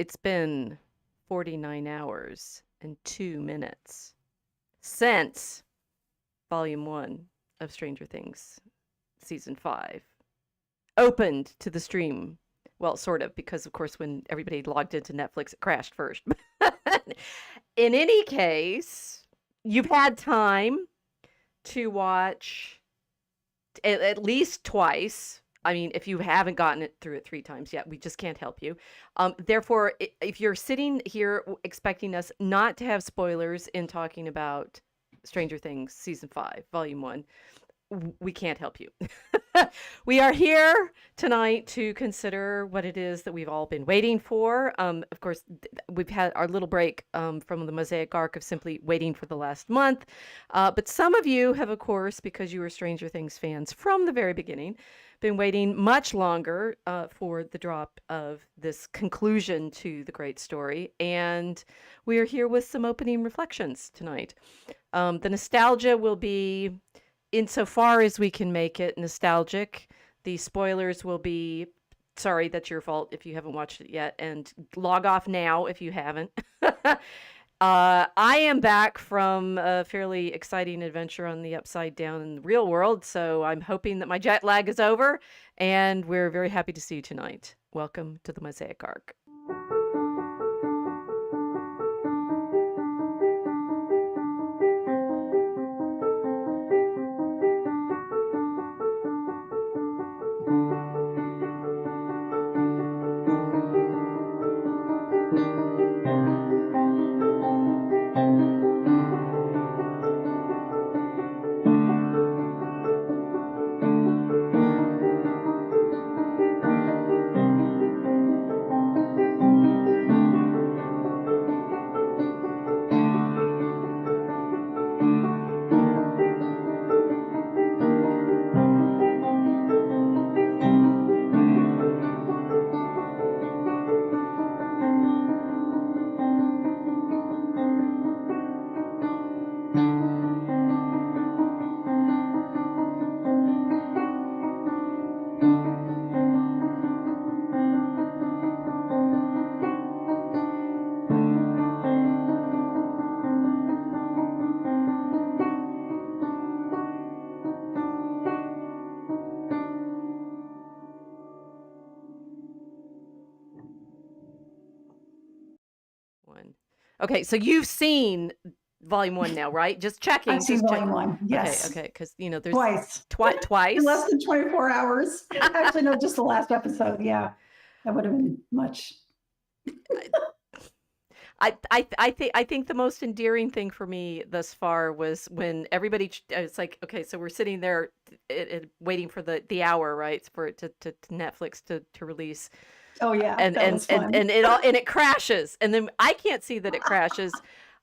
It's been 49 hours and 2 minutes since Volume 1 of Stranger Things Season 5 opened to the stream. Well, sort of, because of course when everybody logged into Netflix, it crashed first. In any case, you've had time to watch at least twice. I mean, if you haven't gotten it through it 3 times yet, we just can't help you. Therefore, if you're sitting here expecting us not to have spoilers in talking about Stranger Things Season 5, Volume 1, we can't help you. We are here tonight to consider what it is that we've all been waiting for. Of course, we've had our little break from the Mosaic arc of simply waiting for the last month. But some of you have, of course, because you were Stranger Things fans from the very beginning, been waiting much longer for the drop of this conclusion to the great story. And we are here with some opening reflections tonight. The nostalgia will be, insofar as we can make it, nostalgic. The spoilers will be, sorry, that's your fault if you haven't watched it yet, and log off now if you haven't. I am back from a fairly exciting adventure on the Upside Down in the real world, so I'm hoping that my jet lag is over, and we're very happy to see you tonight. Welcome to the Mosaic Arc. Okay, so you've seen Volume 1 now, right? Just checking. I've seen Volume 1, yes. Okay, because, you know, there's... Twice. Twice? In less than 24 hours. Actually, no, just the last episode, yeah. That would have been much. I think the most endearing thing for me thus far was when everybody, it's like, okay, so we're sitting there waiting for the hour, right, for it to Netflix to release. Oh yeah, and it crashes, and then I can't see that it crashes.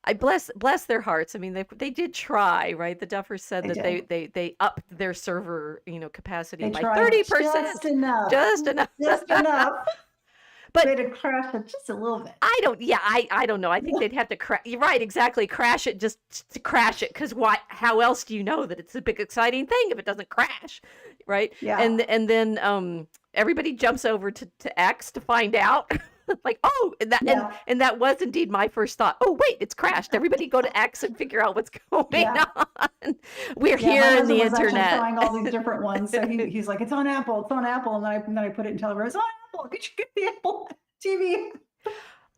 I bless their hearts. I mean, they did try, right? The Duffers said that they upped their server, capacity by 30%. Just enough. Just enough. But they'd have crashed it just a little bit. I don't know. I think they'd have to crash. You're right, exactly. Crash it just to crash it, because why? How else do you know that it's a big exciting thing if it doesn't crash, right? Yeah. And then everybody jumps over to X to find out. Like, oh, and that was indeed my first thought. Oh, wait, it's crashed. Everybody go to X and figure out what's going on. We're here in the internet. Trying all these different ones. So he's like, it's on Apple, and then I put it in Telegram. It's on Apple. Get the Apple TV.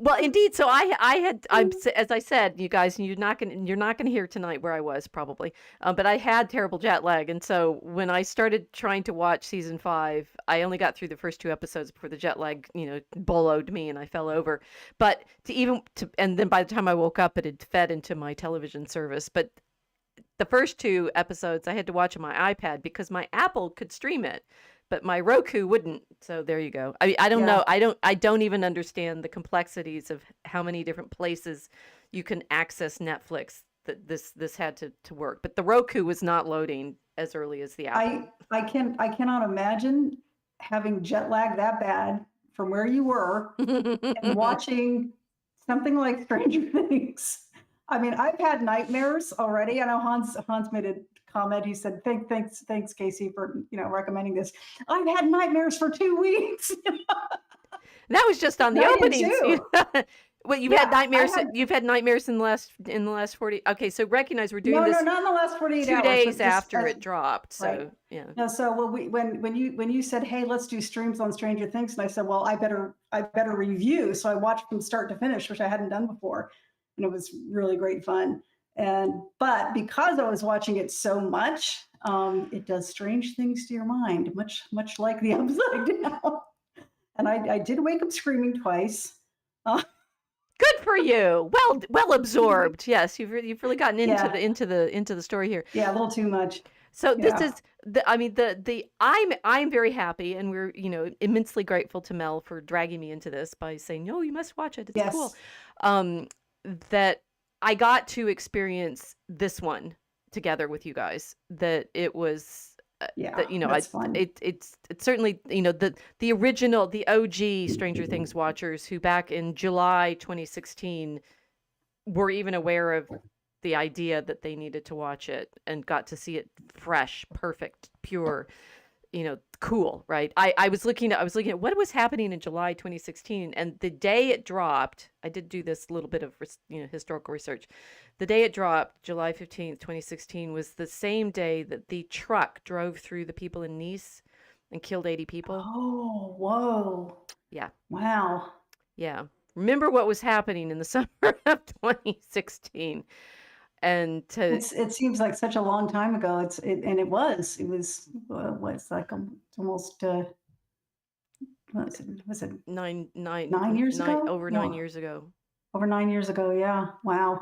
Well, indeed. So I'm as I said, you guys, you're not gonna hear tonight where I was probably, but I had terrible jet lag, and so when I started trying to watch Season 5, I only got through the first 2 episodes before the jet lag, boloed me and I fell over. But and then by the time I woke up, it had fed into my television service. But the first 2 episodes I had to watch on my iPad because my Apple could stream it, but my Roku wouldn't. So there you go. I don't know. I don't even understand the complexities of how many different places you can access Netflix that this had to work. But the Roku was not loading as early as the Apple. I cannot imagine having jet lag that bad from where you were and watching something like Stranger Things. I mean, I've had nightmares already. I know Hans made a comment. He said, "Thanks, Casey, for recommending this." I've had nightmares for 2 weeks. That was just on the I did openings. too. Well, you've had Yeah, I nightmares. had You've had nightmares in the last 40. Okay, so recognize we're doing no, this not in the last 48 2 hours, days but just after as it dropped. right. So yeah. No, so when you said, "Hey, let's do streams on Stranger Things," and I said, "Well, I better review." So I watched from start to finish, which I hadn't done before, and it was really great fun. And but because I was watching it so much, it does strange things to your mind, much like the Upside Down. And I did wake up screaming twice. Uh, Good for you. Well absorbed. Yes, you've really gotten into yeah, the story here. yeah, a little too much. So this Yeah. is I mean the I'm very happy, and we're immensely grateful to Mel for dragging me into this by saying, "No, you must watch it. It's cool." Yes. Um, that I got to experience this one together with you guys. That it was Yeah, that I that's fun. it's certainly the original, the OG Stranger Things watchers who back in July 2016 were even aware of the idea that they needed to watch it and got to see it fresh, perfect, pure, cool, right? I was looking at what was happening in July 2016, and the day it dropped, I did do this little bit of historical research. The day it dropped, July 15th, 2016, was the same day that the truck drove through the people in Nice and killed 80 people. Oh, whoa. Yeah. Wow. Yeah. Remember what was happening in the summer of 2016. And to It seems like such a long time ago. And it was like almost was it nine, nine, 9 years nine, ago? over 9 No, years ago. over 9 years ago. Yeah. Wow.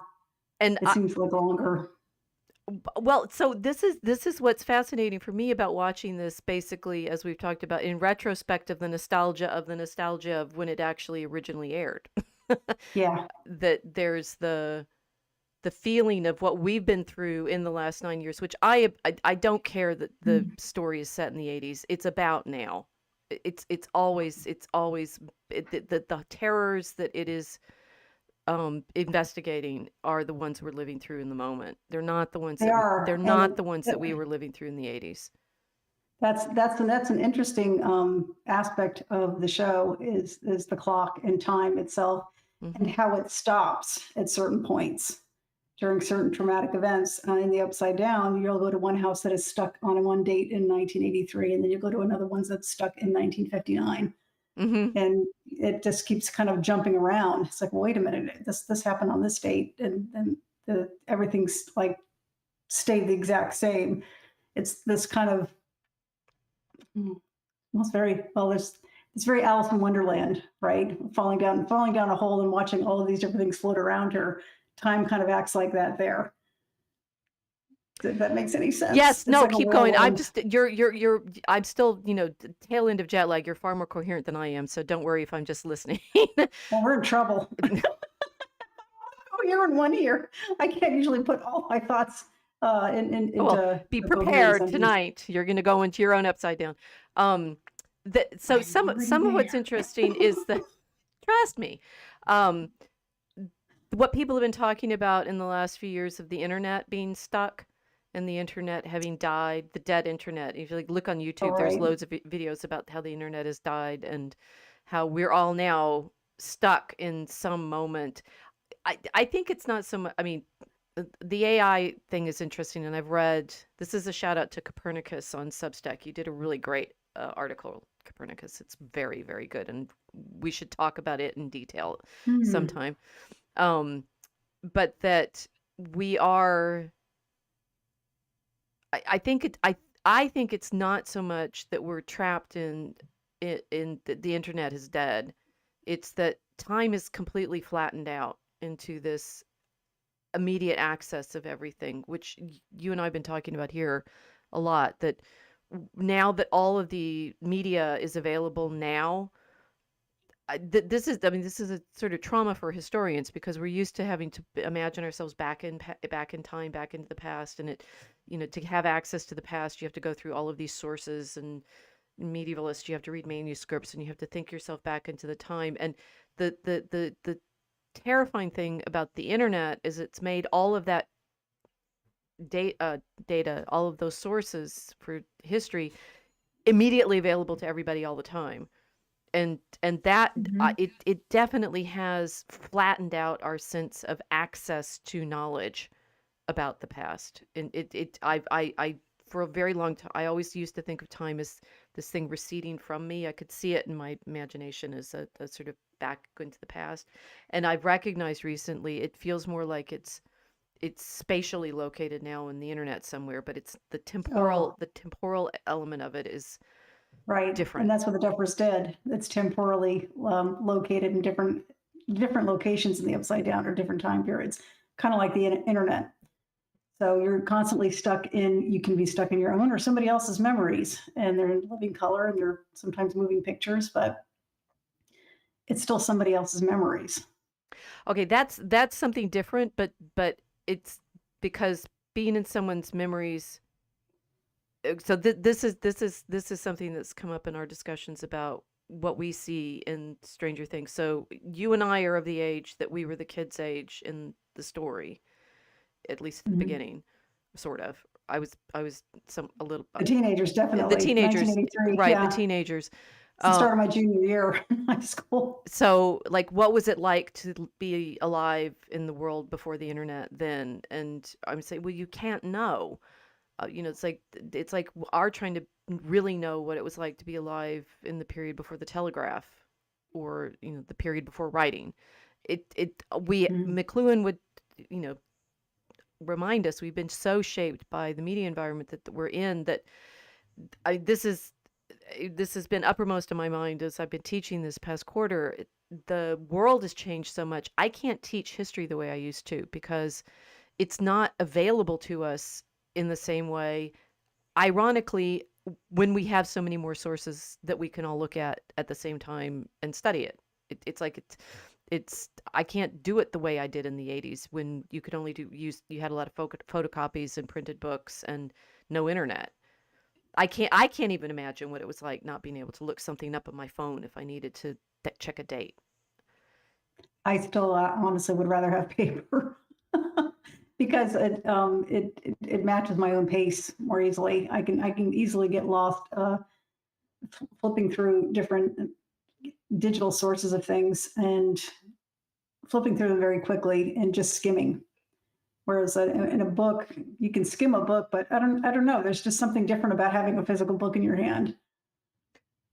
And It seems like longer. well, so this is what's fascinating for me about watching this, basically, as we've talked about, in retrospect of the nostalgia of when it actually originally aired. Yeah. That there's the feeling of what we've been through in the last 9 years, which I don't care that the Mm. story is set in the 80s. It's about now. It's always the terrors that it is investigating are the ones we're living through in the moment. They're not the ones They they're are. not And the ones that we were living through in the 80s. that's an interesting aspect of the show is the clock and time itself and Hmm. how it stops at certain points during certain traumatic events. In the Upside Down, you'll go to one house that is stuck on one date in 1983, and then you go to another one that's stuck in 1959, Hmm. and it just keeps kind of jumping around. It's like, well, wait a minute, this happened on this date, and everything's like stayed the exact same. It's this kind of almost very well. It's very Alice in Wonderland, right? Falling down a hole and watching all of these different things float around her. Time kind of acts like that there. If that makes any sense. Yes, It's no, like a keep going. I'm whirlwind. just I'm still, tail end of jet lag. You're far more coherent than I am, so don't worry if I'm just listening. Well, we're in trouble. Oh, you're in one ear. I can't usually put all my thoughts Well, into be a coherent prepared sentence. tonight. You're going to go into your own upside down. Um, so I'm some already some of what's there. interesting is that trust me, um, what people have been talking about in the last few years of the internet being stuck and the internet having died, the dead internet. If you look on All YouTube, there's right. loads of videos about how the internet has died and how we're all now stuck in some moment. I think it's not so much. I mean, the AI thing is interesting, and I've read. This is a shout out to Copernicus on Substack. You did a really great article, Copernicus. It's very, very good, and we should talk about it in detail Hmm. sometime. But that we are. I think I think it's not so much that we're trapped in the internet is dead. It's that time is completely flattened out into this immediate access of everything, which you and I have been talking about here a lot, that now that all of the media is available now, this is a sort of trauma for historians because we're used to having to imagine ourselves back in time, back into the past, and to have access to the past, you have to go through all of these sources, and medievalists, you have to read manuscripts, and you have to think yourself back into the time. And the terrifying thing about the internet is it's made all of that data, all of those sources for history, immediately available to everybody all the time. and that Mhm. it definitely has flattened out our sense of access to knowledge about the past. And I for a very long time, I always used to think of time as this thing receding from me. I could see it in my imagination as a sort of back into the past. And I've recognized recently it feels more like it's spatially located now in the internet somewhere, but it's Oh, the temporal element of it is right, and different. that's what the Duffers did. It's temporally, located in different locations in the Upside Down or different time periods, kinda like the internet. So you're constantly stuck in you can be stuck in your own or somebody else's memories, and they're in living color, and they're sometimes moving pictures, but it's still somebody else's memories. Okay, that's something different, but it's because being in someone's memories. So this is something that's come up in our discussions about what we see in Stranger Things. So you and I are of the age that we were the kids' age in the story, at least at the Mhm. beginning, sort of. I was some a little The teenagers, the definitely. teenagers, 1983, right? The yeah. teenagers. It's the Uh, start of my junior year in high school. so like, what was it like to be alive in the world before the internet then? And I'm saying, well, you can't know. It's like our trying to really know what it was like to be alive in the period before the telegraph, or the period before writing. It we Mhm. McLuhan would you know remind us we've been so shaped by the media environment that we're in that I this has been uppermost in my mind as I've been teaching this past quarter. The world has changed so much. I can't teach history the way I used to because it's not available to us in the same way. Ironically, when we have so many more sources that we can all look at the same time and study it, it's like it's I can't do it the way I did in the 80s when you could only you had a lot of photocopies and printed books and no internet. I can't even imagine what it was like not being able to look something up on my phone if I needed to check a date. I still, honestly would rather have paper because it matches my own pace more easily. I can easily get lost, flipping through different digital sources of things and flipping through them very quickly and just skimming. Whereas in a book, you can skim a book, but I don't know. There's just something different about having a physical book in your hand.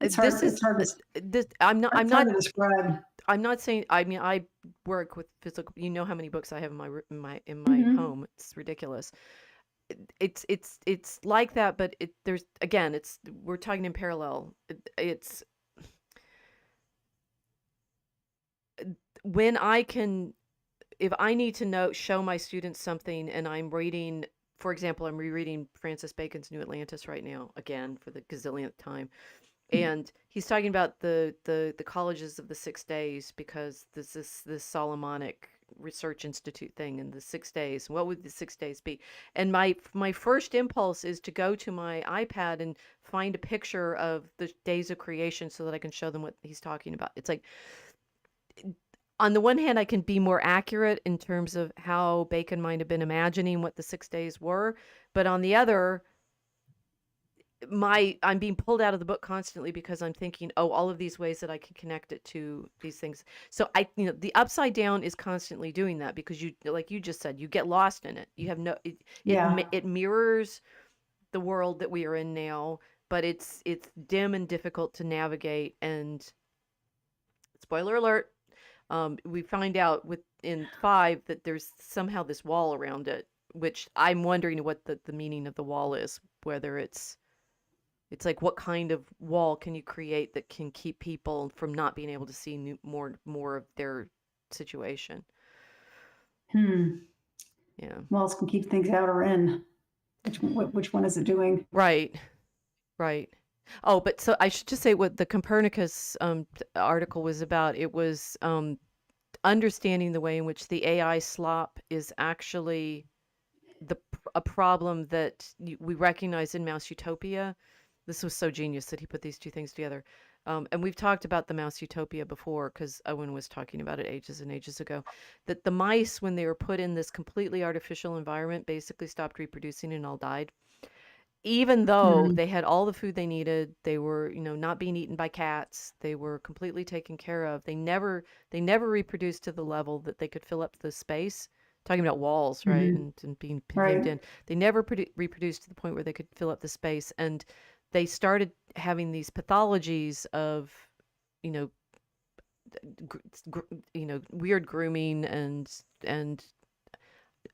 It's This hard. It's is hard to. this It's hard to describe. I'm not saying. I mean, I work with physical. You know how many books I have in in my Hmm. home. It's ridiculous. It's like that, but there's again. It's we're talking in parallel. It's when I can, if I need to show my students something, and I'm reading. For example, I'm rereading Francis Bacon's New Atlantis right now again for the gazillionth time, and he's talking about the colleges of the 6 days because this is this Solomonic Research Institute thing and the 6 days. What would the 6 days be? And my first impulse is to go to my iPad and find a picture of the days of creation so that I can show them what he's talking about. It's like on the one hand, I can be more accurate in terms of how Bacon might have been imagining what the 6 days were, but on the other, I'm being pulled out of the book constantly because I'm thinking, oh, all of these ways that I can connect it to these things. So the Upside Down is constantly doing that because you, like you just said, you get lost in it. You have no, Yeah. it mirrors the world that we are in now, but it's dim and difficult to navigate. And spoiler alert, we find out within 5 that there's somehow this wall around it, which I'm wondering what the meaning of the wall is, whether it's like what kind of wall can you create that can keep people from not being able to see more of their situation? Hmm. Yeah. What else can keep things out or in? Which one is it doing? Right. Right. Oh, but so I should just say what the Copernicus article was about. It was understanding the way in which the AI slop is actually a problem that we recognize in Mouse Utopia. This was so genius that he put these two things together. And we've talked about the Mouse Utopia before because Owen was talking about it ages and ages ago. That the mice, when they were put in this completely artificial environment, basically stopped reproducing and all died. even though Mhm. they had all the food they needed, they were, not being eaten by cats, they were completely taken care of. They never reproduced to the level that they could fill up the space. Talking about walls, right? Mhm. And being hemmed Right. in. They never reproduced to the point where they could fill up the space. And they started having these pathologies of, you know, gr- weird grooming and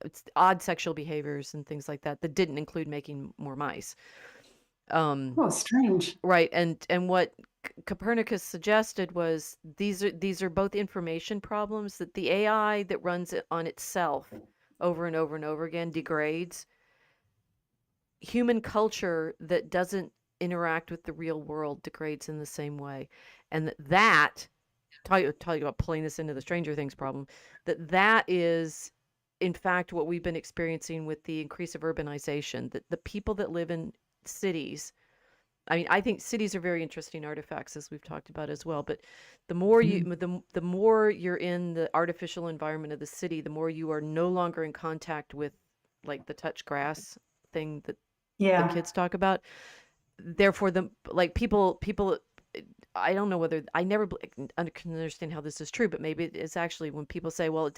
it's odd sexual behaviors and things like that that didn't include making more mice. Um, Oh, strange. right, and what Copernicus suggested was these are both information problems that the AI that runs it on itself over and over and over again degrades. Human culture that doesn't interact with the real world degrades in the same way, and that tell you about pulling this into the Stranger Things problem, that is in fact what we've been experiencing with the increase of urbanization, that the people that live in cities, I mean, I think cities are very interesting artifacts, as we've talked about as well. But Mhm. the more you're in the artificial environment of the city, the more you are no longer in contact with, like, the touch grass thing that the Yeah. kids talk about. Therefore, the like people. I don't know whether I never can understand how this is true, but maybe it's actually when people say, "Well,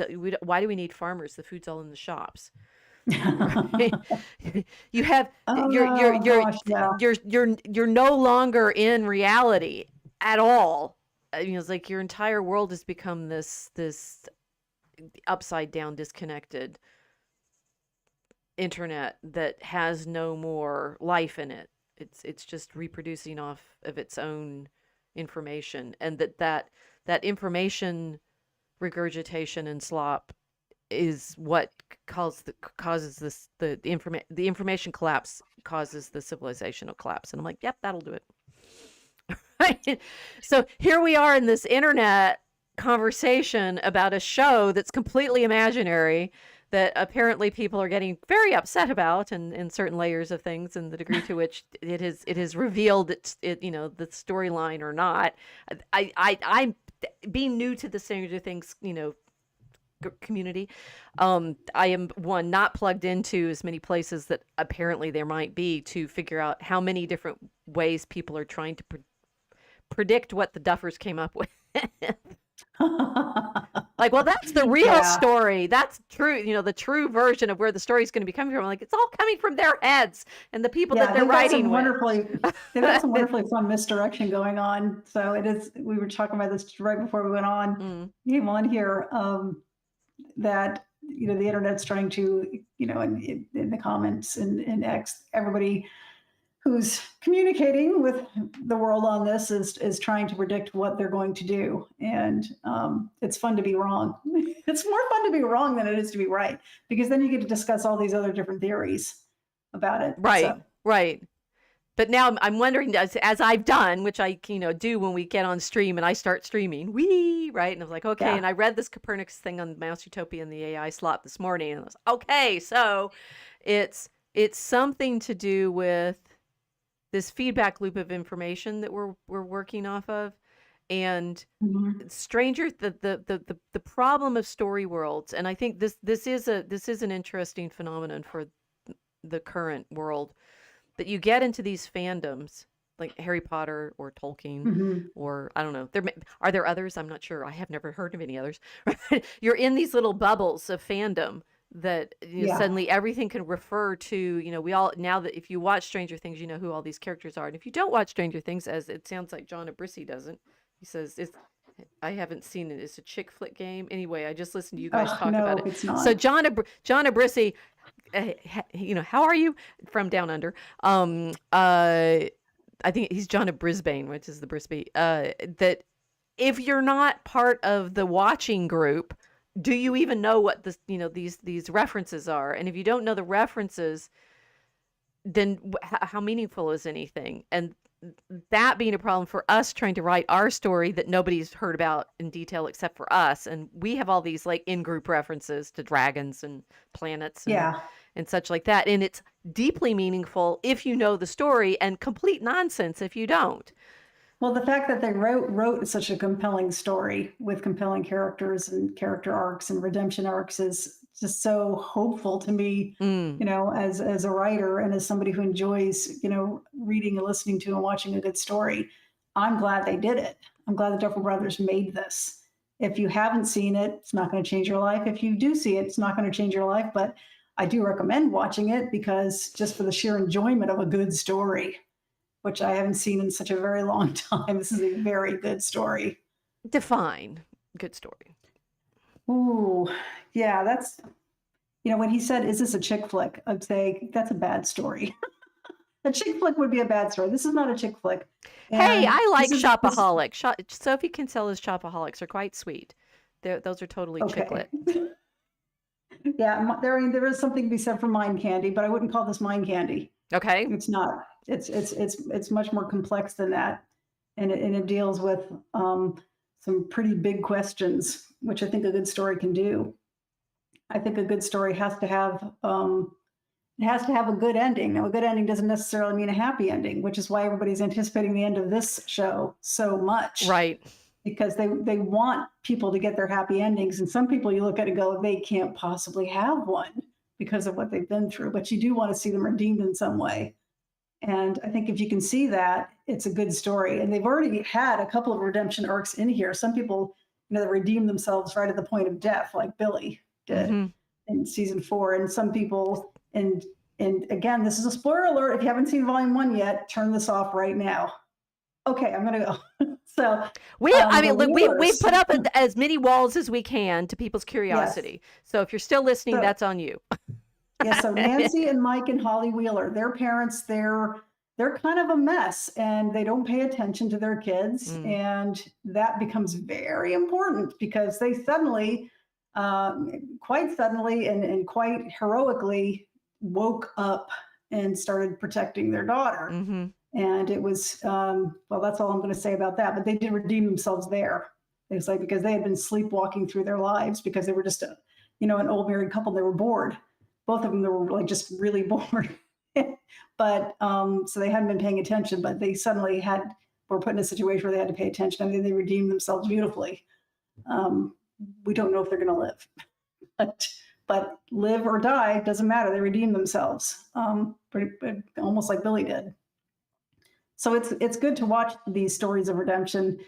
why do we need farmers? The food's all in the shops." Right? You have Oh gosh, yeah. you're no longer in reality at all. It's like your entire world has become this upside down, disconnected internet that has no more life in it. It's just reproducing off of its own information, and that information regurgitation and slop is what causes this the information collapse causes the civilizational collapse. And I'm like, yep, that'll do it. Right? So here we are in this internet conversation about a show that's completely imaginary, that apparently people are getting very upset about, and in certain layers of things, and the degree to which it has revealed the storyline or not. I'm being new to the Stranger Things, community. I am, one, not plugged into as many places that apparently there might be to figure out how many different ways people are trying to predict what the Duffers came up with. Like, well, that's the real Yeah. story. That's true. The true version of where the story's going to be coming from. Like, it's all coming from their heads and the people that Yeah, they're writing with. they've got some wonderfully fun misdirection going on. So it is, we were talking about this right before we went on, Mm. came on here, that, the internet's trying to, in the comments and in X, everybody who's communicating with the world on this is trying to predict what they're going to do. And it's fun to be wrong. It's more fun to be wrong than it is to be right, because then you get to discuss all these other different theories about it. Right, So right. But now I'm wondering, as I've done, which I do when we get on stream and I start streaming, right? And I was like, okay. yeah. And I read this Copernicus thing on Mouse Utopia and the AI slot this morning, and I was okay. So it's something to do with this feedback loop of information that we're working off of, and Mhm. the problem of story worlds. And I think this is an interesting phenomenon for the current world, that you get into these fandoms like Harry Potter or Tolkien, Mhm. or I don't know. Are there others? I'm not sure. I have never heard of any others. You're in these little bubbles of fandom that Yeah. suddenly everything can refer to. We all, now that if you watch Stranger Things, you know who all these characters are. And if you don't watch Stranger Things, as it sounds like John Abrisi doesn't, he says it's. I haven't seen it. It's a chick flick game. Anyway, I just listened to you guys Oh, talk about no, it. it's So not. John Abrisi, how are you, from down under? I think he's John of Brisbane, which is the Brisbane. That if you're not part of the watching group, do you even know what these references are? And if you don't know the references, then how meaningful is anything? And that being a problem for us trying to write our story that nobody's heard about in detail except for us, and we have all these like in-group references to dragons and planets Yeah. and such like that, and it's deeply meaningful if you know the story, and complete nonsense if you don't. Well, the fact that they wrote such a compelling story with compelling characters and character arcs and redemption arcs is just so hopeful to me, Mm, as a writer and as somebody who enjoys, reading and listening to and watching a good story. I'm glad they did it. I'm glad the Duffer Brothers made this. If you haven't seen it, it's not going to change your life. If you do see it, it's not going to change your life. But I do recommend watching it because just for the sheer enjoyment of a good story, which I haven't seen in such a very long time. This is a very good story. define good story. Ooh, yeah, that's, when he said, "Is this a chick flick?" I'd say that's a bad story. A chick flick would be a bad story. This is not a chick flick. Hey, And I like this is this, Shopaholic. Sophie Kinsella's Shopaholics are quite sweet. Those are totally chicklet. okay. Yeah, there is something to be said for mind candy, but I wouldn't call this mind candy. Okay. It's not. It's much more complex than that, and it deals with some pretty big questions, which I think a good story can do. I think a good story has to have it has to have a good ending. Now, a good ending doesn't necessarily mean a happy ending, which is why everybody's anticipating the end of this show so much. Right. Because they want people to get their happy endings, and some people you look at and go, they can't possibly have one because of what they've been through. But you do want to see them redeemed in some way. And I think if you can see that, it's a good story. And they've already had a couple of redemption arcs in here. Some people, they redeem themselves right at the point of death, like Billy did Mm-hmm. in season 4. And some people, and again, this is a spoiler alert. If you haven't seen volume 1 yet, turn this off right now. Okay, I'm gonna go. So we've put up as many walls as we can to people's yes. curiosity. So if you're still listening, So that's on you. yeah, so Nancy and Mike and Holly Wheeler, their parents, they're kind of a mess and they don't pay attention to their kids. Mm. And that becomes very important because they suddenly, quite suddenly and quite heroically woke up and started protecting their daughter. Mm-hmm. And it was, well, that's all I'm going to say about that. But they did redeem themselves there. It's like because they had been sleepwalking through their lives because they were just, an old married couple. They were bored. Both of them, they were like just really bored. But so they hadn't been paying attention. But they suddenly were put in a situation where they had to pay attention. I mean, they redeemed themselves beautifully. We don't know if they're going to live, but live or die doesn't matter. They redeem themselves, almost like Billy did. So it's good to watch these stories of redemption,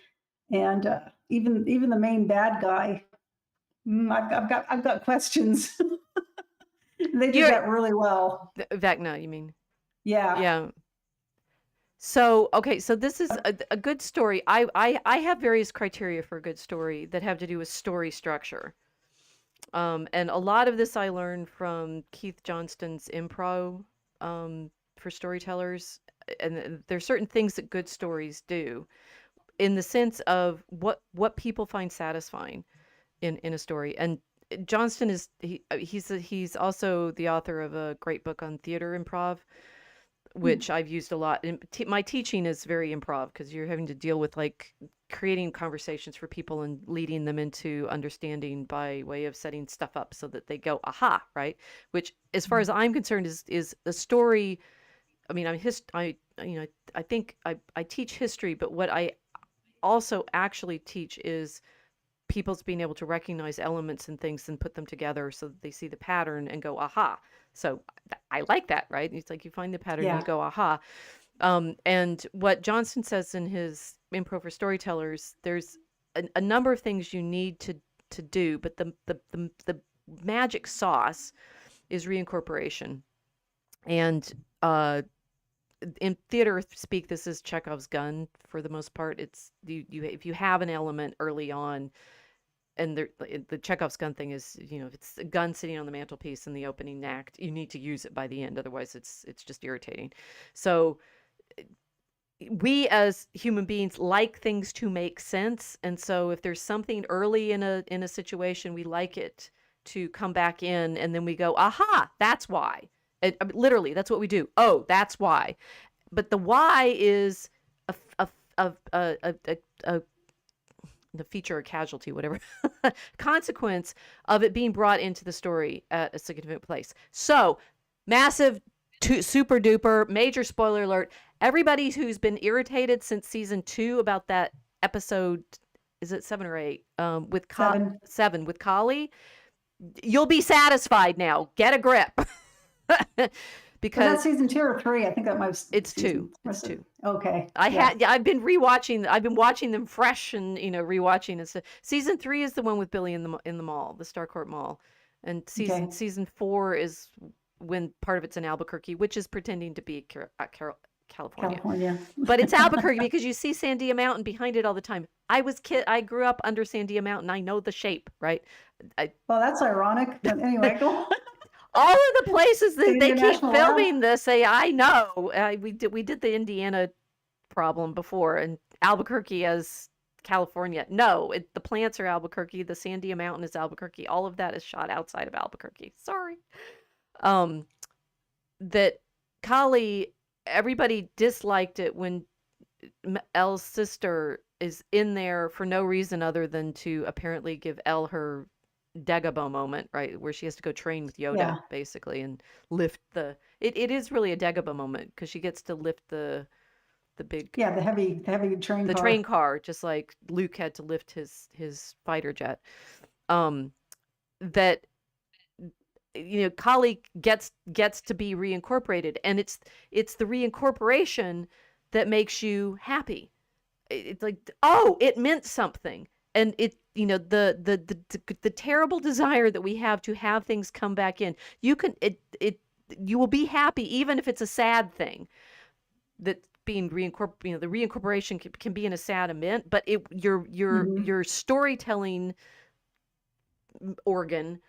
and even the main bad guy. I've got questions. They did that really well. Vecna, you mean? Yeah. Yeah. So okay, so this is a good story. I have various criteria for a good story that have to do with story structure. And a lot of this I learned from Keith Johnston's improv for storytellers. And there's certain things that good stories do in the sense of what people find satisfying in a story. And Johnston he's also the author of a great book on theater improv, which I've used a lot. And my teaching is very improv because you're having to deal with like creating conversations for people and leading them into understanding by way of setting stuff up so that they go, aha, right? Which, as far as I'm concerned, is a story. I mean, I think I teach history, but what I also actually teach is people's being able to recognize elements and things and put them together so that they see the pattern and go, aha. So I like that, right? It's like you find the pattern and you go, aha. And what Johnston says in his Improv for Storytellers, there's a number of things you need to do, but the magic sauce is reincorporation. And in theater speak, this is Chekhov's gun for the most part. It's if you have an element early on, and the Chekhov's gun thing is, if it's a gun sitting on the mantelpiece in the opening act, you need to use it by the end. Otherwise, it's just irritating. So we as human beings like things to make sense, and so if there's something early in a situation, we like it to come back in, and then we go, aha, that's why. Literally, that's what we do. Oh, that's why. But the why is the feature or casualty, whatever, consequence of it being brought into the story at a significant place. So, massive, super duper, major spoiler alert. Everybody who's been irritated since season 2 about that episode, is it 7 or 8? With 7. 7 with Kali. You'll be satisfied now. Get a grip. Was Because that season 2 or 3? I think that might have it's season. 2. It's 2. Okay. I've been rewatching. I've been watching them fresh and rewatching and stuff. Season 3 is the one with Billy in the mall, the Starcourt Mall, and Okay. season 4 is when part of it's in Albuquerque, which is pretending to be California. California. But it's Albuquerque because you see Sandia Mountain behind it all the time. I grew up under Sandia Mountain. I know the shape, right? Well, that's ironic. But anyway, go on. All of the places that they Sandia keep National Lab? filming this, I know. We did the Indiana problem before, and Albuquerque as California. No, the plants are Albuquerque. The Sandia Mountain is Albuquerque. All of that is shot outside of Albuquerque. Sorry. That Kali, everybody disliked it when Elle's sister is in there for no reason other than to apparently give Elle her Dagobah moment, right, where she has to go train with Yoda, Yeah. basically, and lift the. It is really a Dagobah moment because she gets to lift the big Yeah, the heavy train the car. train car, just like Luke had to lift his fighter jet. That Kali gets to be reincorporated, and it's the reincorporation that makes you happy. It's like, oh, it meant something, and it the terrible desire that we have to have things come back in. You will be happy even if it's a sad thing. That being reincorporated, the reincorporation can be in a sad event, but your storytelling organ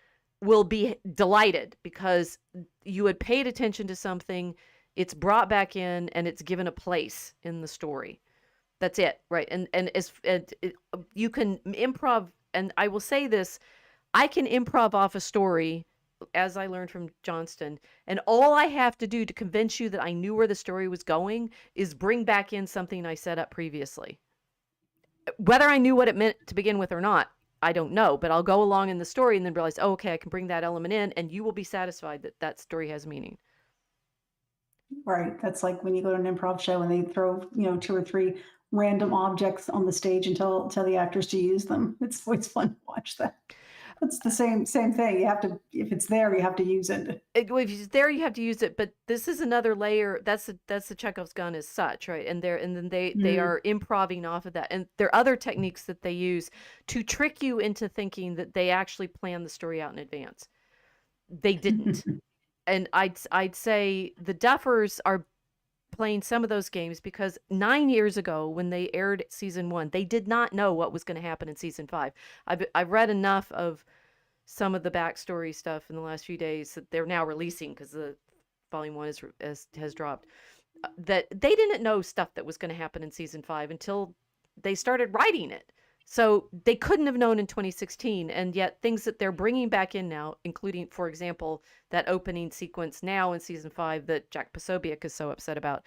will be delighted because you had paid attention to something, it's brought back in, and it's given a place in the story. That's it, right? And you can improv, and I will say this, I can improv off a story, as I learned from Johnston, and all I have to do to convince you that I knew where the story was going is bring back in something I set up previously. Whether I knew what it meant to begin with or not, I don't know, but I'll go along in the story and then realize, oh, okay, I can bring that element in, and you will be satisfied that that story has meaning. Right. That's like when you go to an improv show and they throw, 2 or 3 random objects on the stage and tell the actors to use them. It's always fun to watch that. It's the same thing. You have to, if it's there, you have to use it. If it's there, you have to use it. But this is another layer. That's the Chekhov's gun as such, right? And then they are improving off of that. And there are other techniques that they use to trick you into thinking that they actually planned the story out in advance. They didn't. And I'd say the Duffers are playing some of those games because 9 years ago when they aired season 1, they did not know what was going to happen in season 5. I've read enough of some of the backstory stuff in the last few days that they're now releasing because the volume 1 has dropped, that they didn't know stuff that was going to happen in season 5 until they started writing it. So they couldn't have known in 2016, and yet things that they're bringing back in now, including, for example, that opening sequence now in season 5 that Jack Posobiec is so upset about.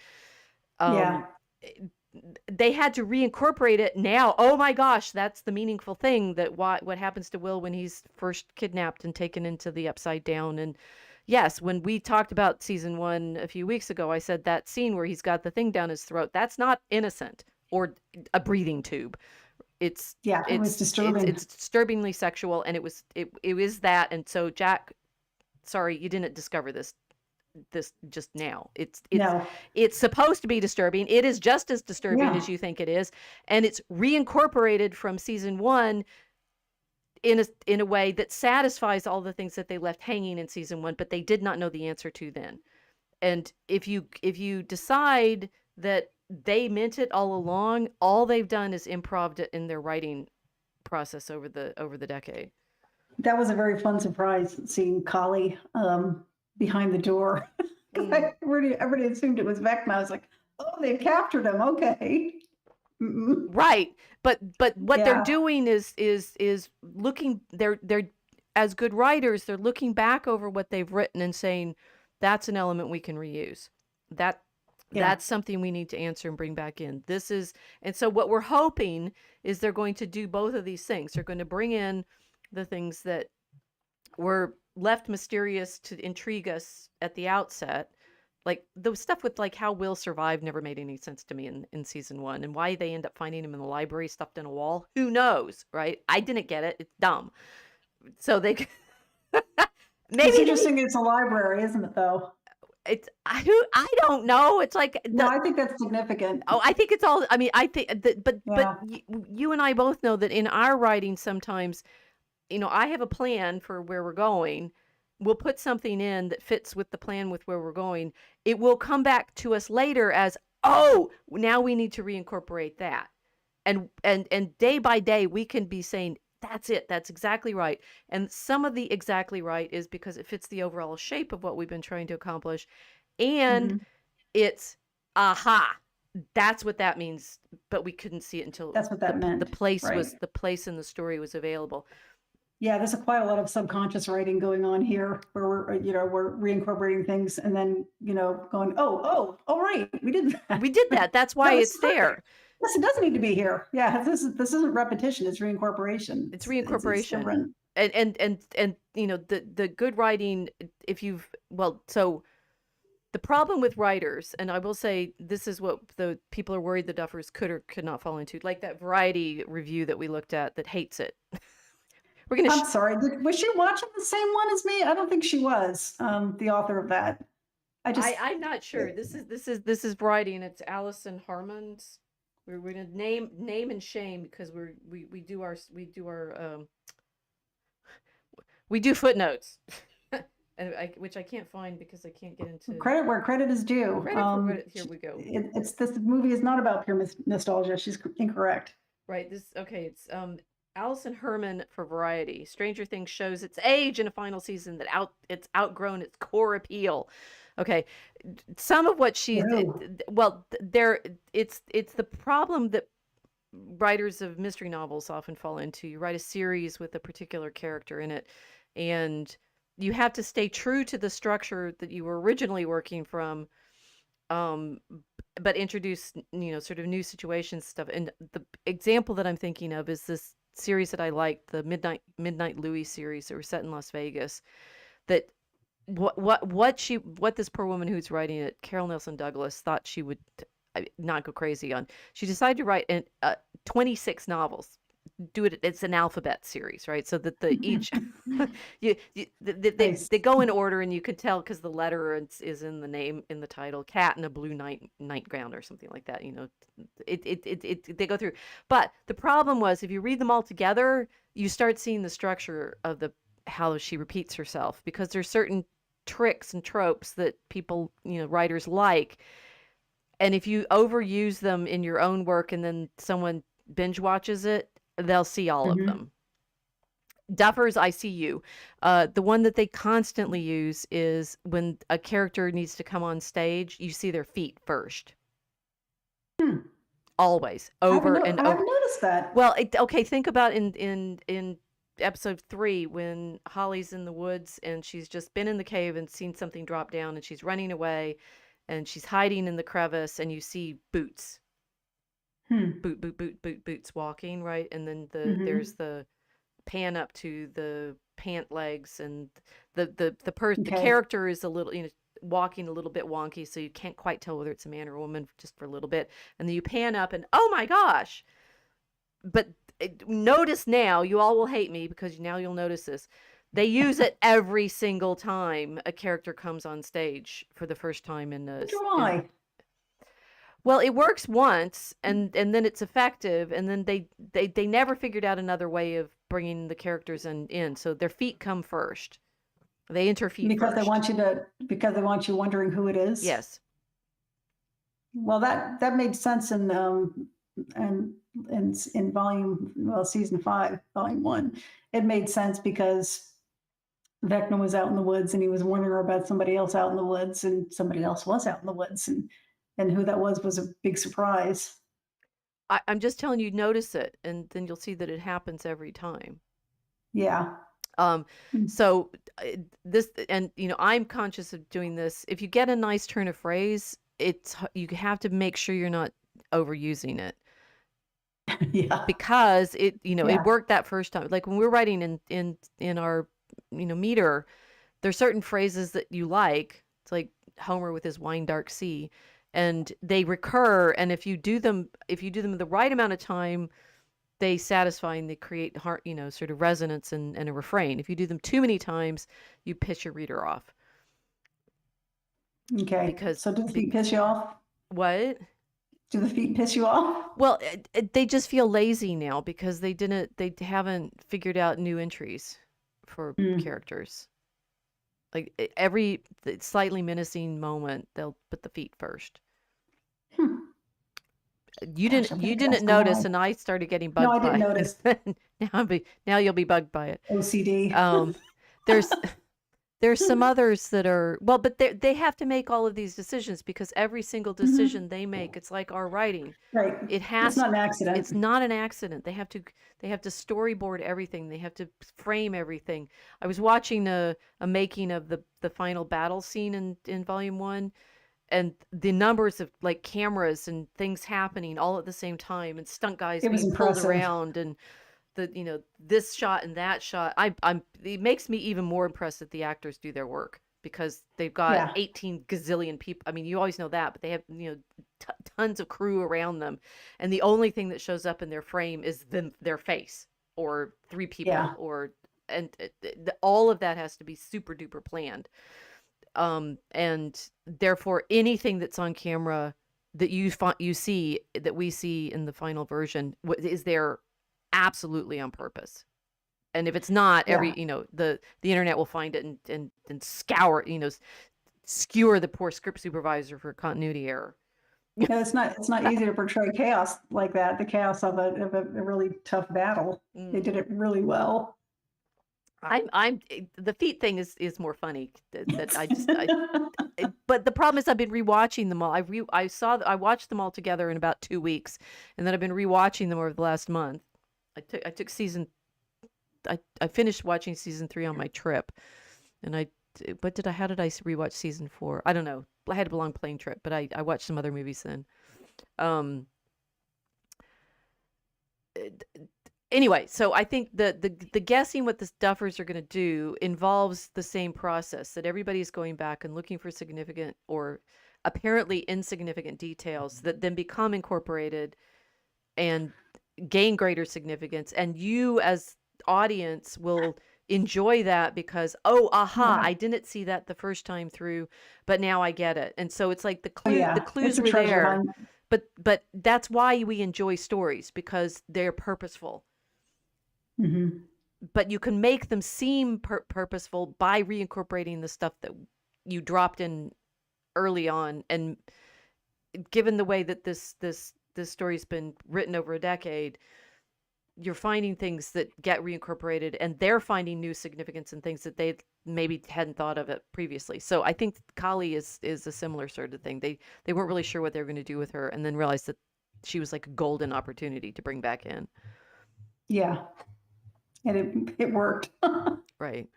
They had to reincorporate it now. Oh my gosh, that's the meaningful thing, that what happens to Will when he's first kidnapped and taken into the Upside Down. And yes, when we talked about season 1 a few weeks ago, I said that scene where he's got the thing down his throat, that's not innocent or a breathing tube. It was disturbing. It's disturbingly sexual, and it was that. And so, Jack, sorry, you didn't discover this just now. It's supposed to be disturbing. It is just as disturbing as you think it is, and it's reincorporated from season 1 in a way that satisfies all the things that they left hanging in season 1, but they did not know the answer to then. And if you decide that they meant it all along, all they've done is improved it in their writing process over the decade. That was a very fun surprise, seeing Kali behind the door. Everybody assumed it was Vecna. I was like, oh, they've captured him. Okay. Right. But what they're doing is looking, they're as good writers, they're looking back over what they've written and saying, that's an element we can reuse. That's something we need to answer and bring back in. And so what we're hoping is they're going to do both of these things. They're going to bring in the things that were left mysterious to intrigue us at the outset. Like the stuff with like how Will survived never made any sense to me in season 1, and why they end up finding him in the library stuffed in a wall. Who knows, right? I didn't get it. It's dumb. So It's Maybe interesting it's a library, isn't it, though? I don't know. It's like No, the I think that's significant. Oh, I think it's all. I mean, I think that, but Yeah. you and I both know that in our writing, sometimes, I have a plan for where we're going. We'll put something in that fits with the plan with where we're going. It will come back to us later as, oh, now we need to reincorporate that. And day by day, we can be saying, that's it. That's exactly right. And some of the exactly right is because it fits the overall shape of what we've been trying to accomplish. And Mhm. it's, aha, that's what that means, but we couldn't see it until That's what that the meant, place right. was the place in the story was available. Yeah, there's quite a lot of subconscious writing going on here where we're reincorporating things and then, going, oh, right, we did that. We did that. That's why That was it's perfect. there. Yes, it does need to be here. Yeah, this isn't repetition, it's reincorporation. It's It's reincorporation. different. And the good writing, if you've so the problem with writers, and I will say this is what the people are worried the Duffers could or could not fall into, like that Variety review that we looked at that hates it. We're gonna I'm sorry, was she watching the same one as me? I don't think she was, the author of that. I'm not sure. This is Variety, and it's Allison Harmon's. We're gonna name and shame because we do our we do footnotes, and which I can't find because I can't get into Credit where credit is due. credit for what. Here we go. It's this movie is not about pure nostalgia. She's incorrect. Right. It's Allison Herman for Variety. Stranger Things shows its age in a final season that it's outgrown its core appeal. Okay. Some of what she Whoa. well, it's the problem that writers of mystery novels often fall into. You write a series with a particular character in it, and you have to stay true to the structure that you were originally working from, but introduce sort of new situations stuff. And the example that I'm thinking of is this series that I liked, the Midnight Louis series that were set in Las Vegas. That what this poor woman who's writing it, Carol Nelson Douglas, thought she would not go crazy on. She decided to write 26 novels. Do it. It's an alphabet series, right? So that each Nice. they go in order, and you can tell because the letter is in the name, in the title. Cat in a blue nightgown or something like that. They go through. But the problem was, if you read them all together, you start seeing the structure of how she repeats herself, because there's certain tricks and tropes that people, writers like. And if you overuse them in your own work and then someone binge watches it, they'll see all of them. Duffers, I see you. The one that they constantly use is when a character needs to come on stage, you see their feet first. Always, over and over. I've noticed that. Well, okay, think about in episode 3 when Holly's in the woods and she's just been in the cave and seen something drop down and she's running away and she's hiding in the crevice and you see boots. Boots walking, right? And then there's the pan up to the pant legs, and the character is a little, walking a little bit wonky, so you can't quite tell whether it's a man or a woman just for a little bit. And then you pan up and oh my gosh. But notice now, you all will hate me because now you'll notice this. They use it every single time a character comes on stage for the first time in a Why? Well, it works once, and then it's effective, and then they never figured out another way of bringing the characters in. So their feet come first. They enter feet because first. because they want you wondering who it is. Yes. Well, that made sense in season 5, volume 1. It made sense because Vecna was out in the woods and he was warning her about somebody else out in the woods, and somebody else was out in the woods, and who that was a big surprise. I'm just telling you, notice it, and then you'll see that it happens every time. Yeah. So this, and I'm conscious of doing this. If you get a nice turn of phrase, you have to make sure you're not overusing it. Yeah. Because it worked that first time. Like when we're writing in our meter, there's certain phrases that you like. It's like Homer with his wine dark sea. And they recur, and if you do them the right amount of time, they satisfy and they create heart, sort of resonance and a refrain. If you do them too many times, you piss your reader off. Okay. Because So do the feet piss you off? what? Do the feet piss you off? Well, they just feel lazy now because they haven't figured out new entries for Mm. characters. Like every slightly menacing moment, they'll put the feet first. Hmm. You Gosh, didn't notice, and I started getting No, bugged I didn't by notice. it. Now you'll be bugged by it. OCD. There's there's some others that are well, but they have to make all of these decisions because every single decision they make, it's like our writing. Right. It It's has not an accident. It's not an accident. They have to storyboard everything. They have to frame everything. I was watching a making of the final battle scene in volume 1, and the numbers of like cameras and things happening all at the same time, and stunt guys It was being pulled impressive. around, and this shot and that shot. It makes me even more impressed that the actors do their work because they've got Yeah. 18 gazillion people. I mean, you always know that, but they have tons of crew around them, and the only thing that shows up in their frame is their face or 3 people. Yeah. And all of that has to be super duper planned. And therefore anything that's on camera that you see, that we see in the final version, is there absolutely on purpose. And if it's not, Yeah. the internet will find it and scour, skewer the poor script supervisor for continuity error. No, it's not easy to portray chaos like that, the chaos of a really tough battle. They did it really well. I'm the feet thing is more funny that but the problem is I've been rewatching them all. I watched them all together in about 2 weeks, and then I've been rewatching them over the last month. I took I finished watching season 3 on my trip, and how did I rewatch season 4? I don't know. I had a long plane trip, but I watched some other movies then. Anyway, so I think the guessing what the Duffers are going to do involves the same process, that everybody's going back and looking for significant or apparently insignificant details that then become incorporated and gain greater significance, and you as audience will enjoy that because I didn't see that the first time through, but now I get it. And so it's like the clues were there, but that's why we enjoy stories, because they're purposeful. Mm-hmm. But you can make them seem purposeful by reincorporating the stuff that you dropped in early on. And given the way that this story's been written over a decade, you're finding things that get reincorporated, and they're finding new significance in things that they maybe hadn't thought of it previously. So I think Kali is a similar sort of thing. They weren't really sure what they were going to do with her, and then realized that she was like a golden opportunity to bring back in. Yeah. And it worked. Right.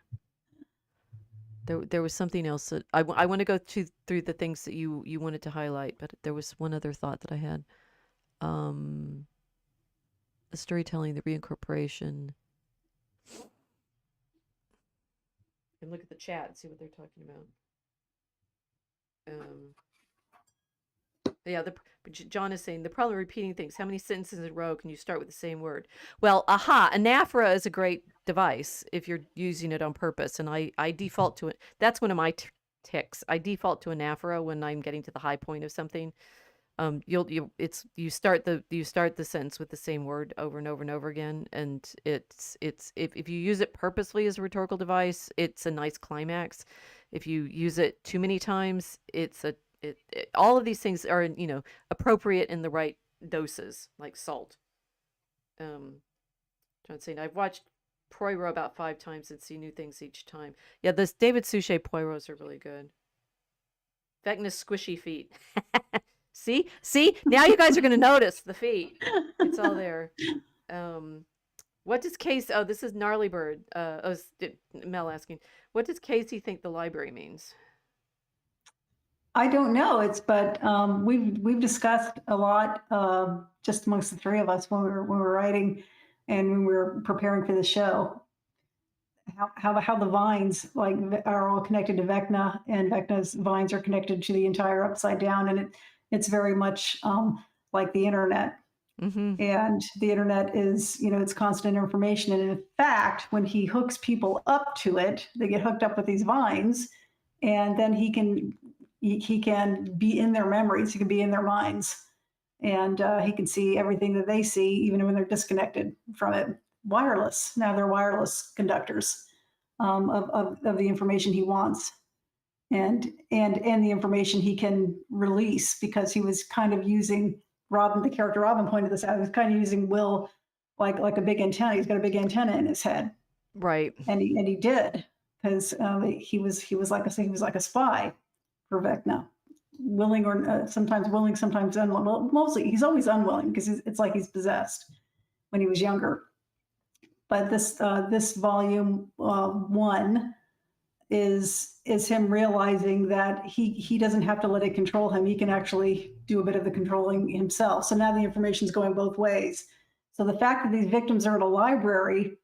There was something else that I want to go through the things that you wanted to highlight, but there was one other thought that I had. The storytelling, the reincorporation. And look at the chat and see what they're talking about. Yeah, John is saying the problem with repeating things. How many sentences in a row can you start with the same word? Well, anaphora is a great device if you're using it on purpose, and I default to it. That's one of my ticks. I default to anaphora when I'm getting to the high point of something. You start the sentence with the same word over and over and over again, and it's if you use it purposely as a rhetorical device, it's a nice climax. If you use it too many times, all of these things are appropriate in the right doses, like salt. John saying I've watched Poirot about 5 times and see new things each time. Yeah, this David Suchet Poirots are really good. Vecna's squishy feet. See, now you guys are going to notice the feet. It's all there. What does Casey? Oh, this is Gnarly Bird. Mel asking, what does Casey think the library means? I don't know. But we've discussed a lot just amongst the 3 of us when we were writing and when we were preparing for the show. How the vines are all connected to Vecna, and Vecna's vines are connected to the entire Upside Down, and it's very much like the internet. Mm-hmm. And the internet is, it's constant information. And in fact, when he hooks people up to it, they get hooked up with these vines, and then he can be in their memories. He can be in their minds, and he can see everything that they see, even when they're disconnected from it. Wireless. Now they're wireless conductors of the information he wants, and the information he can release, because he was kind of using Robin, the character Robin pointed this out. He was kind of using Will like a big antenna. He's got a big antenna in his head, Right. and he did, because he was like I say, he was like a spy for Vecna, willing or sometimes willing, sometimes unwilling. Well, mostly he's always unwilling, because it's like he's possessed when he was younger. But this volume one is him realizing that he doesn't have to let it control him. He can actually do a bit of the controlling himself. So now the information's going both ways. So the fact that these victims are at a library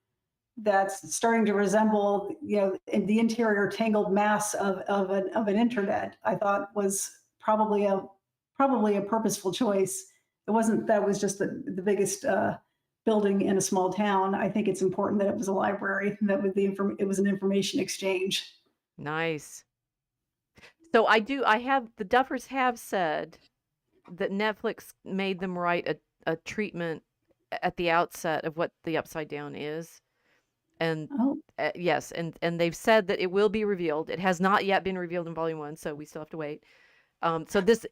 that's starting to resemble, the interior tangled mass of an internet, I thought was probably a purposeful choice. It wasn't that it was just the biggest building in a small town. I think it's important that it was a library, that it was an information exchange. Nice. So the Duffers have said that Netflix made them write a treatment at the outset of what the Upside Down is. And Oh, yes, and they've said that it will be revealed. It has not yet been revealed in volume 1, so we still have to wait. So this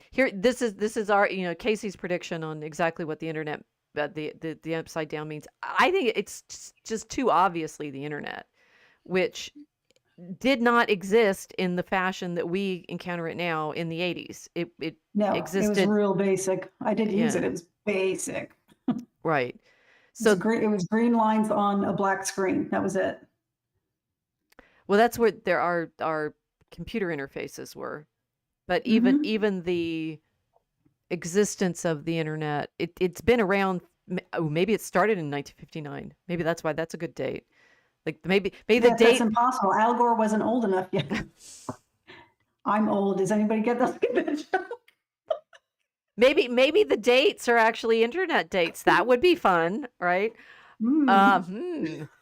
is our, Casey's prediction on exactly what the internet, the Upside Down means. I think it's just too obviously the internet, which did not exist in the fashion that we encounter it now in the 80s. It no, existed. it was real basic. I did use Yeah. it. It was basic. Right. So it was green lines on a black screen. That was it. well, that's where there our computer interfaces were. But Mhm. even the existence of the internet, it's been around. Maybe it started in 1959. Maybe that's why that's a good date. Like maybe the Yes, that's date. impossible. Al Gore wasn't old enough yet. I'm old. Does anybody get that joke? Maybe the dates are actually internet dates. That would be fun, right?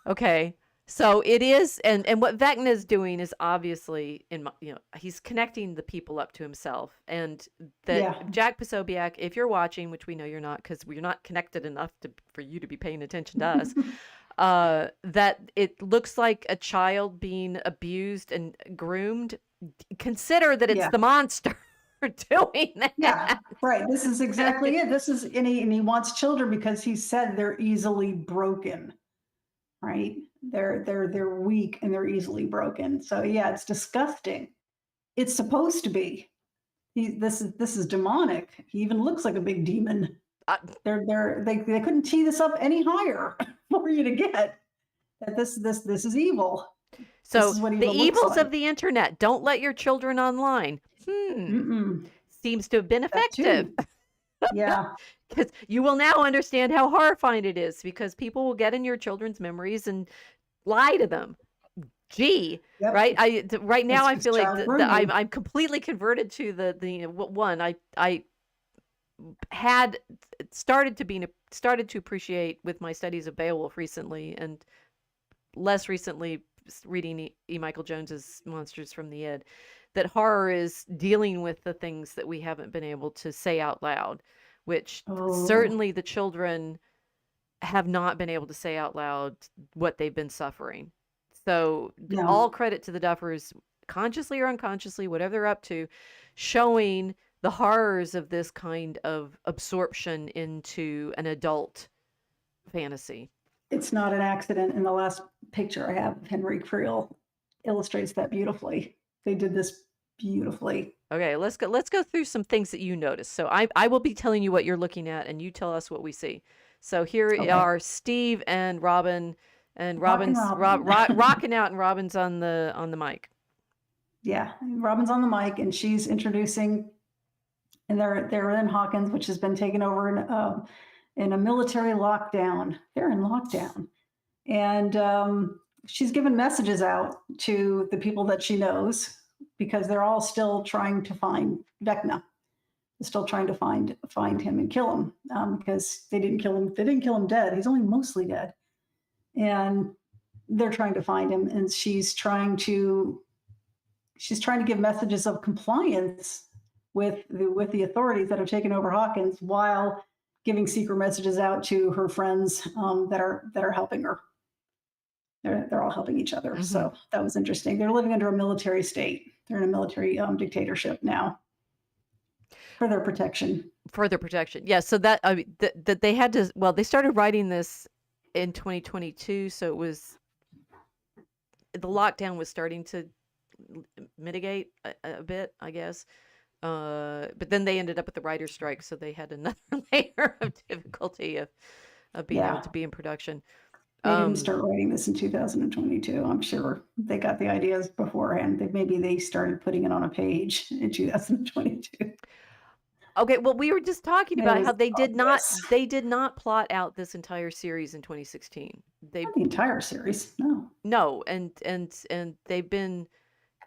Okay. So it is, and what Vecna is doing is obviously he's connecting the people up to himself, and that Yeah. Jack Posobiec, if you're watching, which we know you're not, because we're not connected enough for you to be paying attention to us, that it looks like a child being abused and groomed. Consider that it's Yeah. the monster doing that. Yeah, right. This is exactly it. And he wants children because he said they're easily broken, right? They're weak and they're easily broken. So yeah, it's disgusting. It's supposed to be. This is demonic. He even looks like a big demon. Uh, They couldn't tee this up any higher for you to get that this is evil. So is what the evil looks evils like. of the internet. Don't let your children online. Seems to have been That effective. too. Yeah. Because you will now understand how horrifying it is, because people will get in your children's memories and lie to them. Gee, Yep. right? Right now I It's feel like child grooming. I'm completely converted to the one I had started to appreciate with my studies of Beowulf recently, and less recently reading E. Michael Jones's Monsters from the Id, that horror is dealing with the things that we haven't been able to say out loud, which certainly the children have not been able to say out loud what they've been suffering. So No. all credit to the Duffers, consciously or unconsciously, whatever they're up to, showing the horrors of this kind of absorption into an adult fantasy. It's not an accident. In the last picture I have of Henry Creel illustrates that beautifully. They did this beautifully. Okay, let's go through some things that you noticed. So I will be telling you what you're looking at, and you tell us what we see. So here are Steve and Robin, and Robin's rocking out, and Robin's on the mic. Yeah, Robin's on the mic, and she's introducing, and they're in Hawkins, which has been taken over in a military lockdown. They're in lockdown, and she's given messages out to the people that she knows, because they're all still trying to find Vecna. still trying to find him and kill him, because they didn't kill him. They didn't kill him dead. He's only mostly dead, and they're trying to find him. And she's trying to give messages of compliance with the authorities that have taken over Hawkins, while giving secret messages out to her friends, that are helping her. They're all helping each other. Hmm. So that was interesting. They're living under a military state. They're in a military dictatorship now for their protection. Further protection. Yeah. So that, I mean, that they had to, well, they started writing this in 2022. So it was, the lockdown was starting to mitigate a bit, I guess. But then they ended up at the writer's strike. So they had another layer of difficulty of being able Yeah, to be in production. they didn't Um, start writing this in 2022. I'm sure they got the ideas beforehand. Maybe they started putting it on a page in 2022. okay. Well, we were just talking It about how was obvious. they did not plot out this entire series in 2016. They Not the entire series. No. No, and they've been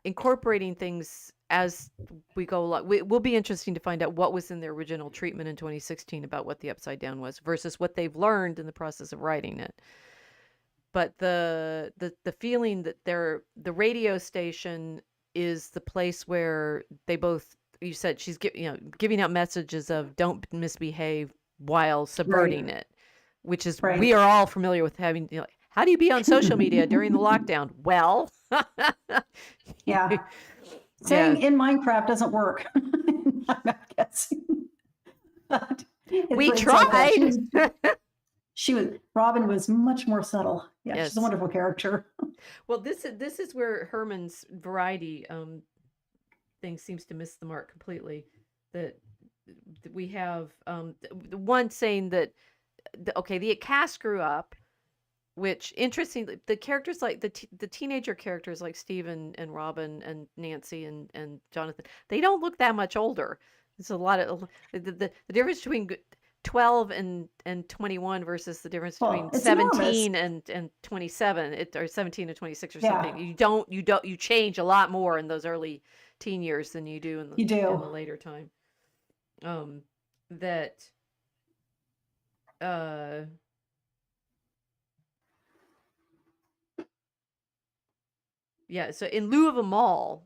incorporating things as we go along. It will be interesting to find out what was in their original treatment in 2016 about what the Upside Down was versus what they've learned in the process of writing it. But the feeling that the radio station is the place where they both, you said she's giving out messages of don't misbehave while subverting Right. it, which is Right. we are all familiar with having, how do you be on social media during the lockdown? Well, Yeah. yeah, Saying in Minecraft doesn't work. I'm not guessing. But we it's like that. tried. Robin was much more subtle. Yeah, she's a Yes. wonderful character. Well, this is where Herman's variety thing seems to miss the mark completely. That we have the one saying that the cast grew up, which interestingly the characters like the teenager characters like Steve and Robin and Nancy and Jonathan, they don't look that much older. It's a lot of the difference between 12 and 21 versus the difference Well, between it's enormous. 17 and 27, or 17 and 26 or something. Yeah, You change a lot more in those early teen years than you do in you the do. later time. That uh yeah, so in lieu of a mall,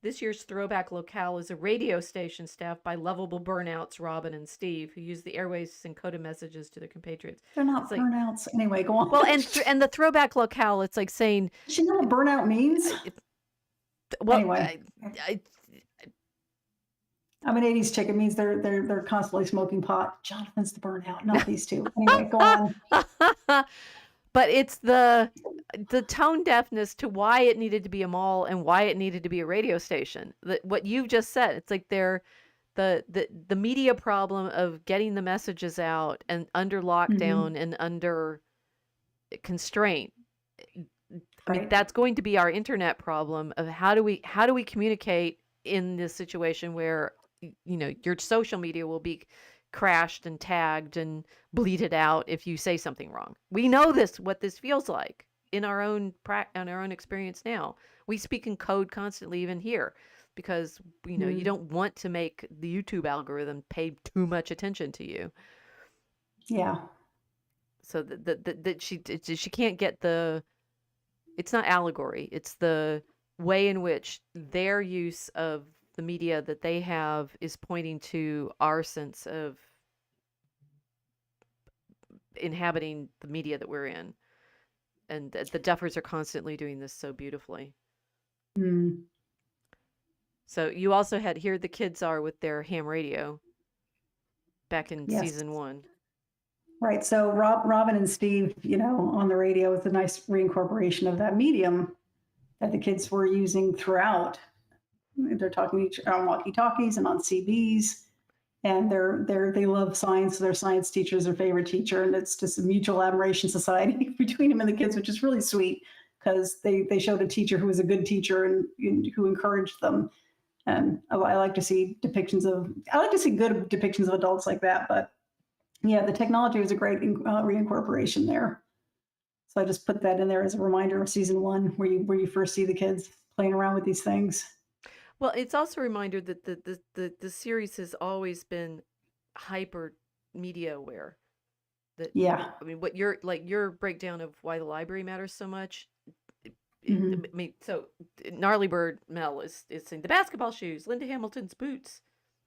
this year's throwback locale is a radio station staffed by lovable burnouts Robin and Steve, who use the airways to encoded messages to their compatriots. They're not It's like, burnouts. Anyway, go on. well, and the throwback locale, it's like saying, Does she know what burnout means? well, Anyway, I'm an 80s chick. It means they're constantly smoking pot. Jonathan's the burnout, not these two. Anyway, go on. but it's the tone deafness to why it needed to be a mall and why it needed to be a radio station. What you've just said, it's like they're the media problem of getting the messages out and under lockdown and under constraint. I mean, Right. that's going to be our internet problem of how do we communicate in this situation where your social media will be crashed and tagged and bleated out if you say something wrong. We know what this feels like in our own experience now. We speak in code constantly, even here, because you don't want to make the YouTube algorithm pay too much attention to you. Yeah. So that she can't get it's not allegory. It's the way in which their use of the media that they have is pointing to our sense of inhabiting the media that we're in. And the Duffers are constantly doing this so beautifully. Mm. So you also had Here the Kids Are with their ham radio back in Yes. season 1. Right. So Robin and Steve, on the radio is a nice reincorporation of that medium that the kids were using throughout. They're talking to each on walkie-talkies and on CBs, and they love science. Their science teacher is their favorite teacher, and it's just a mutual admiration society between them and the kids, which is really sweet because they showed a teacher who was a good teacher and who encouraged them. And I like to see good depictions of adults like that. But yeah, the technology was a great reincorporation there. So I just put that in there as a reminder of season 1, where you first see the kids playing around with these things. Well, it's also a reminder that the series has always been hyper media aware. That Yeah. I mean, what your breakdown of why the library matters so much. Hmm. I mean, so Gnarly Bird Mel is saying the basketball shoes, Linda Hamilton's boots,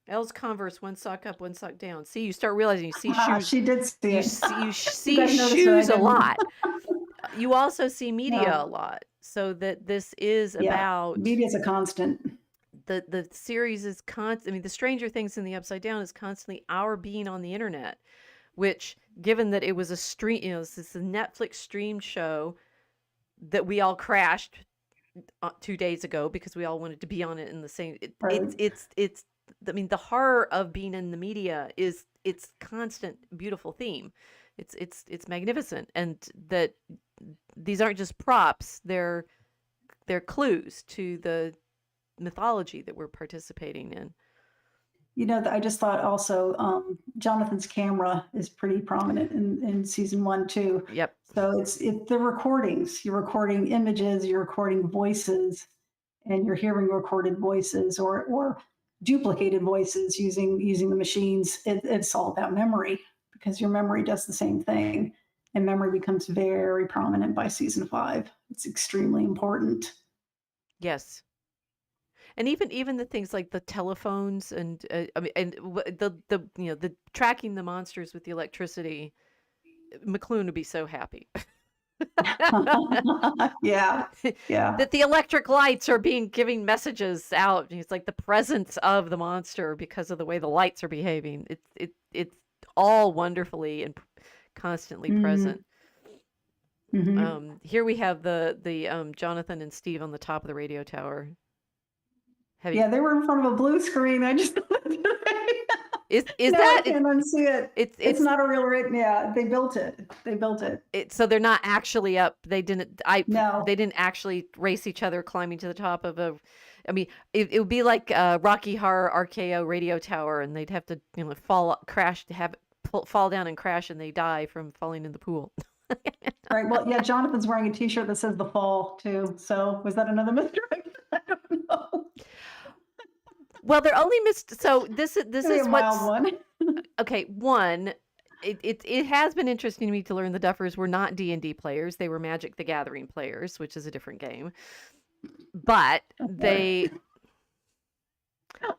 Elle's Converse, one sock up, one sock down. See, you start realizing you see shoes, She did see it. you You see guys noticed that I shoes a didn't. lot. You also see media a No. lot, so that this is Yeah. about Media is a constant. the series is constant. I mean, the Stranger Things in the Upside Down is constantly our being on the internet, which, given that it was a stream, this is a Netflix streamed show that we all crashed 2 days ago because we all wanted to be on it in the same. Right. It's. I mean, the horror of being in the media is its constant, beautiful theme. It's magnificent, and that these aren't just props. They're clues to the mythology that we're participating in. I just thought also Jonathan's camera is pretty prominent in season 1 too. Yep. So it's the recordings. You're recording images, you're recording voices, and you're hearing recorded voices or duplicated voices using the machines. It's all about memory because your memory does the same thing, and memory becomes very prominent by season 5. It's extremely important. Yes. And even the things like the telephones and I mean, and the tracking the monsters with the electricity, McLuhan would be so happy. Yeah, yeah. That the electric lights are giving messages out. It's like the presence of the monster because of the way the lights are behaving. It's all wonderfully and constantly present. Mm-hmm. Here we have the Jonathan and Steve on the top of the radio tower. Yeah, they were in front of a blue screen. I just is no, that I can't unsee it. It's not a real written. Yeah, they built it. So they're not actually up. They didn't. No. They didn't actually race each other climbing to the top of a. I mean, it would be like Rocky Horror RKO radio tower, and they'd have to fall down and crash, and they die from falling in the pool. Right. Well, yeah. Jonathan's wearing a T-shirt that says "The Fall" too. So was that another mystery? I don't know. Well, they're only missed. So this is a what's mild one. okay. One, it has been interesting to me to learn the Duffers were not D&D players. They were Magic the Gathering players, which is a different game. But they,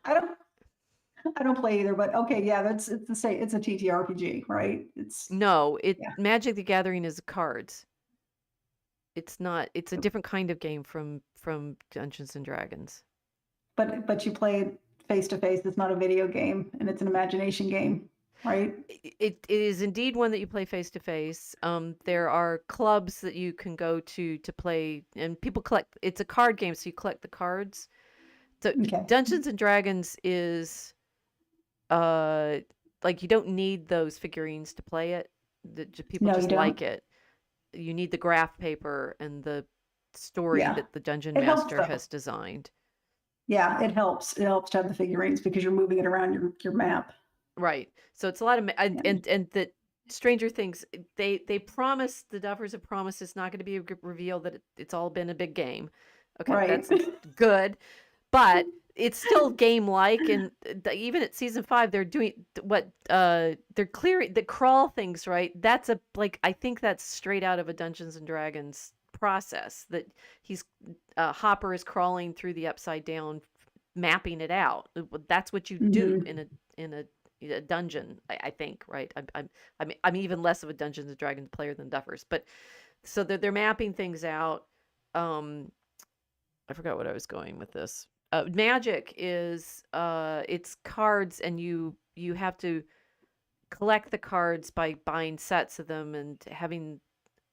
I don't play either. But okay, yeah, it's the same. It's a TTRPG, right? Magic the Gathering is cards. It's not. It's a different kind of game from Dungeons and Dragons. But you play it face to face. It's not a video game, and it's an imagination game, right? It is indeed one that you play face to face. There are clubs that you can go to play, and people collect. It's a card game, so you collect the cards. So Okay. Dungeons and Dragons is, like you don't need those figurines to play it. People just like it. You need the graph paper and the story that the dungeon master has designed. Yeah, it helps. It helps to have the figurines because you're moving it around your map. Right. So it's a lot of and that Stranger Things, they promise, the Duffers have promised it's not going to be a reveal that it's all been a big game. Okay, right. That's good, but it's still game-like, and even at season 5, they're doing what they're clearing the crawl things, right? That's I think that's straight out of a Dungeons and Dragons process that Hopper is crawling through the Upside Down, mapping it out. That's what you do in a dungeon, I think, right? I'm even less of a Dungeons and Dragons player than Duffers, but so they're mapping things out. I forgot what I was going with this. Magic is it's cards, and you have to collect the cards by buying sets of them and having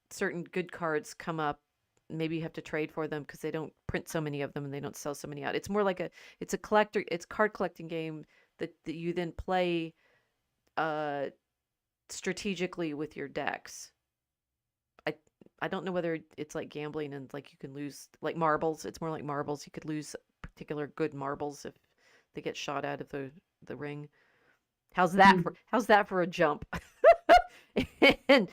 certain good cards come up. Maybe you have to trade for them because they don't print so many of them and they don't sell so many out. It's more like it's card collecting game that you then play strategically with your decks. I don't know whether it's like gambling and like you can lose like marbles. It's more like marbles. You could lose particular good marbles if they get shot out of the ring. How's that for a jump? in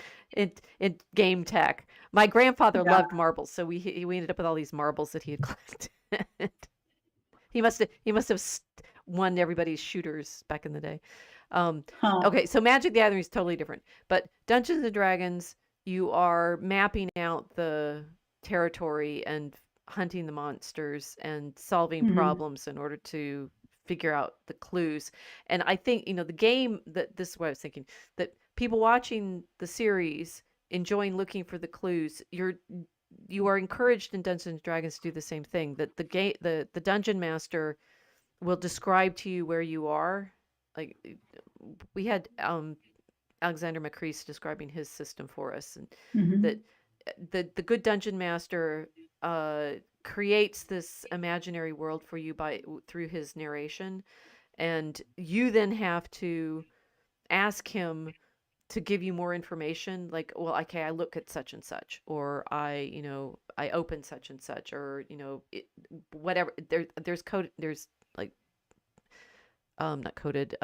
game tech. My grandfather loved marbles, so we ended up with all these marbles that he had collected. He must have won everybody's shooters back in the day. Huh. Okay, so Magic the Gathering is totally different. But Dungeons and Dragons, you are mapping out the territory and hunting the monsters and solving Hmm. problems in order to figure out the clues. And I think, the game that this is what I was thinking, that people watching the series enjoying looking for the clues, you are encouraged in Dungeons and Dragons to do the same thing. That the dungeon master will describe to you where you are. Like we had Alexander Macrease describing his system for us, and that Hmm. the good dungeon master creates this imaginary world for you through his narration, and you then have to ask him to give you more information, like, well, okay, I look at such and such, or I open such and such, or whatever. There's code. There's like not coded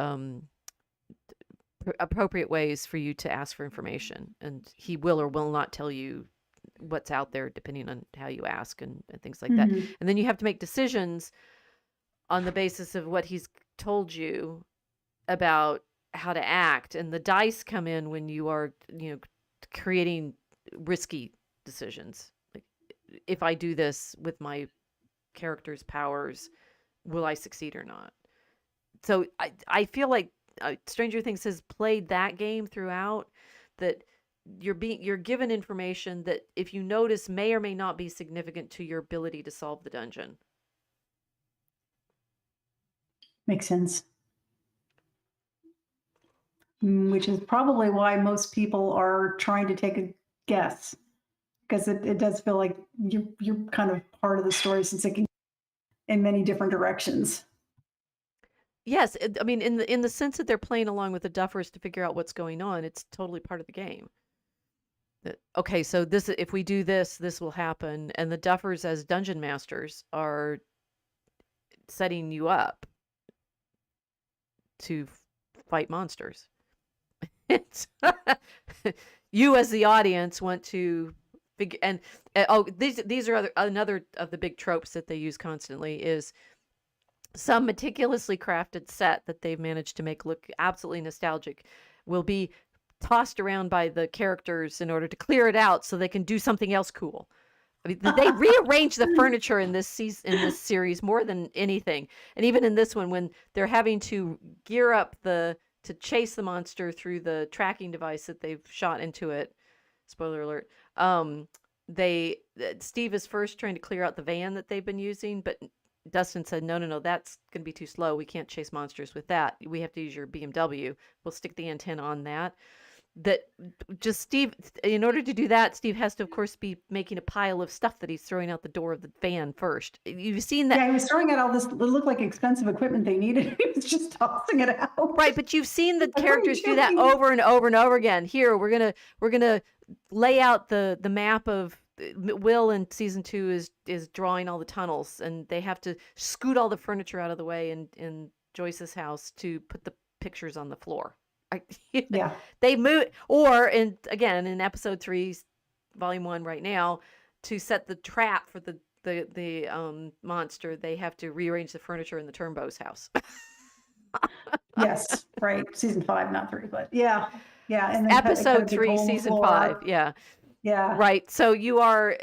appropriate ways for you to ask for information, and he will or will not tell you what's out there depending on how you ask and things like that. Hmm. And then you have to make decisions on the basis of what he's told you about how to act, and the dice come in when you are creating risky decisions, like, if I do this with my character's powers, will I succeed or not? So I feel like Stranger Things has played that game throughout, that you're given information that, if you notice, may or may not be significant to your ability to solve the dungeon. Makes sense. Which is probably why most people are trying to take a guess, because it does feel like you're kind of part of the story, since it can in many different directions. Yes, I mean, in the sense that they're playing along with the Duffers to figure out what's going on, it's totally part of the game. That, okay, so this, if we do this, this will happen, and the Duffers as dungeon masters are setting you up to fight monsters. It's you as the audience want to figure, and these are another of the big tropes that they use constantly, is some meticulously crafted set that they've managed to make look absolutely nostalgic will be tossed around by the characters in order to clear it out so they can do something else cool. I mean, they rearrange the furniture in this series more than anything, and even in this one, when they're having to gear up to chase the monster through the tracking device that they've shot into it. Spoiler alert. Steve is first trying to clear out the van that they've been using, but Dustin said, no, that's going to be too slow. We can't chase monsters with that. We have to use your BMW. We'll stick the antenna on that. That just Steve, in order to do that, Steve has to, of course, be making a pile of stuff that he's throwing out the door of the van first. You've seen that. Yeah, he was throwing out all this, it looked like expensive equipment they needed. He was just tossing it out. Right, but you've seen the Like, what are you characters do that doing? over and over and over again. Here, we're gonna lay out the map of Will in season 2 is drawing all the tunnels, and they have to scoot all the furniture out of the way in Joyce's house to put the pictures on the floor. I, Yeah. they move, or in episode 3, volume 1 right now, to set the trap for the monster, they have to rearrange the furniture in the Turnbow's house. Yes. Right. Season 5, not 3, but yeah. Yeah. And then cut a Episode big 3, hole in the season 5. floor. Yeah. Yeah. Right. So you are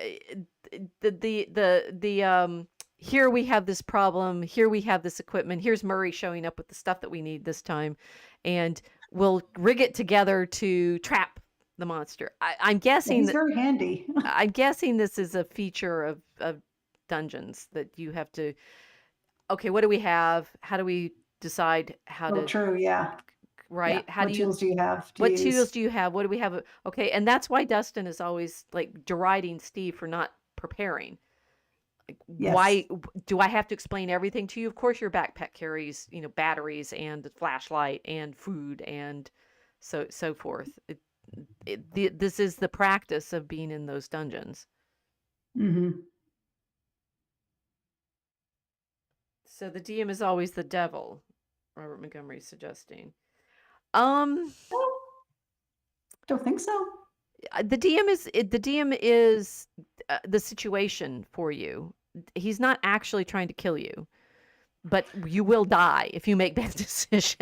here we have this problem, here we have this equipment, here's Murray showing up with the stuff that we need this time, and we'll rig it together to trap the monster. I'm Yeah, guessing he's that very handy. I'm guessing this is a feature of dungeons, that you have to, okay, what do we have? How do we decide how Oh, to, true. Yeah. Yeah. right? How do What you tools do you have to what tools use? do you have? What do we have? Okay, and that's why Dustin is always like deriding Steve for not preparing. Like, Yes. why do I have to explain everything to you? Of course, your backpack carries, batteries and a flashlight and food and so forth. This is the practice of being in those dungeons. Hmm. So the DM is always the devil. Robert Montgomery is suggesting. Um, Don't think so. the DM is the situation for you. He's not actually trying to kill you. but you will die if you make bad decisions.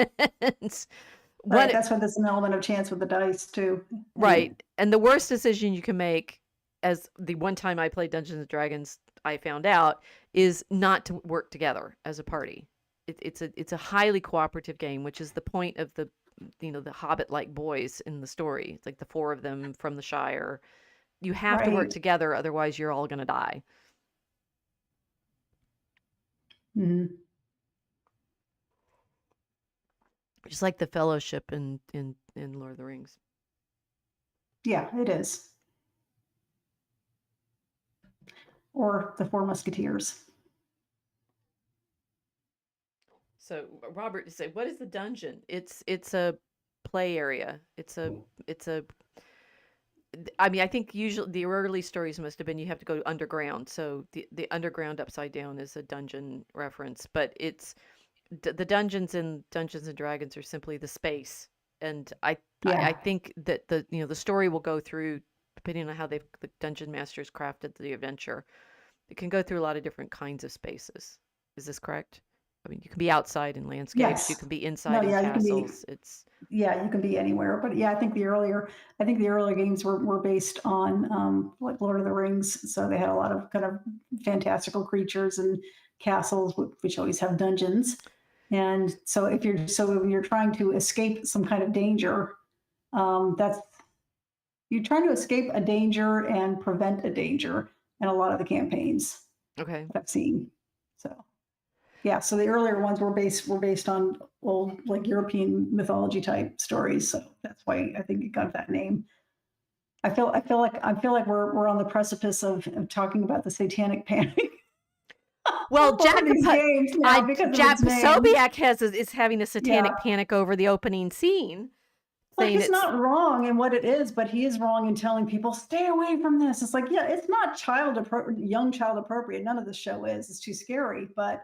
Right. One That's why there's an element of chance with the dice too. Right. And And the worst decision you can make, as the one time I played Dungeons and Dragons, I found out, is not to work together as a party. It's a highly cooperative game, which is the point of the Hobbit-like boys in the story. It's like the four of them from the Shire. You have to work right. together, otherwise you're all going to die. Mhm. Just like the Fellowship in Lord of the Rings. Yeah, it is. Or the Four Musketeers. So Robert to say, what is the dungeon? It's a play area. It's a I mean, I think usually the early stories must have been you have to go underground. So the underground upside down is a dungeon reference, but the dungeons in Dungeons and Dragons are simply the space. And I Yeah. think that the story will go through, depending on how the dungeon masters crafted the adventure. It can go through a lot of different kinds of spaces. Is this correct? I mean, you can be outside in landscapes, you Yes. can be No, inside in yeah, you can be castles. It's yeah, you can be anywhere. But yeah, I think the earlier games were based on like Lord of the Rings. So they had a lot of kind of fantastical creatures and castles, which always have dungeons. And so if you're trying to escape some kind of danger, that's you're trying to escape a danger and prevent a danger in a lot of the campaigns okay. that I've seen. So yeah, so the earlier ones were based on old like European mythology type stories. So that's why I think it got that name. I feel like we're on the precipice of talking about the Satanic Panic Well, over these games now because of its Jack name. Posobiec is having a Yeah, satanic panic over the opening scene, well, saying he's it's not wrong in what it is, but he is wrong in telling people stay away from this. It's like, yeah, it's not young child appropriate. None of the show is. It's too scary. But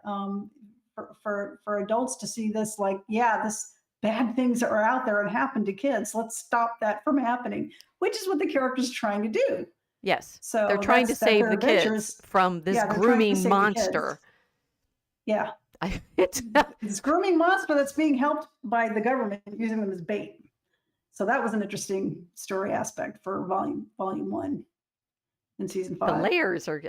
for adults to see this, like, yeah, this bad things are out there and happen to kids. Let's stop that from happening, which is what the character's trying to do. yes, they're So trying to that save their the kids adventures. from this Yeah, they're trying to grooming save the kids. monster. Yeah, It's this grooming monster that's being helped by the government using them as bait. So that was an interesting story aspect for volume one in season the 5. layers are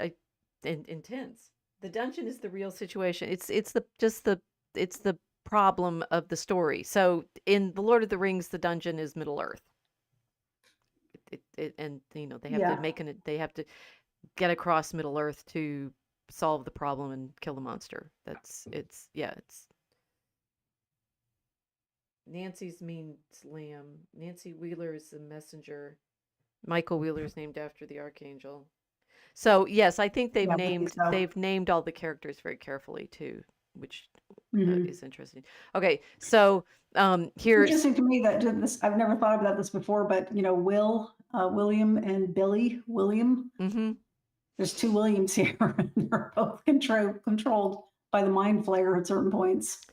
intense. The dungeon is the real situation. It's the problem of the story. So in the Lord of the Rings, the dungeon is Middle Earth. And they have to Yeah. they have to get across Middle Earth to solve the problem and kill the monster. It's Nancy's means lamb. Nancy Wheeler is the messenger. Michael Wheeler is named after the archangel. So yes, I think Yeah, I believe so. they've named all the characters very carefully too, which Mhm. is interesting. Okay, so It's here, interesting to me that this I've never thought about this before, but William and Billy William. hmm There's two Williams here, and they're both controlled by the mind flayer at certain points.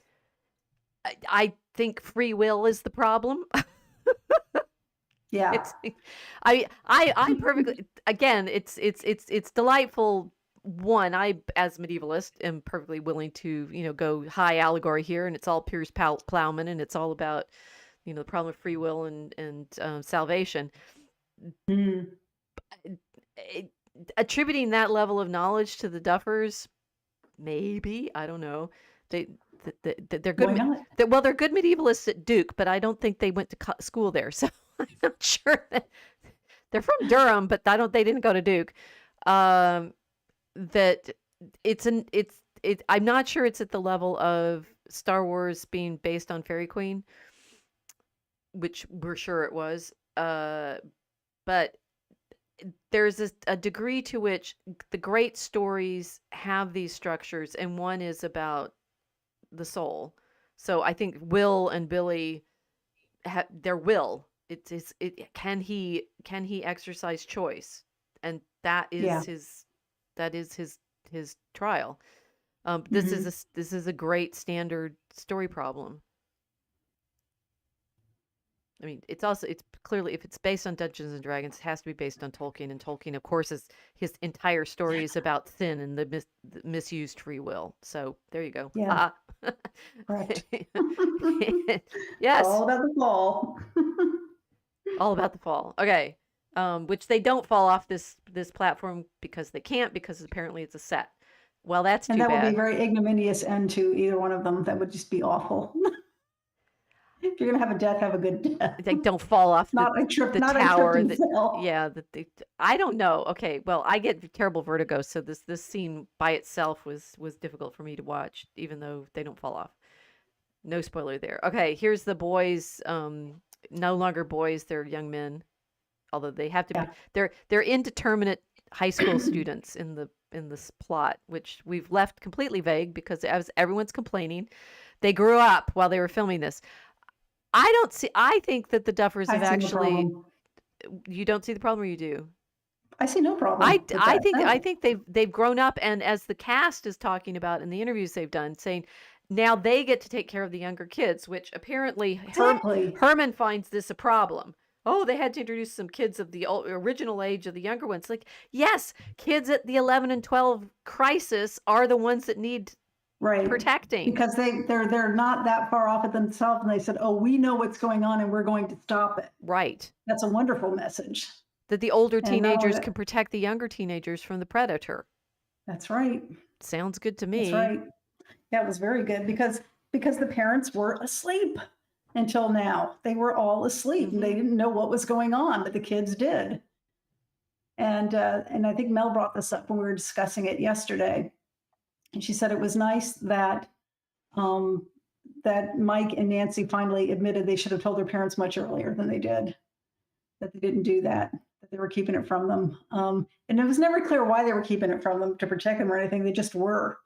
I think free will is the problem. Yeah. It's I perfectly again, it's delightful. One, I as medievalist am perfectly willing to, go high allegory here, and it's all Piers Plowman, and it's all about, the problem of free will and salvation. Mhm. It- Attributing that level of knowledge to the Duffers, maybe, I don't know. They they're good. Why not? Well, they're good medievalists at Duke, but I don't think they went to school there, so I'm not sure that they're from Durham, but I don't. They didn't go to Duke. Um, that I'm not sure it's at the level of Star Wars being based on Fairy Queen, which we're sure it was. But there's a degree to which the great stories have these structures, and one is about the soul. So I think Will and Billy their will. Can he exercise choice, and Yeah. that is his trial. Mhm. This is a great standard story problem. I mean, it's clearly, if it's based on Dungeons and Dragons, it has to be based on Tolkien, and Tolkien, of course, is his entire story is about sin and the misused free will. So there you go. Yeah, Ha. correct. Yes, All about the fall. all about the fall. Okay, which they don't fall off this platform because they can't, because apparently it's a set. Well, that's And too that would be a bad. very ignominious end to either one of them. That would just be awful. If you're gonna have a death, have a good death. They don't fall off Not a trip, the not a trip tower. and That fell. Yeah, I don't know. Okay, well, I get terrible vertigo, so this scene by itself was difficult for me to watch, even though they don't fall off. No spoiler there. Okay, here's the boys. No longer boys; they're young men. Although they have to be, Yeah. they're indeterminate high school students in this plot, which we've left completely vague because as everyone's complaining, they grew up while they were filming this. I think that the Duffers have I see no actually. problem. You don't see the problem, or you do? I see no problem with that. I No. think they've grown up, and as the cast is talking about in the interviews they've done, saying now they get to take care of the younger kids, which apparently Exactly. Herman finds this a problem. Oh, they had to introduce some kids of the original age of the younger ones. Like, yes, kids at the 11 and 12 crisis are the ones that need Right. protecting. Because they're not that far off at themselves, and they said, "Oh, we know what's going on, and we're going to stop it." Right. That's a wonderful message. That the older And not only teenagers that, can protect the younger teenagers from the predator. that's right. Sounds good to That's me. right. Yeah, it was very good because the parents were asleep until now. They were all asleep and they didn't know what was going on, but the kids did. And I think Mel brought this up when we were discussing it yesterday. And she said it was nice that that Mike and Nancy finally admitted they should have told their parents much earlier than they did. That they didn't do that. That they were keeping it from them. And it was never clear why they were keeping it from them, to protect them or anything. They just were.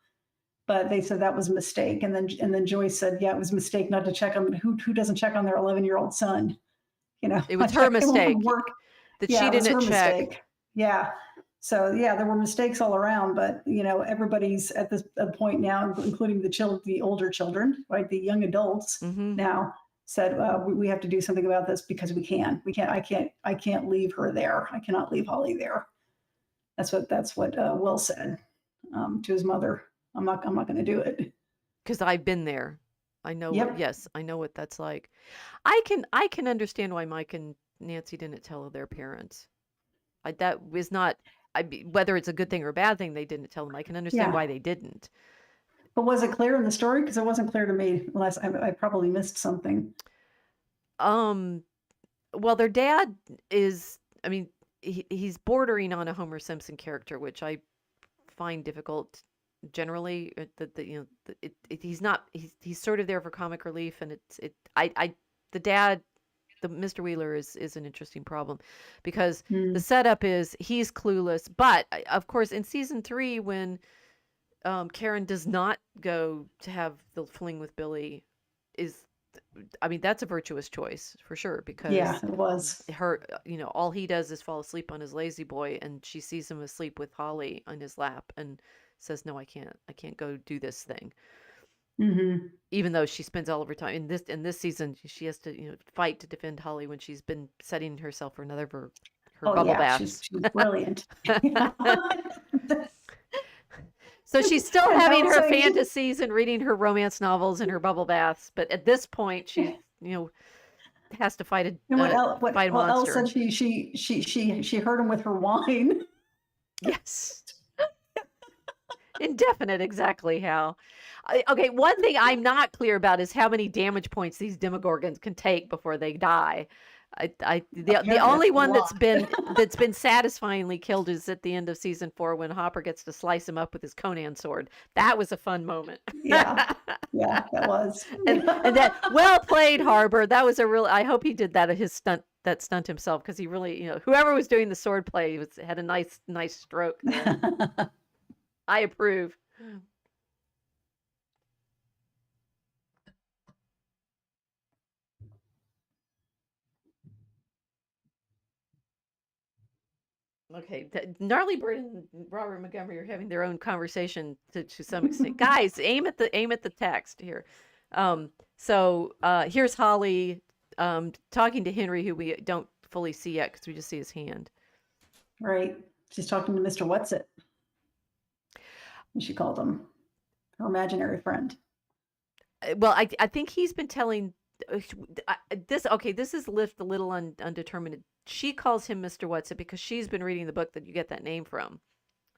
But they said that was a mistake. And then Joyce said, yeah, it was a mistake not to check on who doesn't check on their 11-year-old son. You know, It was her mistake that yeah, she it was didn't her check. mistake. Yeah. So yeah, there were mistakes all around, but you know, everybody's at this point now, including the older children, right, the young adults now said we have to do something about this because we can't. I can't leave her there. I cannot leave Holly there. That's what Will said to his mother. I'm not going to do it. Because I've been there. I know. Yep. Yes, I know what that's like. I can understand why Mike and Nancy didn't tell their parents. That was not. Whether it's a good thing or a bad thing, they didn't tell them. I can understand why they didn't. But was it clear in the story? Because it wasn't clear to me, unless I probably missed something. Well, their dad is. I mean, he's bordering on a Homer Simpson character, which I find difficult. Generally, he's not. He's sort of there for comic relief, and the dad. The Mr. Wheeler is an interesting problem because the setup is he's clueless. But of course, in season 3, when Karen does not go to have the fling with Billy, that's a virtuous choice for sure, because it was her. All he does is fall asleep on his lazy boy, and she sees him asleep with Holly on his lap and says, "No, I can't go do this thing." Even though she spends all of her time in this season, she has to fight to defend Holly when she's been setting herself for another her bubble bath. She's brilliant. So she's still having her fantasies and reading her romance novels and her bubble baths, but at this point she has to fight a monster. Else said she hurt him with her wine. Yes. Indefinite, exactly how. Okay, one thing I'm not clear about is how many damage points these Demogorgons can take before they die. The only one that's been satisfyingly killed is at the end of season 4 when Hopper gets to slice him up with his Conan sword. That was a fun moment. Yeah, that was. and that, well played, Harbor. That was a real. I hope he did that at his stunt himself, because he really, whoever was doing the sword play had a nice stroke there. I approve. Okay, Gnarly Bird and Robert Montgomery are having their own conversation to some extent. Guys, aim at the text here. So here's Holly talking to Henry, who we don't fully see yet because we just see his hand. Right. She's talking to Mr. Whatsit. She called him her imaginary friend. Well, I think he's been telling this. Okay, this is left a little undetermined. She calls him Mr. Whatsit because she's been reading the book that you get that name from,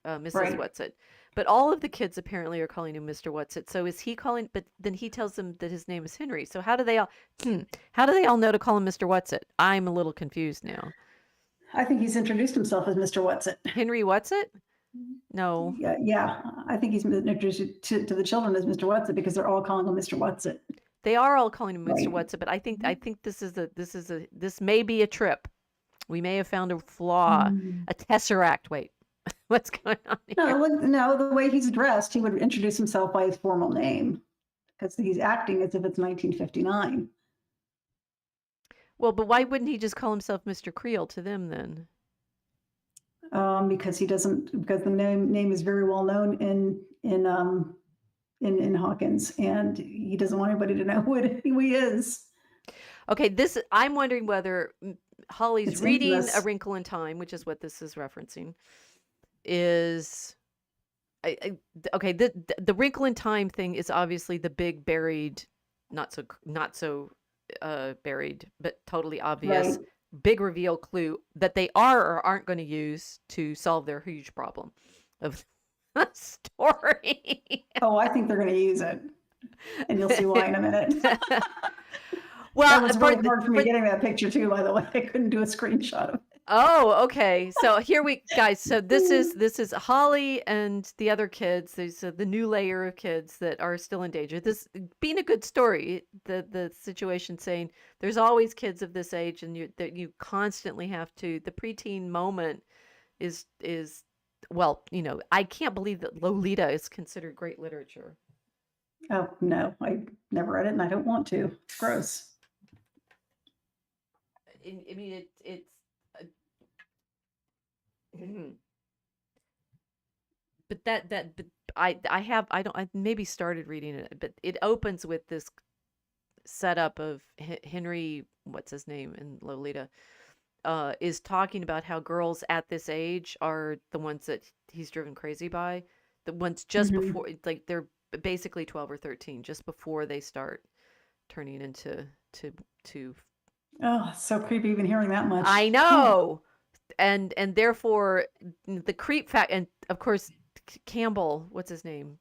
Mrs. Right. Whatsit. But all of the kids apparently are calling him Mr. Whatsit. So is he calling? But then he tells them that his name is Henry. So how do they all? How do they all know to call him Mr. Whatsit? I'm a little confused now. I think he's introduced himself as Mr. Whatsit. Henry Whatsit? No. Yeah. I think he's introduced to the children as Mr. Whatsit because they're all calling him Mr. Whatsit. They are all calling him Mr. Right. Whatsit, but I think this may be a trip. We may have found a flaw, a tesseract. Wait, what's going on here? No, the way he's dressed, he would introduce himself by his formal name because he's acting as if it's 1959. Well, but why wouldn't he just call himself Mr. Creel to them then? Because the name is very well known in Hawkins, and he doesn't want anybody to know who he is. Okay, I'm wondering whether Holly's It's reading infamous. A Wrinkle in Time, which is what this is referencing, is okay. The Wrinkle in Time thing is obviously the big buried, not so buried, but totally obvious Right. big reveal clue that they are or aren't going to use to solve their huge problem of the story. Oh, I think they're going to use it, and you'll see why in a minute. Well, that was really hard for me getting that picture too. By the way, I couldn't do a screenshot of it. Oh, okay. So here guys. So this is Holly and the other kids. There's the new layer of kids that are still in danger. This being a good story. The situation saying there's always kids of this age, and you constantly have to. The preteen moment is well, I can't believe that Lolita is considered great literature. Oh no, I never read it, and I don't want to. It's gross. I mean, it's. But I maybe started reading it, but it opens with this setup of Henry, what's his name in Lolita, is talking about how girls at this age are the ones that he's driven crazy by, the ones just before, like they're basically 12 or 13, just before they start turning into Oh, it's so creepy even hearing that much. I know. And therefore the creep fact, and of course Campbell, what's his name,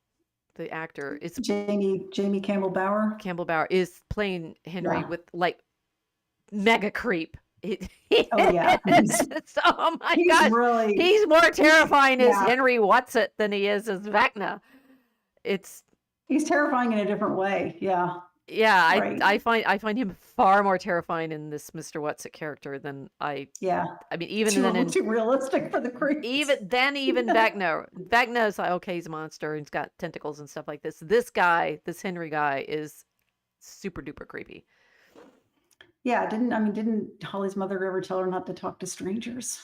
the actor, is Jamie Campbell Bower. Campbell Bower is playing Henry with like mega creep. Oh yeah. Oh my God, really, he's more terrifying as Henry Whatsit than he is as Vecna. He's terrifying in a different way. Yeah. Yeah, right. I find him far more terrifying in this Mr. Whatsit character than I. Yeah. I mean, even too realistic for the creeps. Even Vecna. Vecna's like, okay, he's a monster and he's got tentacles and stuff like this. This Henry guy is super duper creepy. Yeah, didn't Holly's mother ever tell her not to talk to strangers?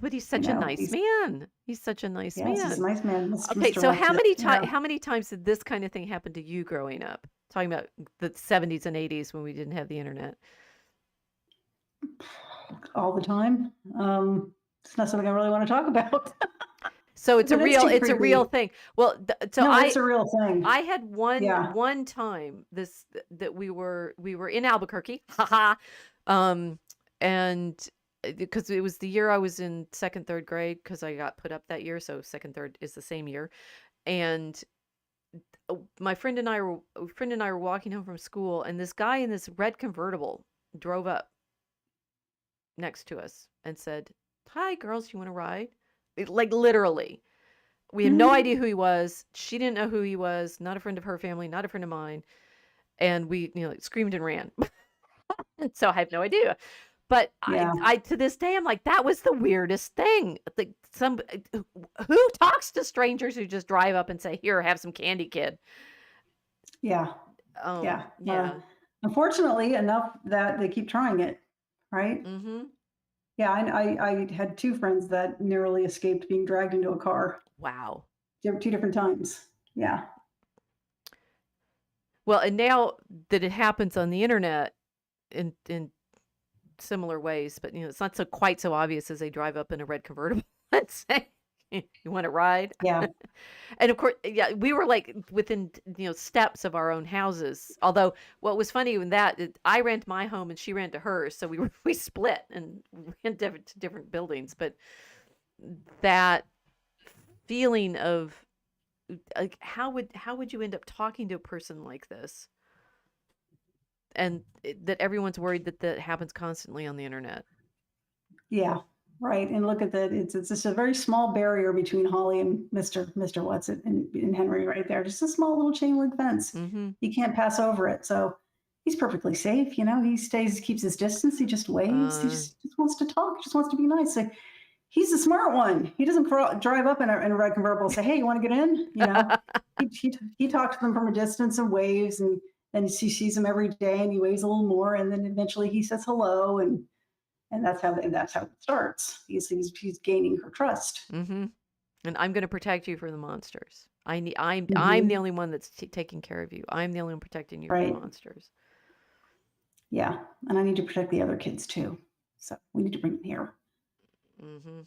But he's such a nice man. He's such a nice man. He's a nice man. Okay, so how many times did this kind of thing happen to you growing up? Talking about the 70s and 80s when we didn't have the internet. All the time. It's not something I really want to talk about. So it's a real thing. Well, it's a real thing. I had one time that we were in Albuquerque, and because it was the year I was in second, third grade, because I got put up that year, so second, third is the same year, and my friend and I were walking home from school, and this guy in this red convertible drove up next to us and said, "Hi, girls, you want to ride?" Like literally. We had no idea who he was. She didn't know who he was. Not a friend of her family, not a friend of mine. And we, screamed and ran. So I have no idea. But I to this day, I'm like, that was the weirdest thing. Like who talks to strangers who just drive up and say, "Here, have some candy, kid." Yeah. Yeah. Unfortunately, enough that they keep trying it, right? Mm-hmm. Yeah, I had two friends that narrowly escaped being dragged into a car. Wow. 2 different times. Yeah. Well, and now that it happens on the internet, in similar ways, but it's not so quite so obvious as they drive up in a red convertible and say, "You want to ride?" Yeah. And of course, yeah, we were like within steps of our own houses. Although what was funny in that I ran to my home and she ran to hers, so we split and went to different buildings. But that feeling of like how would you end up talking to a person like this, and that everyone's worried that happens constantly on the internet. Yeah. Right. And look at that. It's just a very small barrier between Holly and Mr. Whatsit and Henry right there. Just a small little chain link fence. Mm-hmm. You can't pass over it. So he's perfectly safe. He keeps his distance. He just waves. He just wants to talk. He just wants to be nice. Like, he's the smart one. He doesn't drive up in a red convertible and say, "Hey, you want to get in?" He talks to them from a distance and waves, and then she sees him every day, and he waves a little more, and then eventually he says hello, and that's how it starts. He's gaining her trust. Mm-hmm. And I'm going to protect you from the monsters. I'm Mhm. the only one that's taking care of you. I'm the only one protecting you from Right. the monsters. Yeah, and I need to protect the other kids too. So we need to bring them here. Mm-hmm.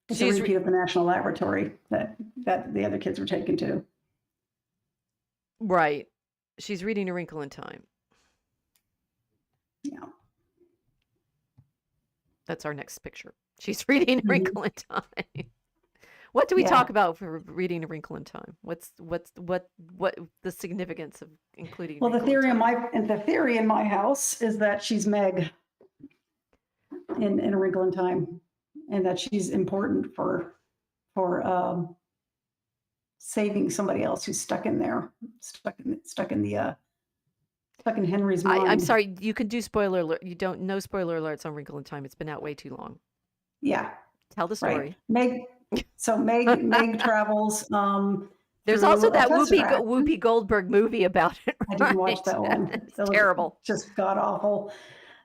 It's a repeat of the National Laboratory that the other kids were taken to. Right. She's reading A Wrinkle in Time. Yeah. That's our next picture. She's reading A Mhm. Wrinkle in Time. What do we talk about for reading A Wrinkle in Time? What's the significance of including? Well, the Wrinkle in Time? theory in my house is that she's Meg in A Wrinkle in Time, and that she's important for saving somebody else who's stuck in there, stuck in Henry's mind. I'm sorry, you can do spoiler alert. No spoiler alerts on Wrinkle in Time. It's been out way too long. Yeah. Tell the story. Right. Meg travels. There's also that Whoopi Goldberg movie about it. I didn't watch that one. It's terrible. Just god awful.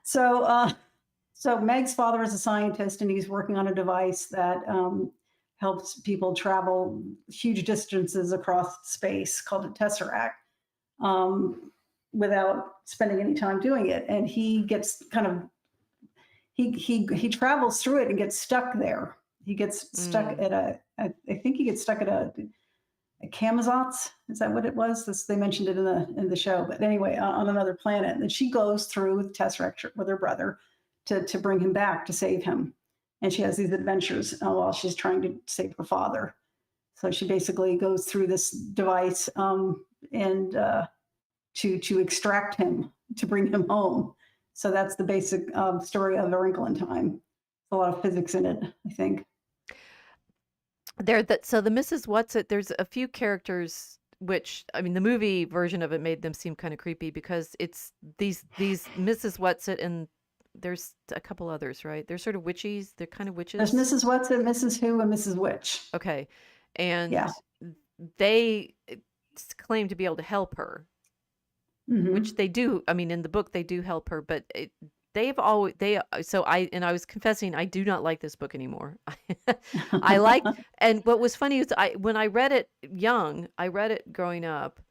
So Meg's father is a scientist, and he's working on a device that helps people travel huge distances across space, called a tesseract, without spending any time doing it. And he gets he travels through it and gets stuck there. He gets stuck at I think he gets stuck at a Camazotz. Is that what it was? They mentioned it in the show. But anyway, on another planet. And she goes through with Tesseract with her brother to bring him back, to save him. And she has these adventures while she's trying to save her father. So she basically goes through this device and to extract him, to bring him home. So that's the basic story of A Wrinkle in Time. There's a lot of physics in it, I think. So the Mrs. Whatsit, there's a few characters which, I mean, the movie version of it made them seem kind of creepy because it's these Mrs. Whatsit, and there's a couple others, right? They're sort of witches. They're kind of witches. There's Mrs. Whatsit, Mrs. Who, and Mrs. Witch. Okay. And they claim to be able to help her, which they do. I mean, in the book, they do help her, but I was confessing, I do not like this book anymore. And what was funny is when I read it young, I read it growing up,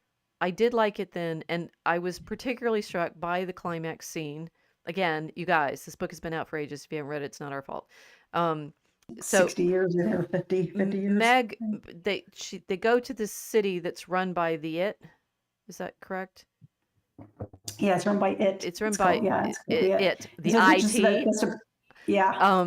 I did like it then, and I was particularly struck by the climax scene. Again, you guys, this book has been out for ages. If you haven't read it, it's not our fault. So 60 years or 50 years. Meg, they go to this city that's run by the It. Is that correct? Yeah, it's run by It. It's run by It. The IT. Yeah.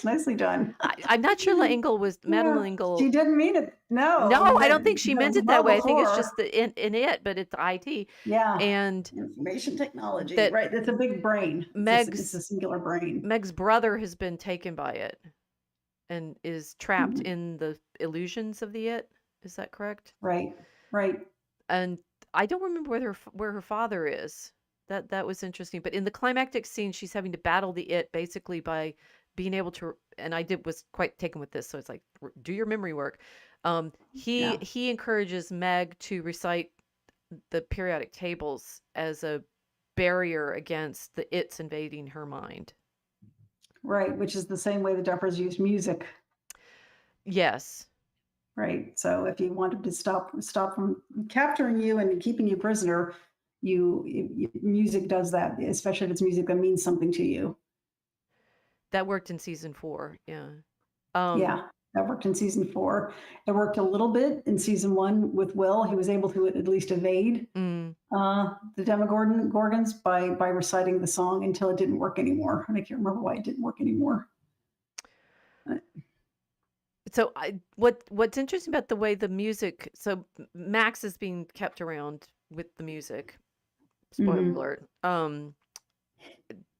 Nicely done. I'm not sure Madeleine L'Engle. She didn't mean it. No, I don't think she meant it that way. I think it's just in It, but it's IT. Yeah. And information technology. Right. It's a big brain. It's a singular brain. Meg's brother has been taken by it and is trapped in the illusions of the It. Is that correct? Right. And I don't remember where her father is. That was interesting. But in the climactic scene, she's having to battle the It basically by being able to. And was quite taken with this, so it's like, do your memory work. He encourages Meg to recite the periodic tables as a barrier against the It's invading her mind. Right, which is the same way the Duffers used music. Yes. right? So if you wanted to stop from capturing you and keeping you prisoner, music does that, especially if it's music that means something to you. That worked in season 4. Yeah. Um, Yeah, that worked in season 4. It worked a little bit in season 1 with Will. He was able to at least evade mm. the Demogorgons by reciting the song until it didn't work anymore. And I can't remember why it didn't work anymore. So what's interesting about the way the music, so Max is being kept around with the music. Spoiler Mhm. alert.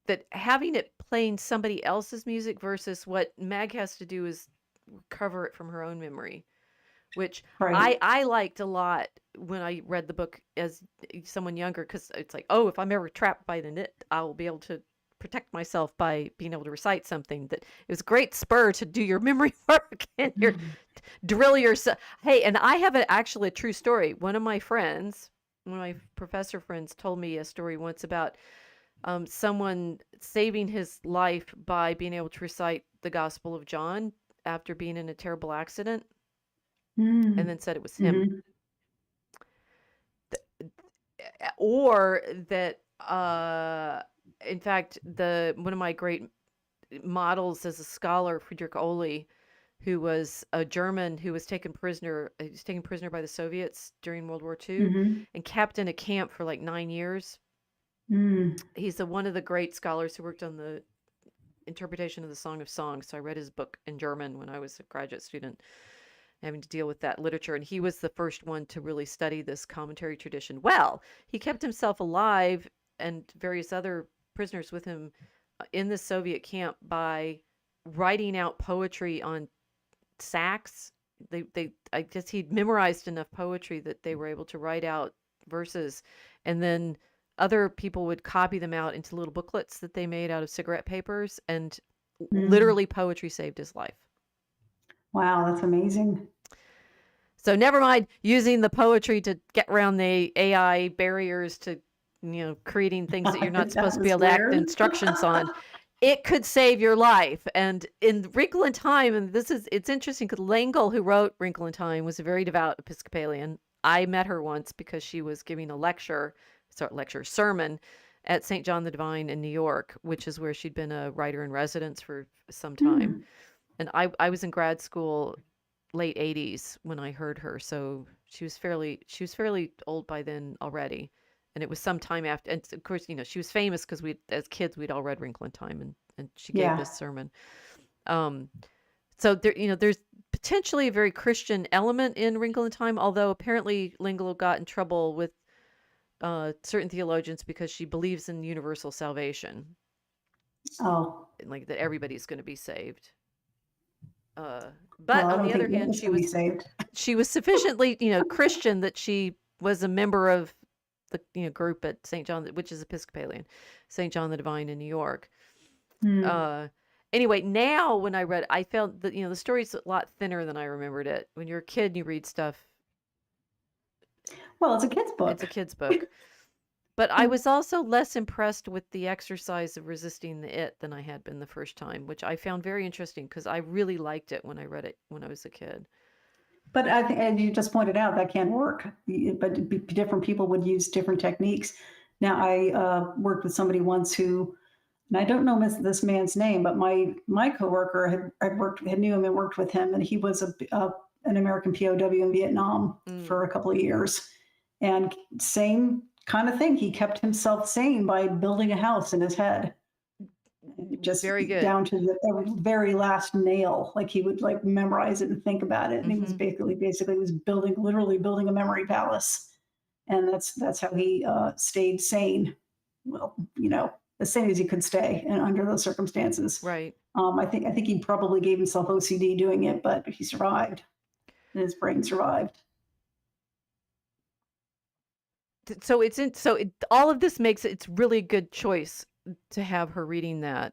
That having it playing somebody else's music versus what Mag has to do is recover it from her own memory, which Right. I liked a lot when I read the book as someone younger, because it's like, oh, if I'm ever trapped by the knit, I'll be able to protect myself by being able to recite something. That it was a great spur to do your memory work and your drill yourself. Hey, and I have actually a true story. One of my professor friends told me a story once about someone saving his life by being able to recite the Gospel of John after being in a terrible accident, and Mm. then said it was him. Mhm. Or that in fact, the one of my great models as a scholar, Friedrich Ohly, who was a German who was taken prisoner. He was taken prisoner by the Soviets during World War II Mhm. and kept in a camp for like 9 years. Mm. He's one of the great scholars who worked on the interpretation of the Song of Songs. So I read his book in German when I was a graduate student, having to deal with that literature. And he was the first one to really study this commentary tradition. Well, he kept himself alive and various other prisoners with him in the Soviet camp by writing out poetry on sacks. I guess he'd memorized enough poetry that they were able to write out verses, and then other people would copy them out into little booklets that they made out of cigarette papers, and Mm. literally poetry saved his life. Wow, that's amazing. So never mind using the poetry to get around the AI barriers to, creating things that you're not That supposed to be was able to act weird. instructions on. It could save your life. And in Wrinkle in Time, and it's interesting because L'Engle, who wrote Wrinkle in Time, was a very devout Episcopalian. I met her once because she was giving a sermon at St. John the Divine in New York, which is where she'd been a writer in residence for some time. Mm. And I was in grad school late 80s when I heard her, so she was fairly old by then already. And it was some time after, and of course, she was famous because we, as kids, we'd all read Wrinkle in Time, and she gave Yeah. this sermon. Um, so there's potentially a very Christian element in Wrinkle in Time, although apparently L'Engle got in trouble with certain theologians because she believes in universal salvation, Oh, like that everybody's going to be saved. well, But I on don't the other think hand, Nick's gonna be saved. she was sufficiently, Christian that she was a member of the group at St. John, which is Episcopalian, St. John the Divine in New York. Mm. Uh, anyway, now when I read, I felt that the story's a lot thinner than I remembered it. When you're a kid and you read stuff, Well, it's a kid's it's a book. kid's book. But I was also less impressed with the exercise of resisting the it than I had been the first time, which I found very interesting because I really liked it when I read it when I was a kid. But I think, and you just pointed out that can work, but different people would use different techniques. Now, I worked with somebody once who, and I don't know this man's name, but my coworker had knew him and worked with him, and he was an American POW in Vietnam Mm, for a couple of years, and same kind of thing. He kept himself sane by building a house in his head, just very good. down to the very last nail. Like he would like memorize it and think about it, and he was Hmm. basically was literally building a memory palace, and that's how he stayed sane. Well, as sane as he could stay, and under those circumstances. Right. I think he probably gave himself OCD doing it, but he survived, and his brain survived. All of this makes it's really a good choice to have her reading that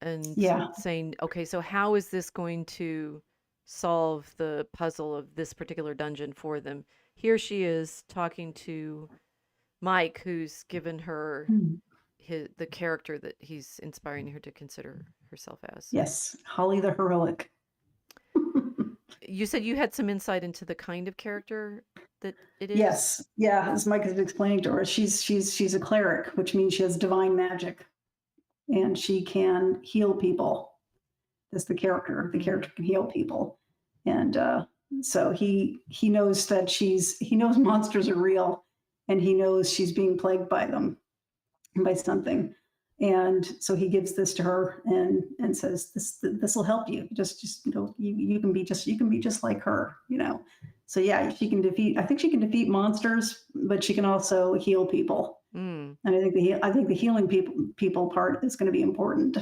and Yeah. saying, okay, so how is this going to solve the puzzle of this particular dungeon for them? Here she is talking to Mike, who's given her Hmm. the character that he's inspiring her to consider herself as. Yes, Holly the heroic. you said you had some insight into the kind of character that it is? Yes, yeah, as Mike is explaining to her, she's a cleric, which means she has divine magic, and she can heal people. That's the character. The Mhm. character can heal people, and so he knows that he knows monsters are real, and he knows she's being plagued by them, by something. And so he gives this to her and says, this will help you. Just you can be just like her, So yeah, she can defeat. I think she can defeat monsters, but she can also heal people. Mm, And I think the healing people part is going to be important.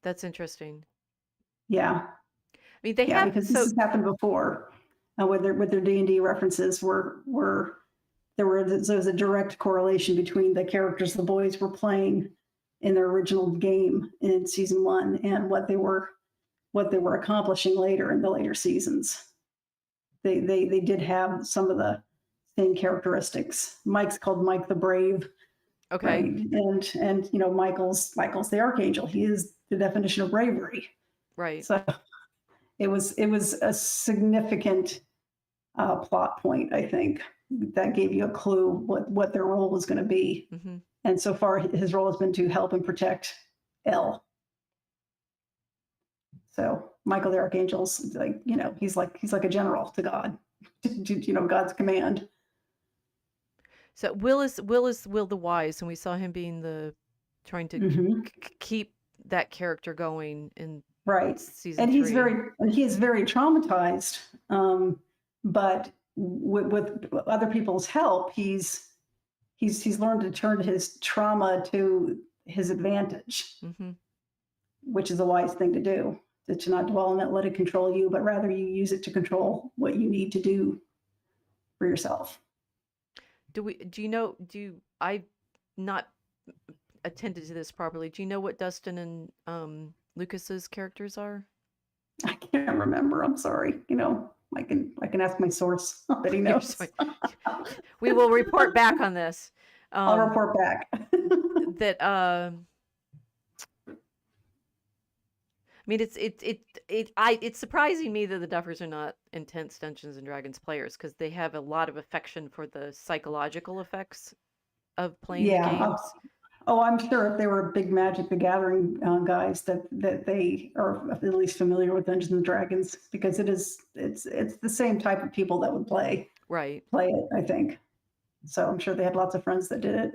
that's interesting. Yeah, I mean, they yeah, have because this has happened before with their D&D references were there was a direct correlation between the characters the boys were playing in their original game in season 1 and what they were accomplishing later in the later seasons. They did have some of the same characteristics. Mike's called Mike the Brave, okay. right? And Michael's the Archangel. He is the definition of bravery. Right. So it was a significant plot point, I think, that gave you a clue what their role was going to be. Mm-hmm. And so far, his role has been to help and protect El. So Michael the Archangel's he's like a general to God, God's command. So Will is Will the Wise, and we saw him being trying to keep that character going in right season and 3. he is very traumatized, but with other people's help, he's learned to turn his trauma to his advantage, Mm-hmm. which is a wise thing to do. To not dwell on it, let it control you, but rather you use it to control what you need to do for yourself. I've not attended to this properly. Do you know what Dustin and Lucas's characters are? I can't remember. I'm sorry. I can ask my source, but he knows. We will report back on this. I'll report back. I mean, it's surprising me that the Duffers are not intense Dungeons and Dragons players, because they have a lot of affection for the psychological effects of playing the games. I'm sure if they were big Magic the Gathering guys, that they are at least familiar with Dungeons and Dragons, because it's the same type of people that would play it, I think. So I'm sure they had lots of friends that did it.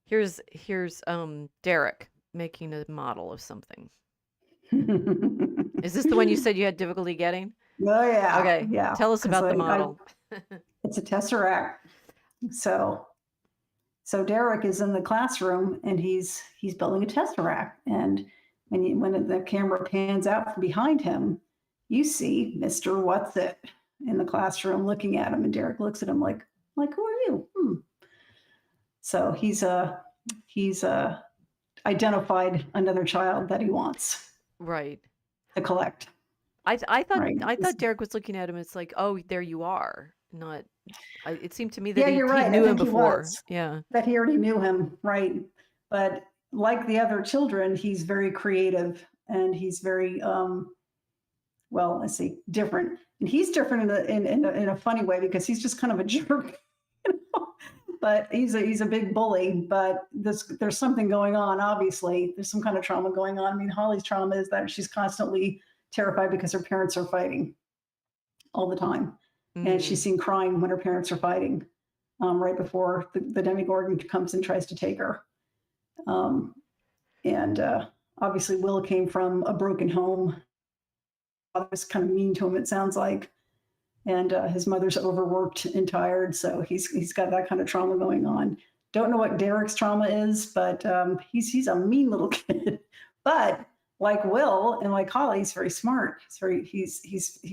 Here's Derek making a model of something. Is this the one you said you had difficulty getting? Oh yeah. Okay. Yeah. Tell us about the model. It's a Tesseract. So Derek is in the classroom and he's building a Tesseract. And when the camera pans out from behind him, you see Mr. What's It in the classroom looking at him, and Derek looks at him like who are you? So he's identified another child that he wants to collect. I thought Derek was looking at him. It's like, oh, there you are. Not. It seemed to me that he knew him before. Yeah, that he already knew him, right? But like the other children, he's very creative and he's very different. And he's different in a funny way, because he's just kind of a jerk. But he's a big bully. But there's something going on. Obviously, there's some kind of trauma going on. I mean, Holly's trauma is that she's constantly terrified because her parents are fighting all the time, and she's seen crying when her parents are fighting, right before the Demogorgon comes and tries to take her. And obviously, Will came from a broken home. Father was kind of mean to him, it sounds like. And his mother's overworked and tired, so he's got that kind of trauma going on. Don't know what Derek's trauma is, but he's a mean little kid. But like Will and like Holly, he's very smart. He's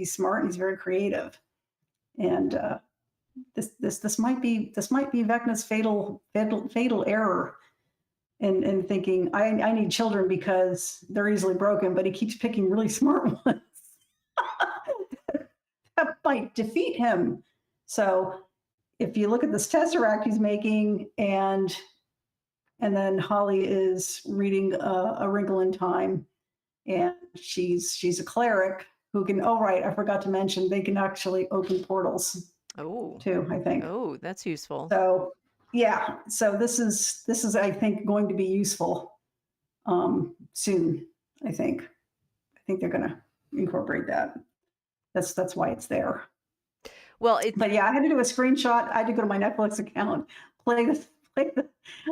smart and he's very creative. And this might be Vecna's fatal error in thinking I need children because they're easily broken, but he keeps picking really smart ones. That might defeat him. So if you look at this Tesseract he's making, and then Holly is reading A Wrinkle in Time, and she's a cleric who can. Oh, right, I forgot to mention they can actually open portals Oh, too, I think. oh, that's useful. So yeah, so this is I think going to be useful soon. I think they're going to incorporate that. That's why it's there. Well, it's But yeah, I had to do a screenshot. I had to go to my Netflix account, play this, and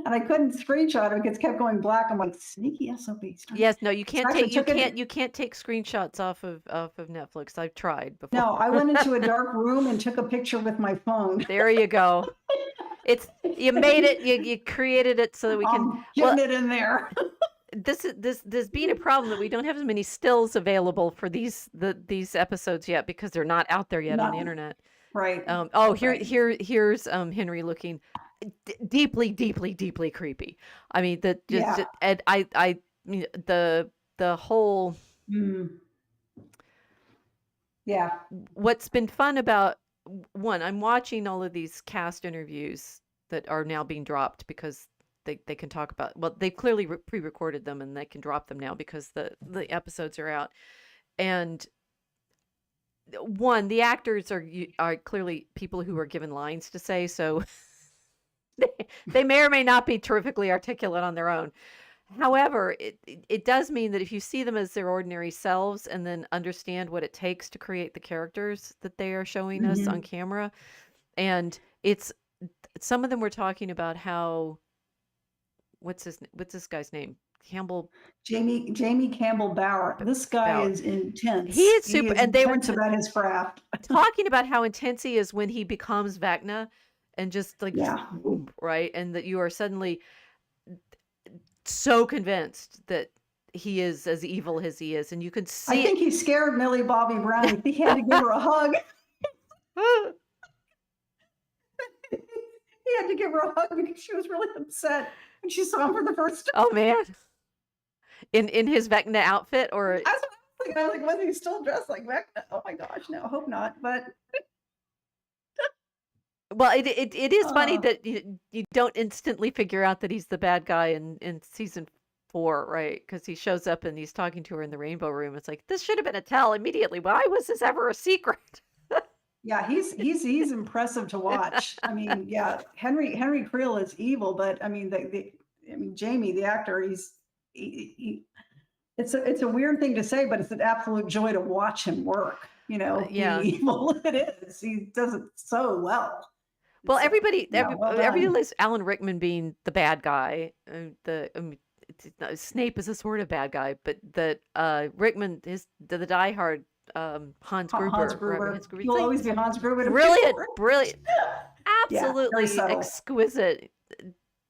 I couldn't screenshot it because it kept going black. I'm like, sneaky SOB. yes, no, you So can't I actually take took it. you can't take screenshots off of Netflix. I've tried before. No, I went into a dark room and took a picture with my phone. There you go. You made it. You created it so that we can. Getting it in there. This being a problem that we don't have as many stills available for these episodes yet because they're not out there yet on the Not- internet. Right. Here's Henry looking deeply, deeply, deeply creepy. I mean, and I mean the whole. Yeah. What's been fun about one, I'm watching all of these cast interviews that are now being dropped because they can talk about, well, they've clearly pre-recorded them and they can drop them now because the episodes are out. And one, the actors are clearly people who are given lines to say, so they may or may not be terrifically articulate on their own. However, it does mean that if you see them as their ordinary selves and then understand what it takes to create the characters that they are showing us on camera, and some of them were talking about how what's this guy's name? Campbell. Jamie Campbell Bower. This guy Bauer. is intense. He is super, and they were about his craft. talking about how intense he is when he becomes Vecna, and just like boom, right, and that you are suddenly so convinced that he is as evil as he is, and you can see. I think he scared Millie Bobby Brown. He had to give her a hug. He had to give her a hug because she was really upset when she saw him for the first time. Oh man, in his Vecna outfit, or I was like, was he still dressed like Vecna? Oh my gosh, no, I hope not. But well, it is funny that you don't instantly figure out that he's the bad guy in season 4, right? Because he shows up and he's talking to her in the Rainbow Room. It's like, this should have been a tell immediately. Why was this ever a secret? yeah, he's impressive to watch. I mean, yeah, Henry Creel is evil, but I mean, Jamie, the actor, it's a weird thing to say, but it's an absolute joy to watch him work. You know, yeah, evil it is. He does it so well. Well, everybody lists Alan Rickman being the bad guy. Snape is a sort of bad guy, but that Rickman is the diehard Hans Gruber. He'll always be Hans Gruber. Brilliant, absolutely exquisite.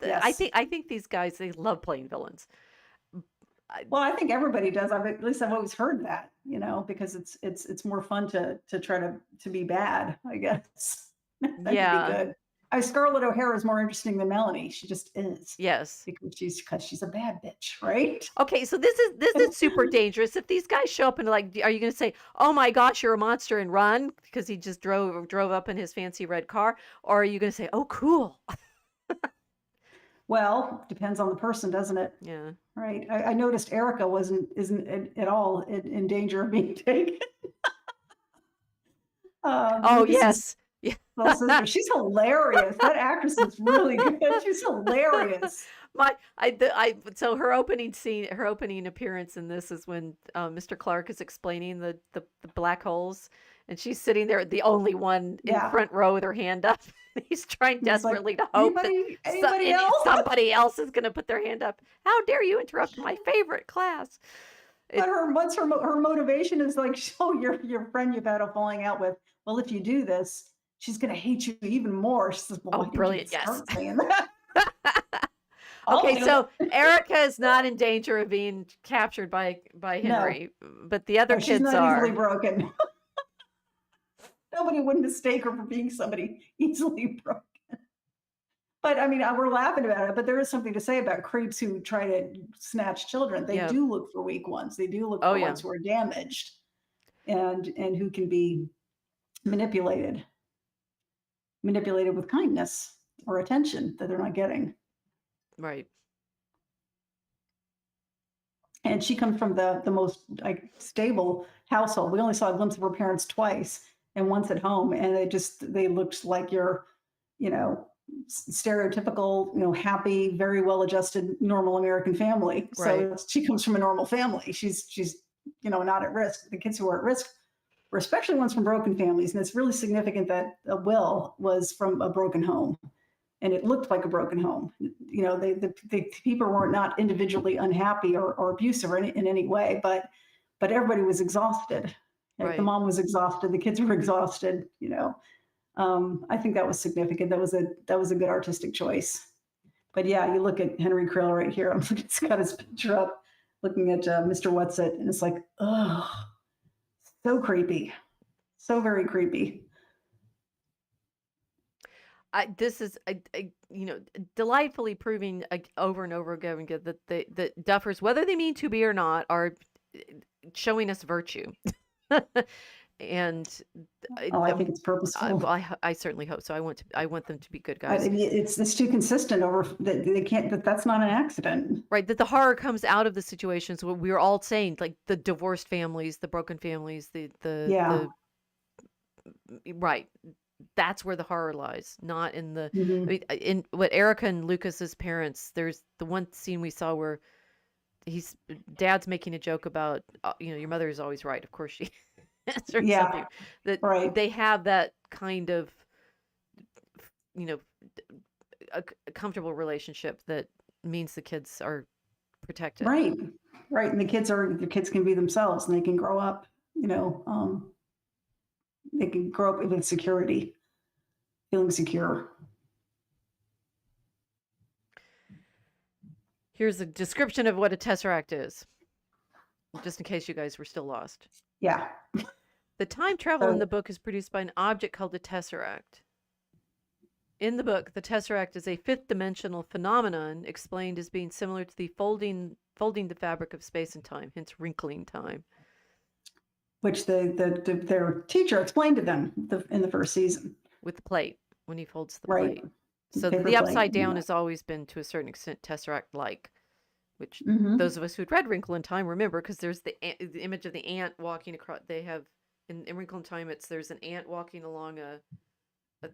Yes. I think these guys, they love playing villains. Well, I think everybody does. At least I've always heard that, you know, because it's more fun to try to be bad, I guess. That yeah. Could be good. Scarlett O'Hara is more interesting than Melanie. She just is. Yes. Because she's a bad bitch, right? Okay, so this is super dangerous. If these guys show up and like, are you going to say, "Oh my gosh, you're a monster," and run because he just drove up in his fancy red car, or are you going to say, "Oh, cool"? Well, depends on the person, doesn't it? Yeah. Right. I noticed Erica isn't at all in danger of being taken. Oh yes. Yeah. She's hilarious. That actress is really good. She's hilarious. So her opening appearance in this is when Mr. Clark is explaining the black holes, and she's sitting there, the only one in front row with her hand up. He's trying desperately to hope that somebody else is going to put their hand up. How dare you interrupt my favorite class? But her motivation is like, show your friend you've had a falling out with. Well, if you do this, she's going to hate you even more. She says, well, brilliant. Yes. Okay, Okay, so Erica is not in danger of being captured by Henry, but the other kids she's not are. Easily broken. Nobody would mistake her for being somebody easily broken. But I mean, we're laughing about it, but there is something to say about creeps who try to snatch children. They do look for weak ones. They do look for ones who are damaged and who can be manipulated with kindness or attention that they're not getting. Right. and she comes from the most like stable household. We only saw a glimpse of her parents twice, and once at home, and they looked like your, you know, stereotypical, happy, very well adjusted, normal American family. Right. So she comes from a normal family. She's not at risk. The kids who are at risk were especially ones from broken families, and it's really significant that Will was from a broken home, and it looked like a broken home. The people were not individually unhappy or abusive in any way, but everybody was exhausted. Like the Right. mom was exhausted, the kids were exhausted. I think that was significant. That was a good artistic choice. But yeah, you look at Henry Krill right here. I'm looking, it's got his picture up, looking at Mr. What's It, and it's like, oh, so creepy, so very creepy. This is delightfully proving over and over again that the Duffers, whether they mean to be or not, are showing us virtue. And Oh, I think it's purposeful. I certainly hope so. I want them to be good I guys. mean, it's too consistent over that they can't. That's not an accident. Right, that the horror comes out of the situations where we're all saying, like the divorced families, the broken families, Yeah. right. That's where the horror lies, not in the. I Mhm. mean, in what Erica and Lucas's parents. There's the one scene we saw where dad's making a joke about, your mother is always right. Of course she is, or Yeah. something. That Right. they have that kind of, you know, a comfortable relationship that means the kids are protected. Right. Right. And the kids can be themselves, and they can grow up. They can grow up with security, feeling secure. Here's a description of what a tesseract is, just in case you guys were still lost. Yeah. The time travel in So the book is produced by an object called the tesseract. In the book, the tesseract is a fifth-dimensional phenomenon explained as being similar to the folding the fabric of space and time, hence wrinkling time. which their teacher explained to them in the first season. With the plate, when he folds the Right. plate. So Paper the plate, upside down yeah. has always been, to a certain extent, tesseract-like, which Mhm. those of us who'd read Wrinkle in Time remember, because there's the image of the ant walking across. They have in Wrinkle in Time, there's an ant walking along a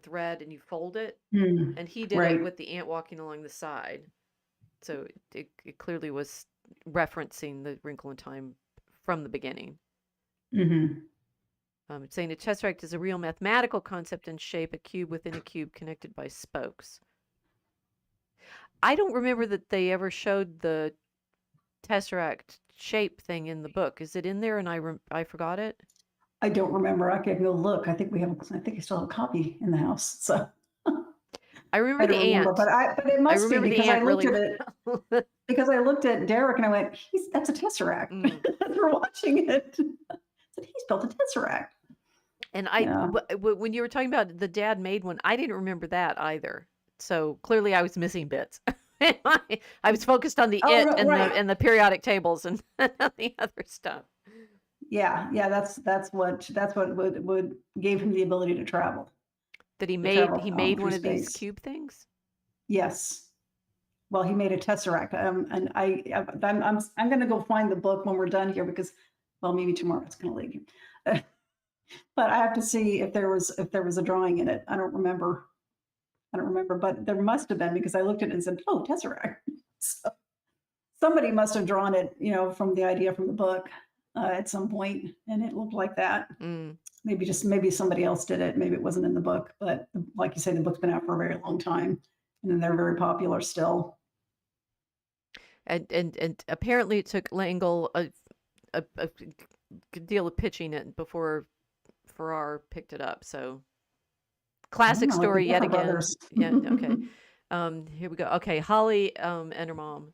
thread, and you fold it, Mm. and he did it Right. with the ant walking along the side. So it clearly was referencing the Wrinkle in Time from the beginning. Mhm. It's saying a tesseract is a real mathematical concept and shape, a cube within a cube connected by spokes. I don't remember that they ever showed the tesseract shape thing in the book. Is it in there and I forgot it? I don't remember. I can go look. I think I still have a copy in the house. So I remember I the don't remember, ant. but it I must be remember the because I ant looked really at it well. because I looked at Derek and I went, that's a tesseract. As we're watching it, I said, he's built a tesseract. And Yeah. when you were talking about the dad made one, I didn't remember that either. So clearly I was missing bits. I was focused on the Oh, it no, and right. the periodic tables and the other stuff. Yeah, that's what would gave him the ability to travel. That he To made travel one through of these space. cube things. Yes. Well, he made a tesseract, and I'm going to go find the book when we're done here because, well, maybe tomorrow it's going to leave. But I have to see if there was a drawing in it. I don't remember, but there must have been because I looked at it and said, "Oh, tesseract." So somebody must have drawn it, from the idea from the book at some point, and it looked like that. Mm. Maybe somebody else did it. Maybe it wasn't in the book, but like you say, the book's been out for a very long time, and they're very popular still. And apparently it took Langle a good deal of pitching it before Farrar picked it up. So classic Like the story yet Duffer again. Brothers. Yeah. Okay. Here we go. Okay. Holly and her mom.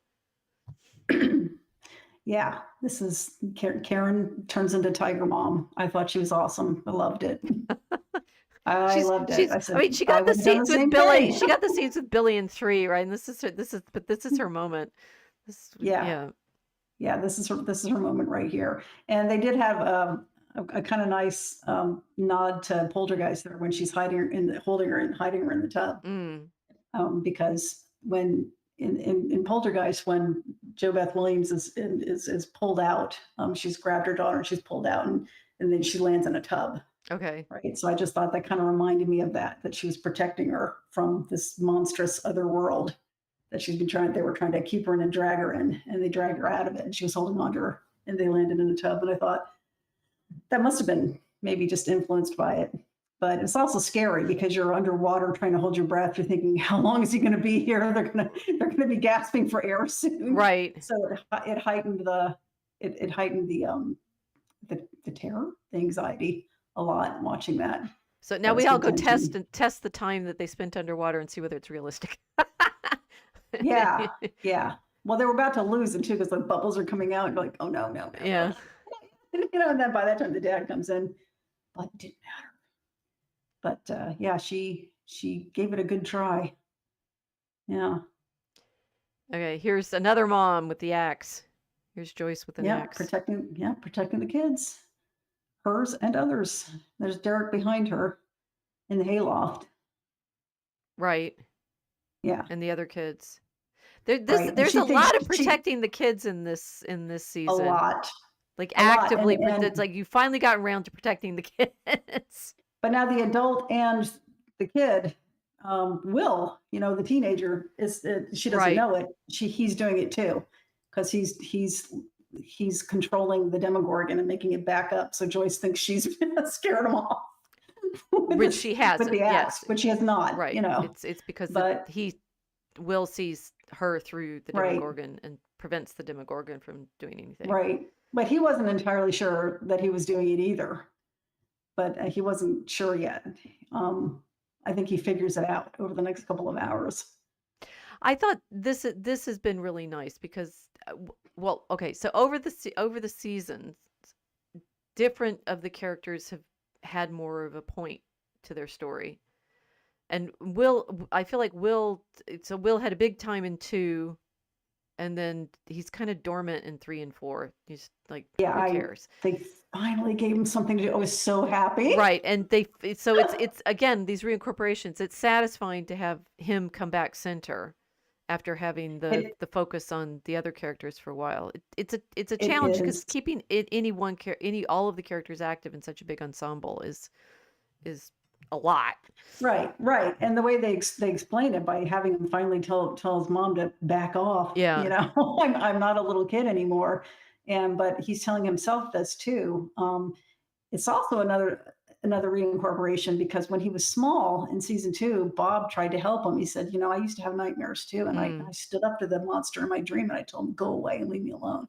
Yeah, this is Karen turns into Tiger Mom. I thought she was awesome. I loved it. I loved it. I mean, she got the would've done scenes with same Billy. thing. She got the scenes with Billy in 3, right? And this is her moment. Yeah. Yeah, this is her moment right here. And they did have a kind of nice nod to Poltergeist there when she's hiding her in the tub. Mm. Because when in Poltergeist, when Jo Beth Williams is pulled out. She's grabbed her daughter and she's pulled out, and then she lands in a tub. Okay. Right. So I just thought that kind of reminded me of that she was protecting her from this monstrous other world that they were trying to keep her in and drag her in, and they dragged her out of it, and she was holding on to her, and they landed in a tub. And I thought that must have been maybe just influenced by it. But it's also scary because you're underwater trying to hold your breath. You're thinking, how long is he going to be here? They're gonna be gasping for air soon. Right. So it heightened it heightened the terror, the anxiety a lot watching that. So now That was we all good go tension. test the time that they spent underwater and see whether it's realistic. Yeah, yeah. Well, they were about to lose it too because the bubbles are coming out. And you're like, oh no, no, no, Yeah. no. And then by that time the dad comes in, but it didn't matter. But yeah, she gave it a good try. Yeah, Okay, here's another mom with the axe. Here's Joyce with an yeah, axe. protecting the kids, hers and others. There's Derek behind her in the hayloft. Right. Yeah, And the other kids. right. And There's she a thinks lot of protecting the kids in this a season. lot, Like a lot, actively, and it's like you finally got around to protecting the kids. but now the adult and the kid, Will, the teenager, she doesn't Right. know it. He's doing it too, because he's controlling the Demogorgon and making it back up. So Joyce thinks she's scared him off Which she has, with the axe, yes. but she has not. Right. It's because But Will sees her through the right, Demogorgon and prevents the Demogorgon from doing anything. right. But he wasn't entirely sure that he was doing it either. But he wasn't sure yet. I think he figures it out over the next couple of hours. I thought this has been really nice because, well, okay, so over the seasons, different of the characters have had more of a point to their story, and I feel like Will had a big time in 2, and then he's kind of dormant in 3 and 4. He's like, Yeah, who cares? They finally gave him something to do. I was so happy. Right, and it's again these reincorporations. It's satisfying to have him come back center after having the focus on the other characters for a while. It's a challenge because keeping all of the characters active in such a big ensemble is a lot. Right. And the way they explain it by having him finally tell his mom to back off. Yeah. I'm not a little kid anymore, but he's telling himself this too. It's also another reincorporation because when he was small in season 2, Bob tried to help him. He said, I used to have nightmares too, and I stood up to the monster in my dream and I told him, go away and leave me alone.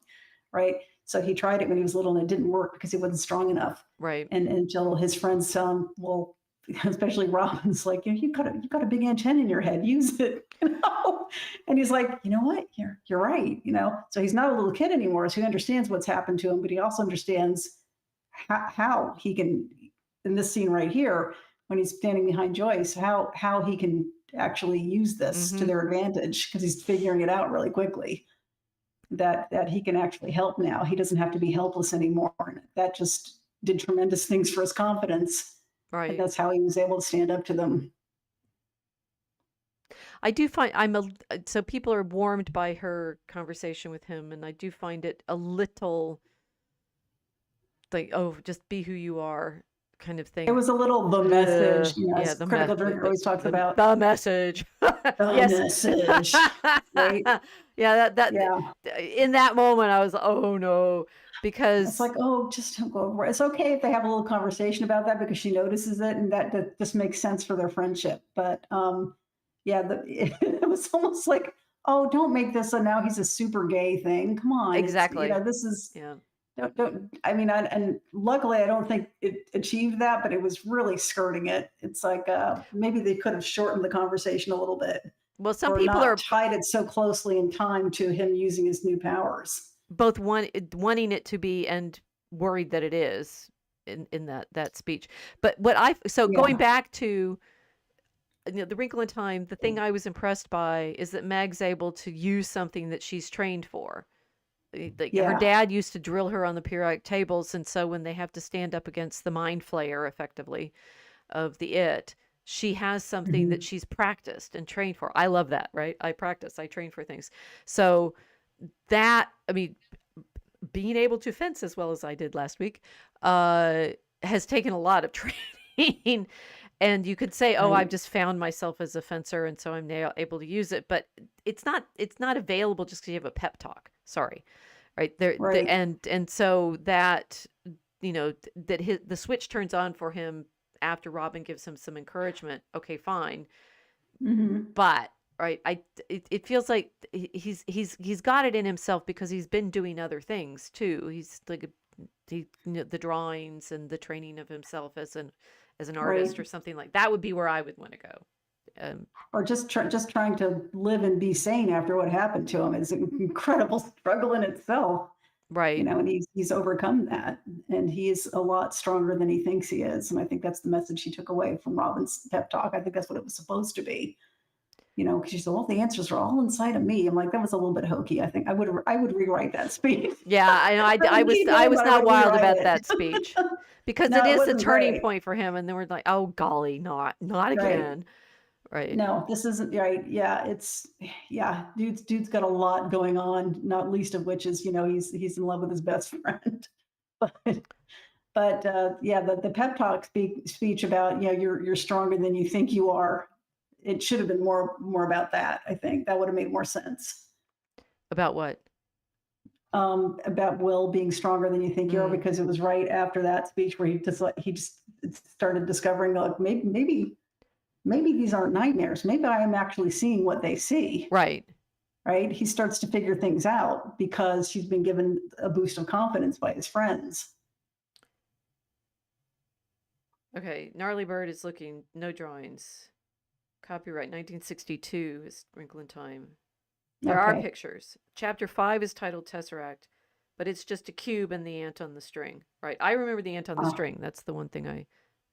Right. So he tried it when he was little and it didn't work because he wasn't strong enough. Right. And until his friends tell him, well, especially Robin's like, you got a big antenna in your head, use it. And he's like, you know what, you're right. So he's not a little kid anymore, so he understands what's happened to him, but he also understands how he can, in this scene right here when he's standing behind Joyce, how he can actually use this to their advantage, because he's figuring it out really quickly that he can actually help now. He doesn't have to be helpless anymore, and that just did tremendous things for his confidence. Right. And that's how he was able to stand up to them. I do find so people are warmed by her conversation with him, and I do find it a little like, oh, just be who you are kind of thing. It was a little the message. Yeah, the Critical Drinker always talks about the message. message. Right? Yeah, that in that moment I was, oh no, because it's like, oh, just don't go over. It's okay if they have a little conversation about that because she notices it, and that just makes sense for their friendship. But it was almost like, oh, don't make this a now he's a super gay thing. Come on, exactly. This is don't. I mean, and luckily I don't think it achieved that, but it was really skirting it. It's like maybe they could have shortened the conversation a little bit. Well, some people are tied it so closely in time to him using his new powers. Both wanting it to be and worried that it is in that speech. But going back to The Wrinkle in Time, the thing I was impressed by is that Meg's able to use something that she's trained for. Her dad used to drill her on the periodic tables, and so when they have to stand up against the mind flayer, effectively, of she has something that she's practiced and trained for. I love that, right? I train for things. So that, I mean, being able to fence as well as I did last week, has taken a lot of training. And you could say, "Oh, I've Right. just found myself as a fencer, and so I'm now able to use it." But it's not available just because you have a pep talk. Sorry, right there. Right. And so that the switch turns on for him after Robin gives him some encouragement. Okay, fine, Hmm. but right, it feels like he's got it in himself because he's been doing other things too. He's like the drawings and the training of himself as an Right. artist or something like that would be where I would want to go. Or just trying to live and be sane after what happened to him is an incredible struggle in itself. Right. And he's overcome that, and he is a lot stronger than he thinks he is. And I think that's the message he took away from Robin's pep talk. I think that's what it was supposed to be. Because she said, "Well, the answers are all inside of me." I'm like, that was a little bit hokey. I think I would rewrite that speech. Yeah, I know. I I don't was need I him, was but I not would wild rewrite about it. that speech because it No, it is a wasn't turning great. point for him, and then we're like, oh golly, not Right. again. Right. No, this isn't right. Yeah, yeah, dude's got a lot going on, not least of which is, he's in love with his best friend. But yeah, the pep talk speech about, you're stronger than you think you are. It should have been more about that. I think that would have made more sense. About what? About Will being stronger than you think you are, Mm, because it was right after that speech where he just started discovering, like, maybe these aren't nightmares. Maybe I am actually seeing what they see. right. Right? He starts to figure things out because he's been given a boost of confidence by his friends. Okay. Gnarly Bird is looking. No drawings. Copyright 1962 is Wrinkle in Time. There are Okay. pictures. Chapter 5 is titled Tesseract, but it's just a cube and the ant on the string. Right. I remember the ant on the Uh, string. That's the one thing I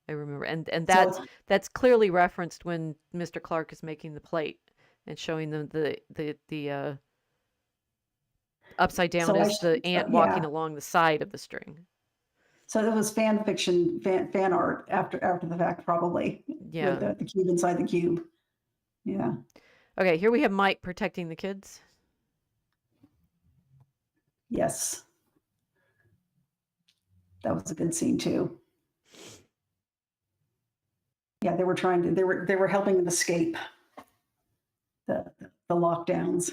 remember. And so it's that's clearly referenced when Mr. Clark is making the plate and showing them the upside down so I is the so, ant walking yeah. along the side of the string. So it was fan fiction, fan art after the fact, probably, with Yeah. the cube inside the cube. Yeah. Okay, here we have Mike protecting the kids. Yes. That was a good scene too. Yeah, they were helping them escape the lockdowns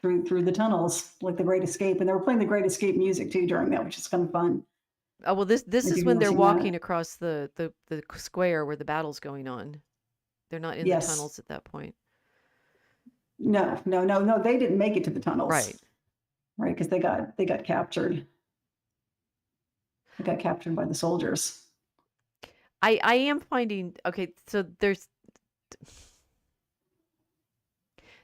through the tunnels, like the Great Escape, and they were playing the Great Escape music too during that, which is kind of fun. Oh, well, this If is you've when never they're seen that. walking across the square where the battle's going on. They're not in the Yes. tunnels at that point. No, no, no, no. They didn't make it to the Right. tunnels, right? Because they got captured. They got captured by the soldiers. I am finding okay, so there's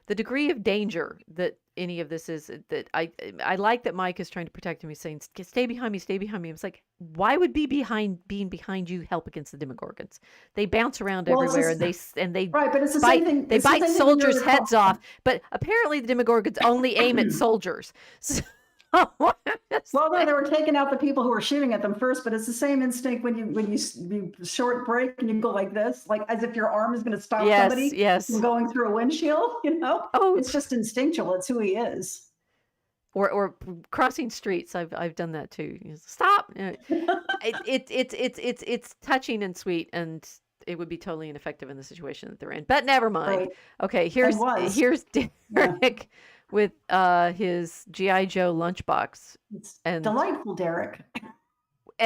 the degree of danger that any of this is that I like that Mike is trying to protect him. He's saying, Stay behind me, stay behind me." It's like, why would being behind you help against the Demogorgons? They bounce around Well, it's everywhere just and they right, but it's the same bite thing. they It's the bite same thing when soldiers' you're heads off. But apparently the Demogorgons only aim at soldiers. So it's well, no, like, they were taking out the people who were shooting at them first, but it's the same instinct when you short break and you go like this, like as if your arm is going to stop yes, somebody from yes. going through a windshield. Oh, It's just instinctual. It's who he is. or crossing streets. I've done that too. Stop. It's touching and sweet, and it would be totally ineffective in the situation that they're in. But never mind. Right, Okay, and was. here's Yeah, Derek with his GI Joe lunchbox it's and delightful, Derek.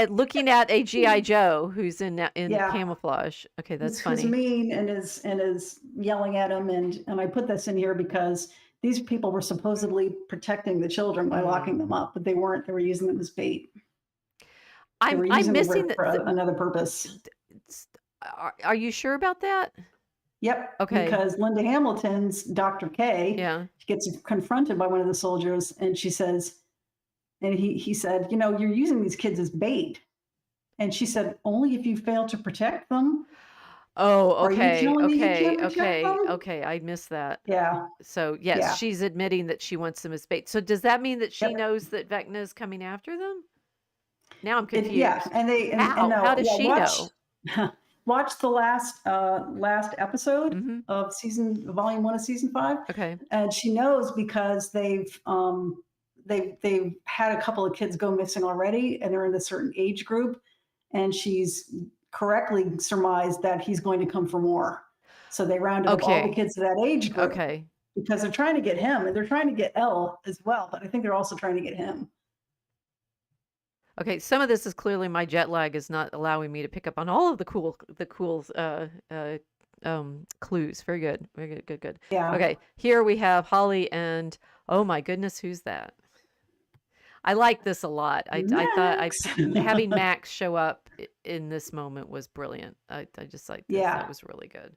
looking at a GI Joe who's in Yeah, camouflage. Okay, that's who's funny. mean and is yelling at him, and I put this in here because these people were supposedly protecting the children by Mm. locking them up, but they weren't. They were using them as bait. They were I'm using them missing for another purpose. s- are you sure about that? Yep, Okay. because Linda Hamilton's Dr. K Yeah. gets confronted by one of the soldiers, and she says, and he said, "You're using these kids as bait." And she said, "Only if you fail to protect them. Oh, Are you okay, telling me you okay, can't protect okay, them?" okay. I missed that. Yeah, So yes, yeah, she's admitting that she wants them as bait. So does that mean that she yep. knows that Vecna is coming after them? Now I'm Yeah, confused. and they and How? How no, does yeah, she watch. know? watched the last episode Mm-hmm. of volume 1 of season 5, Okay. and she knows because they've had a couple of kids go missing already, and they're in a certain age group, and she's correctly surmised that he's going to come for more. So they rounded up all the Okay. kids of that age group Okay. because they're trying to get him, and they're trying to get Elle as well, but I think they're also trying to get him. Okay, some of this is clearly my jet lag is not allowing me to pick up on all of the cool clues. Very good. Very good. Good, good. Yeah. Okay, here we have Holly and oh my goodness, who's that? I like this a lot. I thought Max. having Max show up in this moment was brilliant. I just like this. Yeah. That was really good.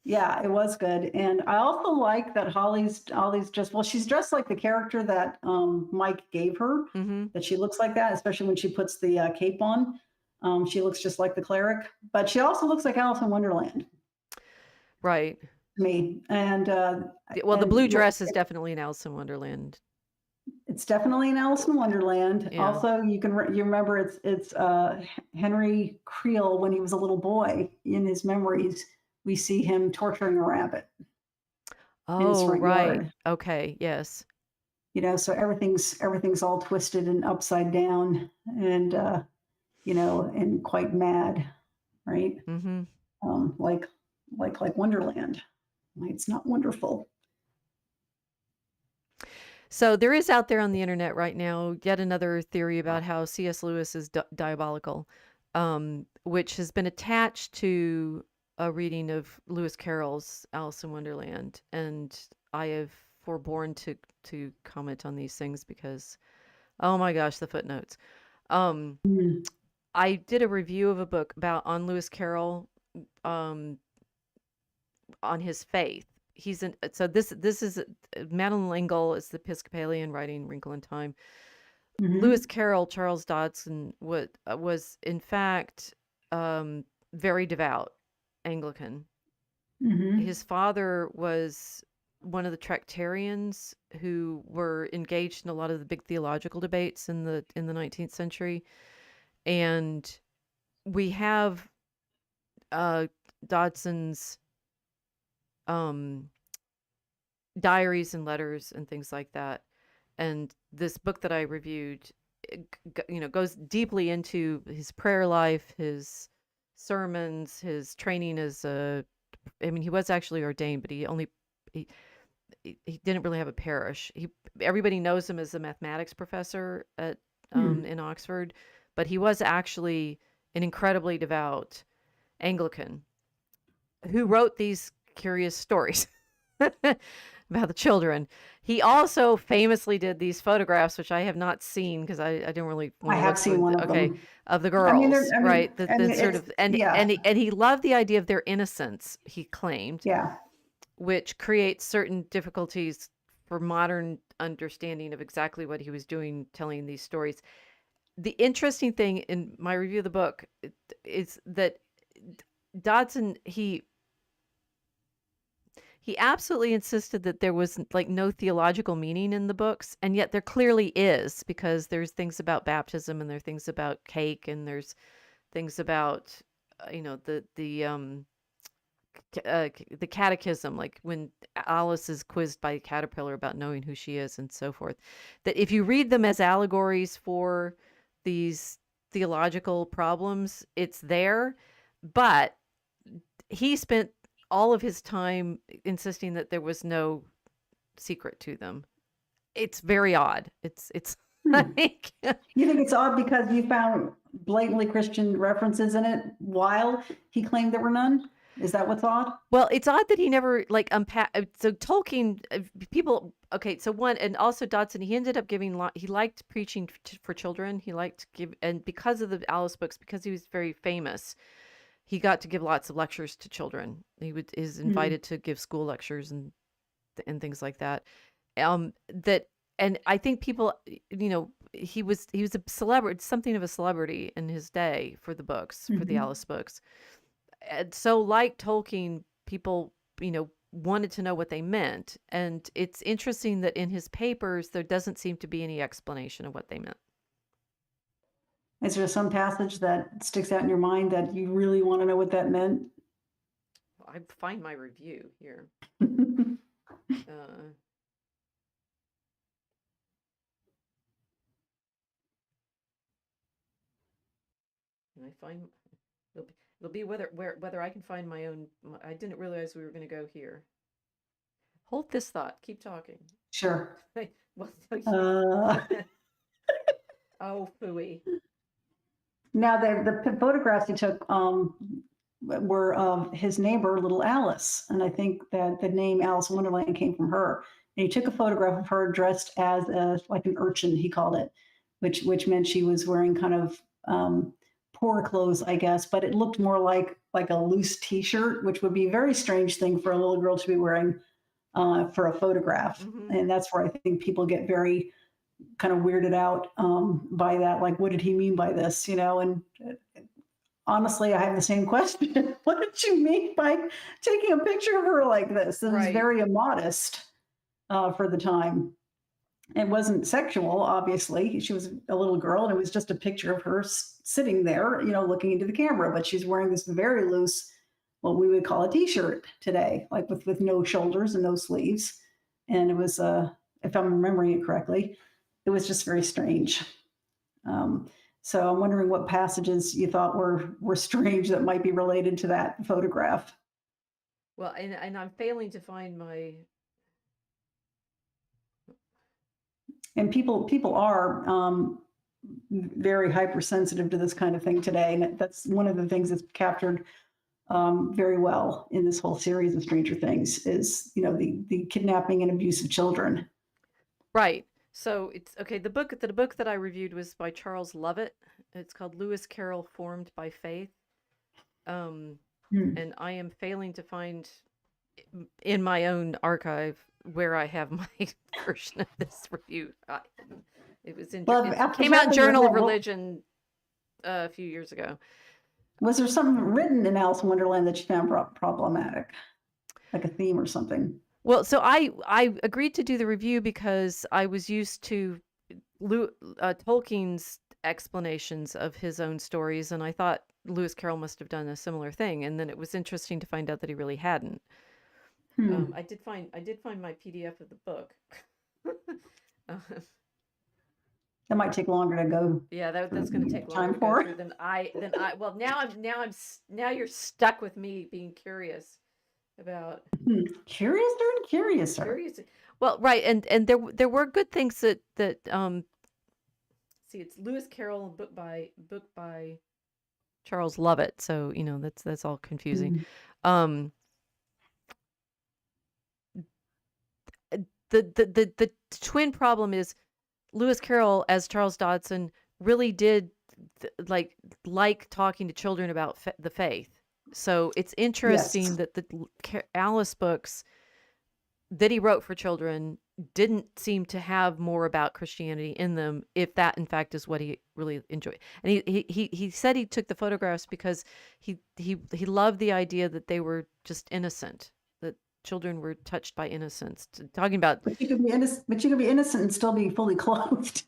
Yeah, it was good. And I also like that Holly's just, well, she's dressed like the character that Mike gave her, Mm-hmm. that she looks like that, especially when she puts the cape on. She looks just like the cleric, but she also looks like Alice in Wonderland Right. to me. And Well, the and blue dress is definitely an Alice in Wonderland. it's definitely an Alice in Wonderland. Yeah. Also, you remember it's Henry Creel when he was a little boy. In his memories, we see him torturing a rabbit in his Oh, front right. yard. Okay. Yes. So everything's all twisted and upside down, and and quite mad, right? Mm-hmm. Like Wonderland. It's not wonderful. So there is out there on the internet right now yet another theory about how C.S. Lewis is diabolical, which has been attached to a reading of Lewis Carroll's Alice in Wonderland, and I have forborne to comment on these things because, oh my gosh, the footnotes. I did a review of a book on Lewis Carroll, on his faith. So this is Madeline L'Engle is the Episcopalian writing Wrinkle in Time. Mhm. Lewis Carroll, Charles Dodson was in fact very devout Anglican. Mhm. His father was one of the Tractarians who were engaged in a lot of the big theological debates in the 19th century, and we have Dodson's diaries and letters and things like that. And this book that I reviewed, goes deeply into his prayer life, his sermons, his training as he was actually ordained, but he didn't really have a parish. Everybody knows him as a mathematics professor at in Oxford, but he was actually an incredibly devout Anglican who wrote these curious stories about the children. He also famously did these photographs, which I have not seen because I didn't really want I to have look seen one of them. of the I mean, girls, right? The sort it's of and yeah, he loved the idea of their innocence, he claimed, yeah. which creates certain difficulties for modern understanding of exactly what he was doing, telling these stories. The interesting thing in my review of the book is that Dodson, he absolutely insisted that there was like no theological meaning in the books, and yet there clearly is, because there's things about baptism and there's things about cake and there's things about the catechism, like when Alice is quizzed by a caterpillar about knowing who she is and so forth, that if you read them as allegories for these theological problems, it's there. But he spent all of his time insisting that there was no secret to them. It's very odd. It's like You think it's odd because you found blatantly Christian references in it while he claimed there were none? Is that what's odd? well, it's odd that he never like so Tolkien people. Okay, so one, and also Dodson, he ended up giving he liked preaching for children. He liked and because of the Alice books, because he was very famous, he got to give lots of lectures to children. He is invited to give school lectures and things like that. And I think people, he was a celebrity, something of a celebrity in his day for the books, for the Alice books. And so, like Tolkien, people, wanted to know what they meant. And it's interesting that in his papers, there doesn't seem to be any explanation of what they meant. Is there some passage that sticks out in your mind that you really want to know what that meant? I find my review here. Uh, and I find it'll be whether I can find my own. I didn't realize we were going to go here. Hold this thought. Keep talking. Sure. Well, Uh, oh, phooey. Now, the photographs he took were of his neighbor, little Alice, and I think that the name Alice in Wonderland came from her. And he took a photograph of her dressed as like an urchin, he called it, which meant she was wearing kind of poor clothes, I guess, but it looked more like a loose T-shirt, which would be a very strange thing for a little girl to be wearing for a photograph. Mhm. And that's where I think people get very kind of weirded out by that. Like, what did he mean by this? You know, and honestly, I have the same question. What did you mean by taking a picture of her like this? This is Right. very immodest for the time. It wasn't sexual, obviously. She was a little girl, and it was just a picture of her sitting there, you know, looking into the camera. But she's wearing this very loose, what we would call a t-shirt today, like with no shoulders and no sleeves. And it was, if I'm remembering it correctly, it was just very strange. Um, so I'm wondering what passages you thought were strange that might be related to that photograph. Well, and I'm failing to find my. And people are very hypersensitive to this kind of thing today, and that's one of the things that's captured very well in this whole series of Stranger Things is, you know, the kidnapping and abuse of children. Right. So it's okay. The book that I reviewed was by Charles Lovett. It's called Lewis Carroll Formed by Faith. Um, Hmm. and I am failing to find in my own archive where I have my version of this review. It was in. Well, It after came out in jumping Journal of ahead, Religion a few years ago. was there something written in Alice in Wonderland that you found problematic, like a theme or something? Well, so I agreed to do the review because I was used to Tolkien's explanations of his own stories, and I thought Lewis Carroll must have done a similar thing. And then it was interesting to find out that he really hadn't. Hmm. I did find my PDF of the book. Uh, That might take longer to go yeah, that's going to take longer time to go for. through than I. Well, now you're stuck with me being curious about. Curiouser and curiouser. Curious. Well, right, and there were good things that see, it's Lewis Carroll, book by Charles Lovett. So, you know, that's all confusing. Um the twin problem is Lewis Carroll as Charles Dodson really did like talking to children about the faith. So it's interesting Yes. that the Alice books that he wrote for children didn't seem to have more about Christianity in them, if that in fact is what he really enjoyed. And he said he took the photographs because he loved the idea that they were just innocent, that children were touched by innocence. Talking about, But you could be innocent and still be fully clothed.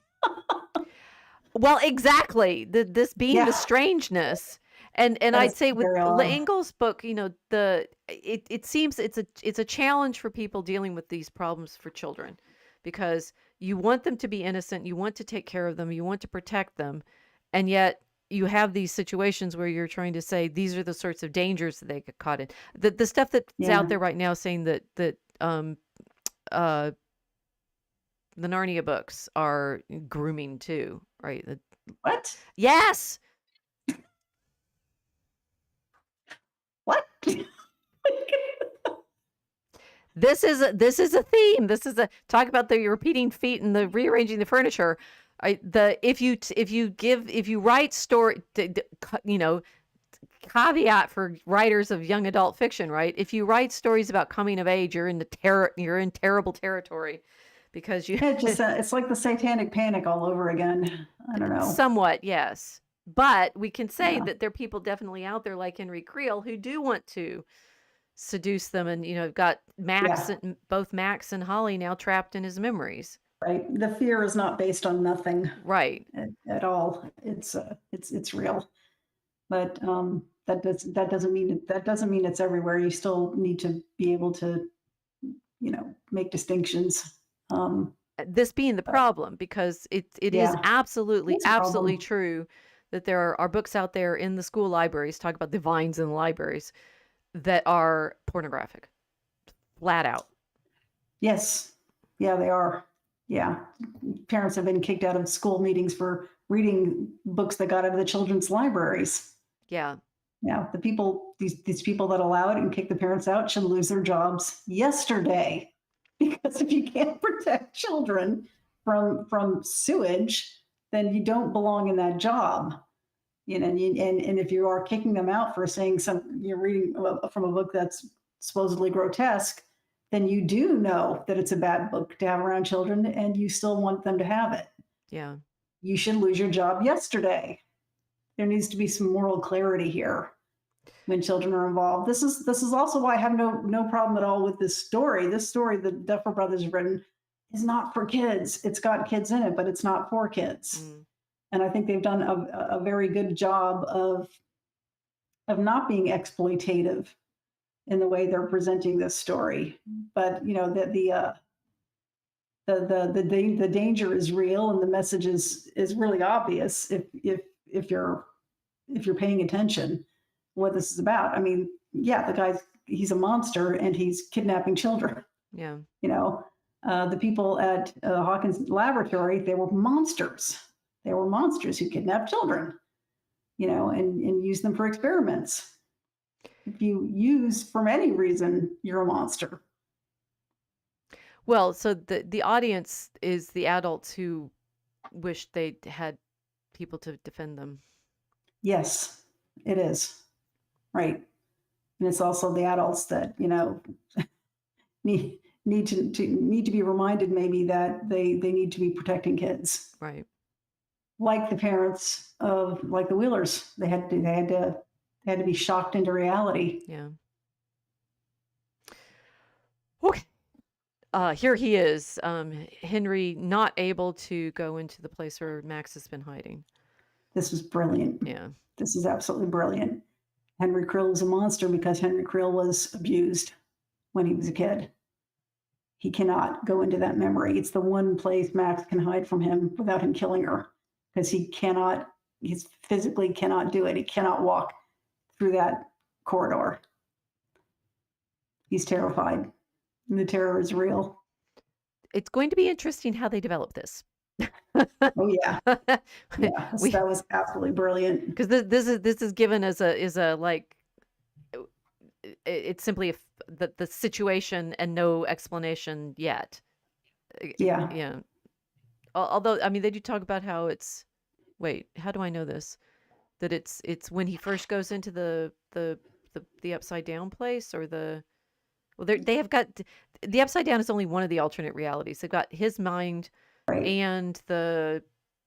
well, exactly, this being Yeah. the strangeness. And That I'd is say with very odd. Engel's book, you know, it seems it's a challenge for people dealing with these problems for children, because you want them to be innocent, you want to take care of them, you want to protect them, and yet you have these situations where you're trying to say these are the sorts of dangers that they get caught in. The stuff that's Yeah. out there right now saying that uh the Narnia books are grooming too, right? What? Yes. What? This is a theme. This is a talk about the repeating feet and the rearranging the furniture. If you write story, you know, caveat for writers of young adult fiction, right? If you write stories about coming of age, you're in terrible territory, because you It's like the satanic panic all over again. I don't know. somewhat, yes. But we can say Yeah. that there are people definitely out there like Henry Creel who do want to seduce them, and, you know, got Yeah. both Max and Holly now trapped in his memories. Right. The fear is not based on nothing Right. at all. It's real. But that doesn't mean it's everywhere. You still need to be able to, make distinctions. Um, This being the but problem, because it is yeah, absolutely, it's a absolutely problem. true that there are books out there in the school libraries, talk about the vines in the libraries, that are pornographic, flat out. Yes. Yeah, they are. Yeah. Parents have been kicked out of school meetings for reading books that got out of the children's libraries. Yeah. Yeah, these people that allow it and kick the parents out should lose their jobs yesterday. Because if you can't protect children from sewage, then you don't belong in that job. And if you are kicking them out for saying you're reading from a book that's supposedly grotesque, then you do know that it's a bad book to have around children and you still want them to have it. Yeah. You should lose your job yesterday. There needs to be some moral clarity here when children are involved. This is also why I have no problem at all with this story. This story that Duffer Brothers have written is not for kids. It's got kids in it, but it's not for kids. Mm. And I think they've done a very good job of not being exploitative in the way they're presenting this story. But the danger is real, and the message is really obvious if you're paying attention what this is about. I mean, yeah, he's a monster and he's kidnapping children. Yeah. The people at Hawkins Laboratory, they were monsters. They were monsters who kidnapped children, and use them for experiments. If you use from any reason, you're a monster. Well, so the audience is the adults who wish they had people to defend them. Yes, it is. Right. And it's also the adults that, need to be reminded maybe that they need to be protecting kids. Right. Like the parents of like the Wheelers. They had to be shocked into reality. Yeah. Okay. Here he is, Henry, not able to go into the place where Max has been hiding. This was brilliant. Yeah. This is absolutely brilliant. Henry Creel is a monster because Henry Creel was abused when he was a kid. He cannot go into that memory. It's the one place Max can hide from him without him killing her, because he physically cannot do it. He cannot walk through that corridor. He's terrified. And the terror is real. It's going to be interesting how they develop this. Oh yeah. Yeah, that was absolutely brilliant. Because this is given as a like, it's simply the situation and no explanation yet. Yeah. Yeah. Although, I mean, they do talk about how it's. Wait, how do I know this? That it's when he first goes into the upside down place, or the. Well, they have got the upside down is only one of the alternate realities. They've got his mind Right. and the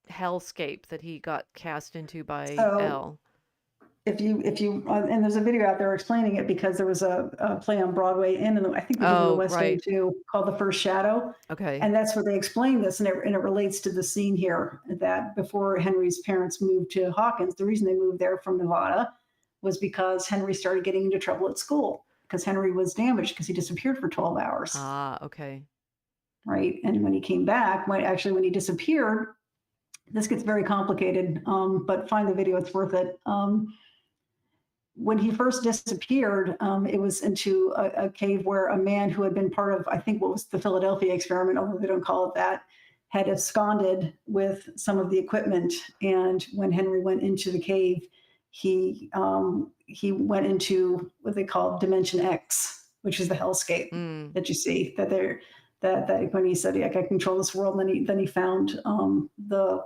hellscape that he got cast into by So Elle. if you and there's a video out there explaining it, because there was a play on Broadway and I think they did in the West End too, called The First Shadow. Okay. And that's where they explain this, and it relates to the scene here, that before Henry's parents moved to Hawkins, the reason they moved there from Nevada was because Henry started getting into trouble at school, because Henry was damaged because he disappeared for 12 hours. Ah, okay. Right. And when he came back, when he disappeared, this gets very complicated, but find the video, it's worth it. When he first disappeared, it was into a cave where a man who had been part of, I think, what was the Philadelphia experiment, although they don't call it that, had absconded with some of the equipment. And when Henry went into the cave, he went into what they call Dimension X, which is the hellscape that you see. That when he said, "Yeah, I can control this world," and then he found the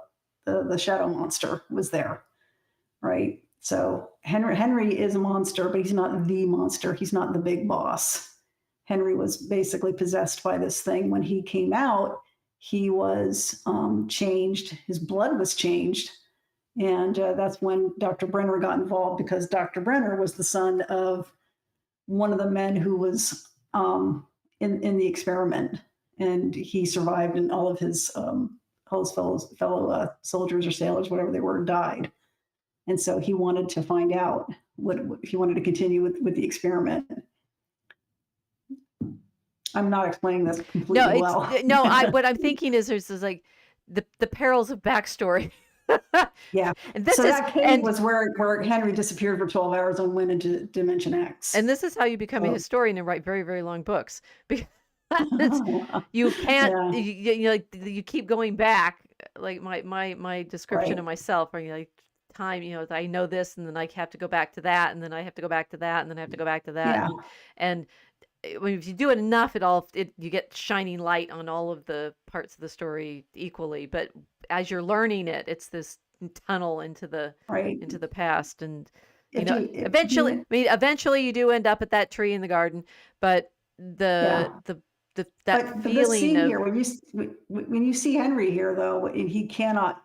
shadow monster was there, right? So Henry is a monster, but he's not the monster. He's not the big boss. Henry was basically possessed by this thing. When he came out, he was changed. His blood was changed. And that's when Dr. Brenner got involved, because Dr. Brenner was the son of one of the men who was in the experiment. and he survived, and all his fellow soldiers or sailors, whatever they were, died. And so he wanted to find out what he wanted to continue with the experiment. I'm not explaining this No, completely it's well. no. What I'm thinking is there's like the perils of backstory. Yeah. And this So is that cave was where Henry disappeared for 12 hours and went into Dimension X. and this is how you become a So historian and write very, very long books because you can't yeah, you keep going back. Like my description right. of myself, or like time, I know this, and then I have to go back to that, and then I have to go back to that, and then I have to go back to that, Yeah, and if you do it enough, you get shining light on all of the parts of the story equally. But as you're learning it, it's this tunnel into the right. past, and If you eventually you do end up at that tree in the garden, but yeah. that But this feeling scene of here, when you see Henry here, though, and he cannot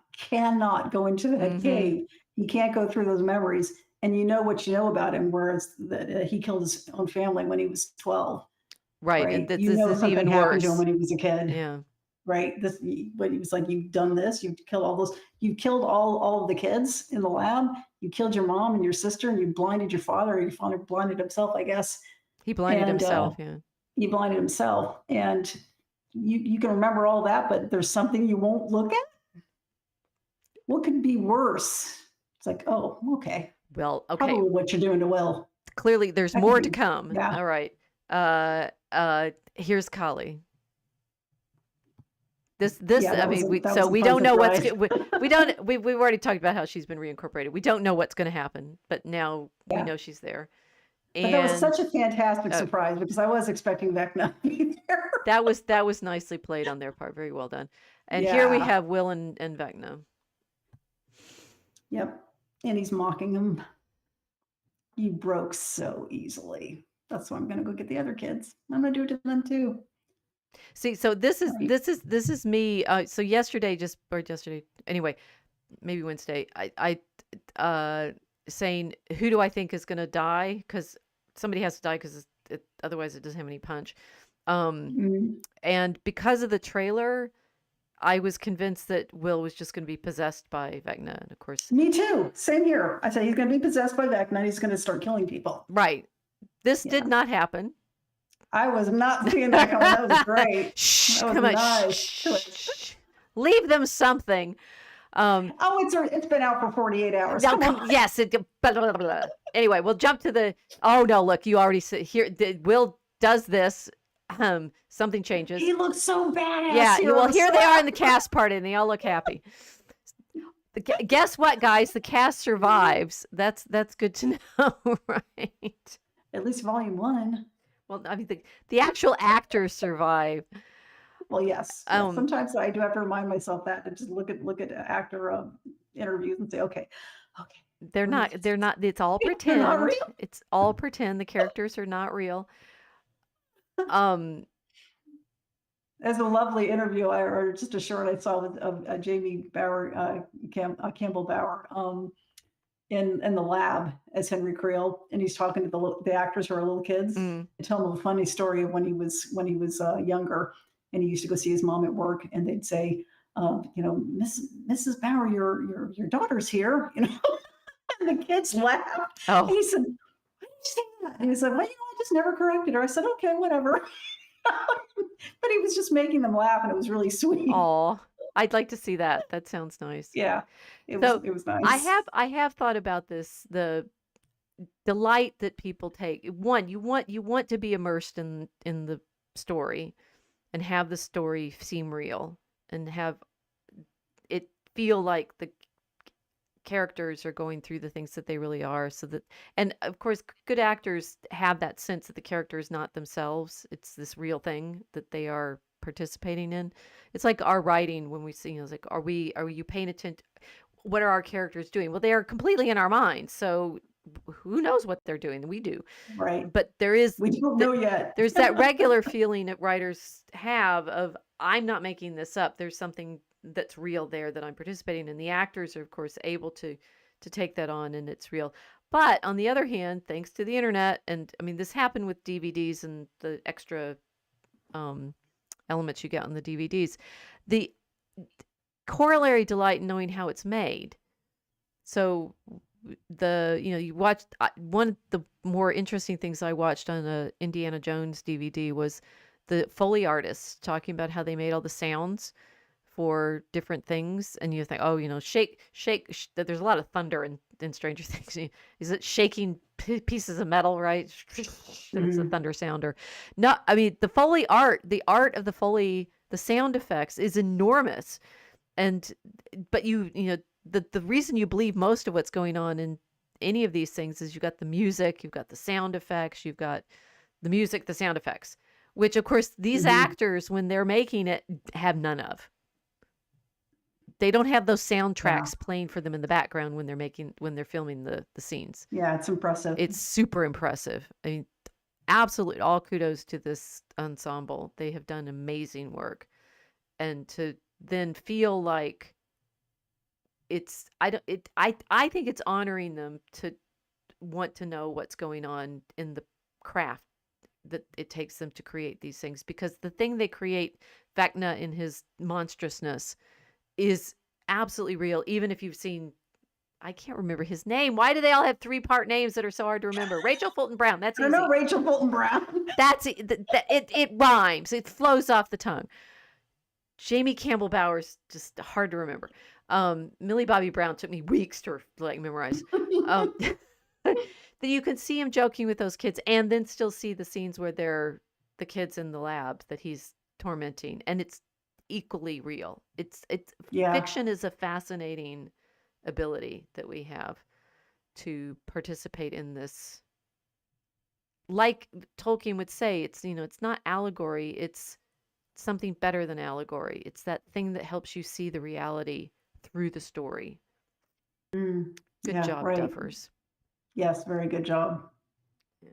go into that cave. He can't go through those memories, and you know what you know about him. Whereas that he killed his own family when he was 12, right, and right? this, You this know is something even happened to him worse. when he was a kid, Yeah, right? But he was like, "You've done this. You've killed all those. You killed all of the kids in the lab. You killed your mom and your sister, and you blinded your father. Or your father blinded himself, I guess, he blinded and himself. Yeah. he blinded himself, and you can remember all that, but there's something you won't look at. What could be worse? It's like, oh, okay, Well, okay. probably what you're doing to Will. Clearly, there's That could more to be, come. yeah, All right. Here's Kali. yeah. I That was mean, a, that so was a we fun don't know surprise. we don't we've already talked about how she's been reincorporated. We don't know what's going to happen, but now we Yeah, know she's there. but that was And such a fantastic uh, surprise because I was expecting Vecna to be there. that was nicely played on their part. Very well done. And here we Yeah, have Will and Vecna. yep. And he's mocking him. You broke so easily. That's why I'm gonna go get the other kids. I'm gonna do it to them too. See, so Right. this is me. So yesterday, anyway, maybe Wednesday. Saying who do I think is going to die, because somebody has to die because otherwise it doesn't have any punch. Mhm. And because of the trailer, I was convinced that Will was just going to be possessed by Vecna, and of course, Me too. Same here. I said he's gonna be possessed by Vecna and he's gonna start killing people. right. This did Yeah. not happen. I was not seeing that coming. That was great. Shh, That was come on, nice. shh. Leave them something. Um, Oh, it's been out for 48 hours. Now, Come on. yes. Blah, blah, blah, blah. Anyway, we'll jump to the. Oh no! Look, you already see here. Will does this. Something changes. He looks so badass. Yeah. Here Well, on the here they are in the set. cast party, and they all look happy. Guess what, guys? The cast survives. That's good to know, right? At least volume 1. Well, I mean, the actual actors survive. Well, yes. Sometimes I do have to remind myself that to just look at actor interviews and say, okay. They're not. It's all They're pretend. not real. It's all pretend. The characters are not real. As a lovely interview, or just a short I saw with Jamie Bauer, Campbell Bauer, in the lab as Henry Creel, and he's talking to the actors who are little kids, and tell them a funny story of when he was younger, and he used to go see his mom at work, and they'd say, Mrs. Bauer, your daughter's here, and the kids laughed. Oh. And he said, why did you say that? And he said, well, I just never corrected her. I said, okay, whatever. But he was just making them laugh, and it was really sweet. Oh, I'd like to see that. That sounds nice. Yeah, it was nice. I have thought about this, the delight that people take. One, you want to be immersed in the story and have the story seem real and have it feel like the characters are going through the things that they really are, so that, and of course good actors have that sense that the character is not themselves, it's this real thing that they are participating in. It's like our writing when we see, it's like, are you paying attention, what are our characters doing? Well, they are completely in our minds, so who knows what they're doing? We do, right? But we don't know yet. There's that regular feeling that writers have of, I'm not making this up, there's something that's real there that I'm participating in. The actors are of course able to take that on, and it's real. But on the other hand, thanks to the internet, and I mean this happened with DVDs and the extra elements you get on the DVDs. The corollary delight in knowing how it's made. So you watch one of the more interesting things I watched on a Indiana Jones DVD was the Foley artists talking about how they made all the sounds for different things, and you think, oh, shake. There's a lot of thunder in Stranger Things. Is it shaking pieces of metal, right? And it's a thunder sound, or not. I mean, the Foley art, the art of the Foley, the sound effects is enormous, but the reason you believe most of what's going on in any of these things is you've got the music, you've got the sound effects, you've got the music, the sound effects, which of course these actors, when they're making it, have none of. They don't have those soundtracks playing for them in the background when they're filming the scenes. Yeah, it's impressive. It's super impressive. I mean, absolutely all kudos to this ensemble. They have done amazing work. And to then feel like I think it's honoring them to want to know what's going on in the craft that it takes them to create these things, because the thing they create, Vecna in his monstrousness, is absolutely real. Even if you've seen, I can't remember his name. Why do they all have 3-part names that are so hard to remember? Rachel Fulton Brown. That's easy. I know Rachel Fulton Brown. That's it rhymes. It flows off the tongue. Jamie Campbell Bower's just hard to remember. Millie Bobby Brown took me weeks to memorize. That you can see him joking with those kids, and then still see the scenes where they're the kids in the lab that he's tormenting, and it's equally real. It's Fiction is a fascinating ability that we have to participate in this. Like Tolkien would say, it's not allegory, it's something better than allegory. It's that thing that helps you see the reality through the story. Good job, right. Duffers. Yes, very good job. Yeah.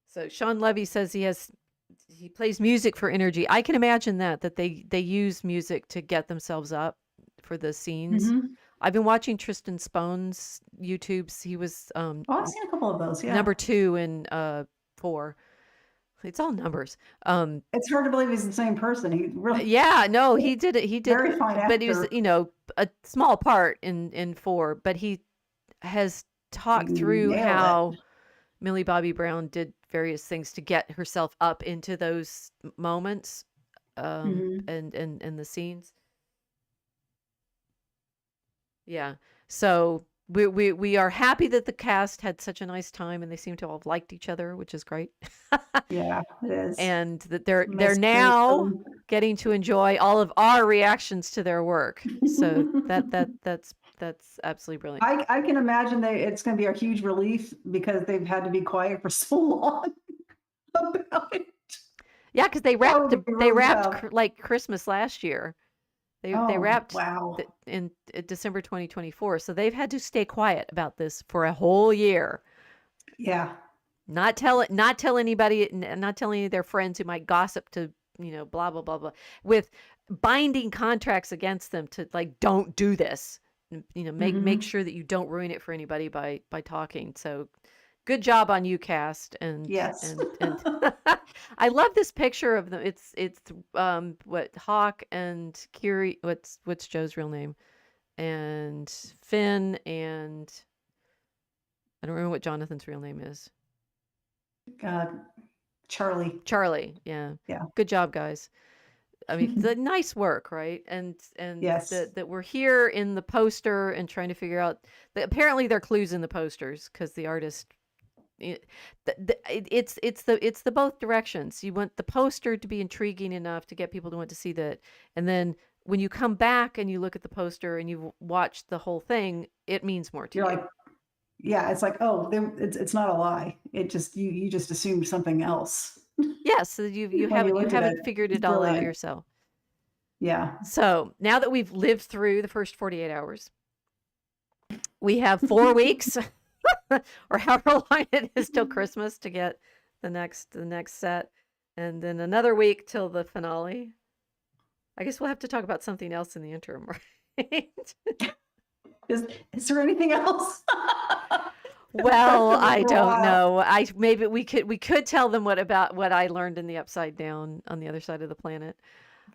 So Sean Levy says he plays music for energy. I can imagine that they use music to get themselves up for the scenes. I've been watching Tristan Spone's YouTubes. He was I've seen a couple of those. Yeah, number 2 in 4. It's all numbers. It's hard to believe he's the same person. He really, he did it. He did, very fine actor. But he was, a small part in 4. But he has talked through how Millie Bobby Brown did various things to get herself up into those moments, and the scenes. Yeah. So we are happy that the cast had such a nice time, and they seem to all have liked each other, which is great. Yeah, it is. And that they're now getting to enjoy all of our reactions to their work. So that's absolutely brilliant. I can imagine it's going to be a huge relief, because they've had to be quiet for so long about it. Yeah, because they wrapped like Christmas last year. They wrapped in December 2024, so they've had to stay quiet about this for a whole year. Yeah, not tell anybody, not tell any of their friends who might gossip to blah blah blah blah, with binding contracts against them to don't do this. Make sure that you don't ruin it for anybody by talking. So good job on you, cast. And yes, and I love this picture of them. It's Hawk and Kiri. What's Joe's real name? And Finn, and I don't remember what Jonathan's real name is. Charlie. Charlie. Yeah. Yeah. Good job, guys. I mean, the nice work, right? And yes, that we're here in the poster and trying to figure out that apparently there are clues in the posters, because the artist. It's the both directions. You want the poster to be intriguing enough to get people to want to see that, and then when you come back and you look at the poster and you've watched the whole thing, it means more to you. Like, yeah, it's like, it's not a lie. It just you just assumed something else. Yes, so you haven't figured it all out yourself. Yeah. So now that we've lived through the first 48 hours, we have 4 weeks. Or however long it is till Christmas to get the next set, and then another week till the finale. I guess we'll have to talk about something else in the interim, right? Is there anything else? Well, for I a don't while. know. Maybe we could tell them what I learned in the Upside Down on the other side of the planet.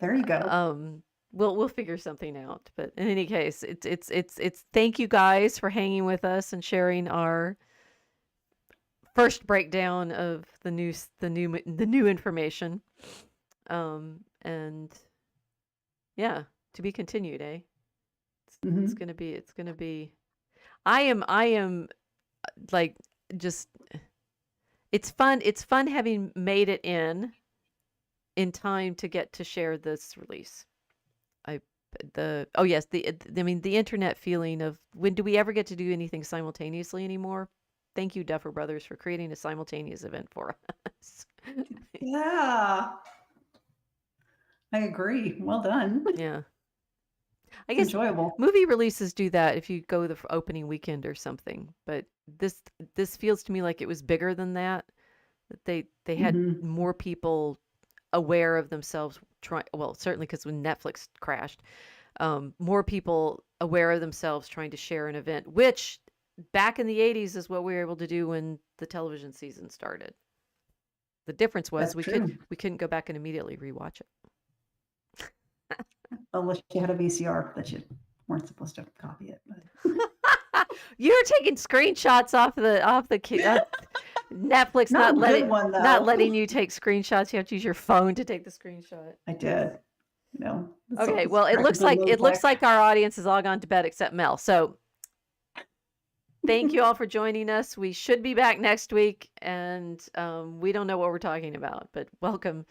There you go. We'll figure something out. But in any case, it's thank you guys for hanging with us and sharing our first breakdown of the new information. And yeah, to be continued, eh? It's gonna be. I am like just. It's fun. It's fun having made it in time to get to share this release. I mean the internet feeling of when do we ever get to do anything simultaneously anymore? Thank you, Duffer Brothers, for creating a simultaneous event for us. Yeah, I agree. Well done. Yeah. I It's guess enjoyable. movie releases do that if you go the opening weekend or something, but this feels to me like it was bigger than that. That they had Mhm. more people aware of themselves well, certainly because when Netflix crashed, more people aware of themselves trying to share an event, which back in the 80s is what we were able to do when the television season started. The difference was That's true. we couldn't go back and immediately rewatch it. Unless you had a VCR that you weren't supposed to copy it. But You're taking screenshots off Netflix not a good one not though. letting you take screenshots. You have to use your phone to take the screenshot. I did. No. Okay, well, it looks like our audience has all gone to bed except Mel. So thank you all for joining us. We should be back next week, and we don't know what we're talking about, but welcome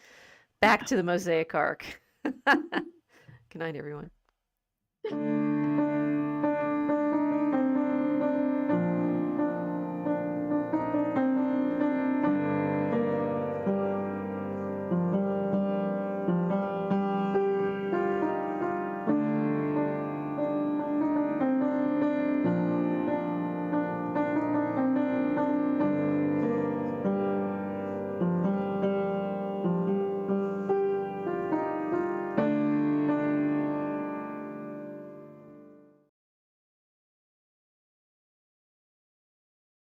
back to the Mosaic Ark. Good night, everyone.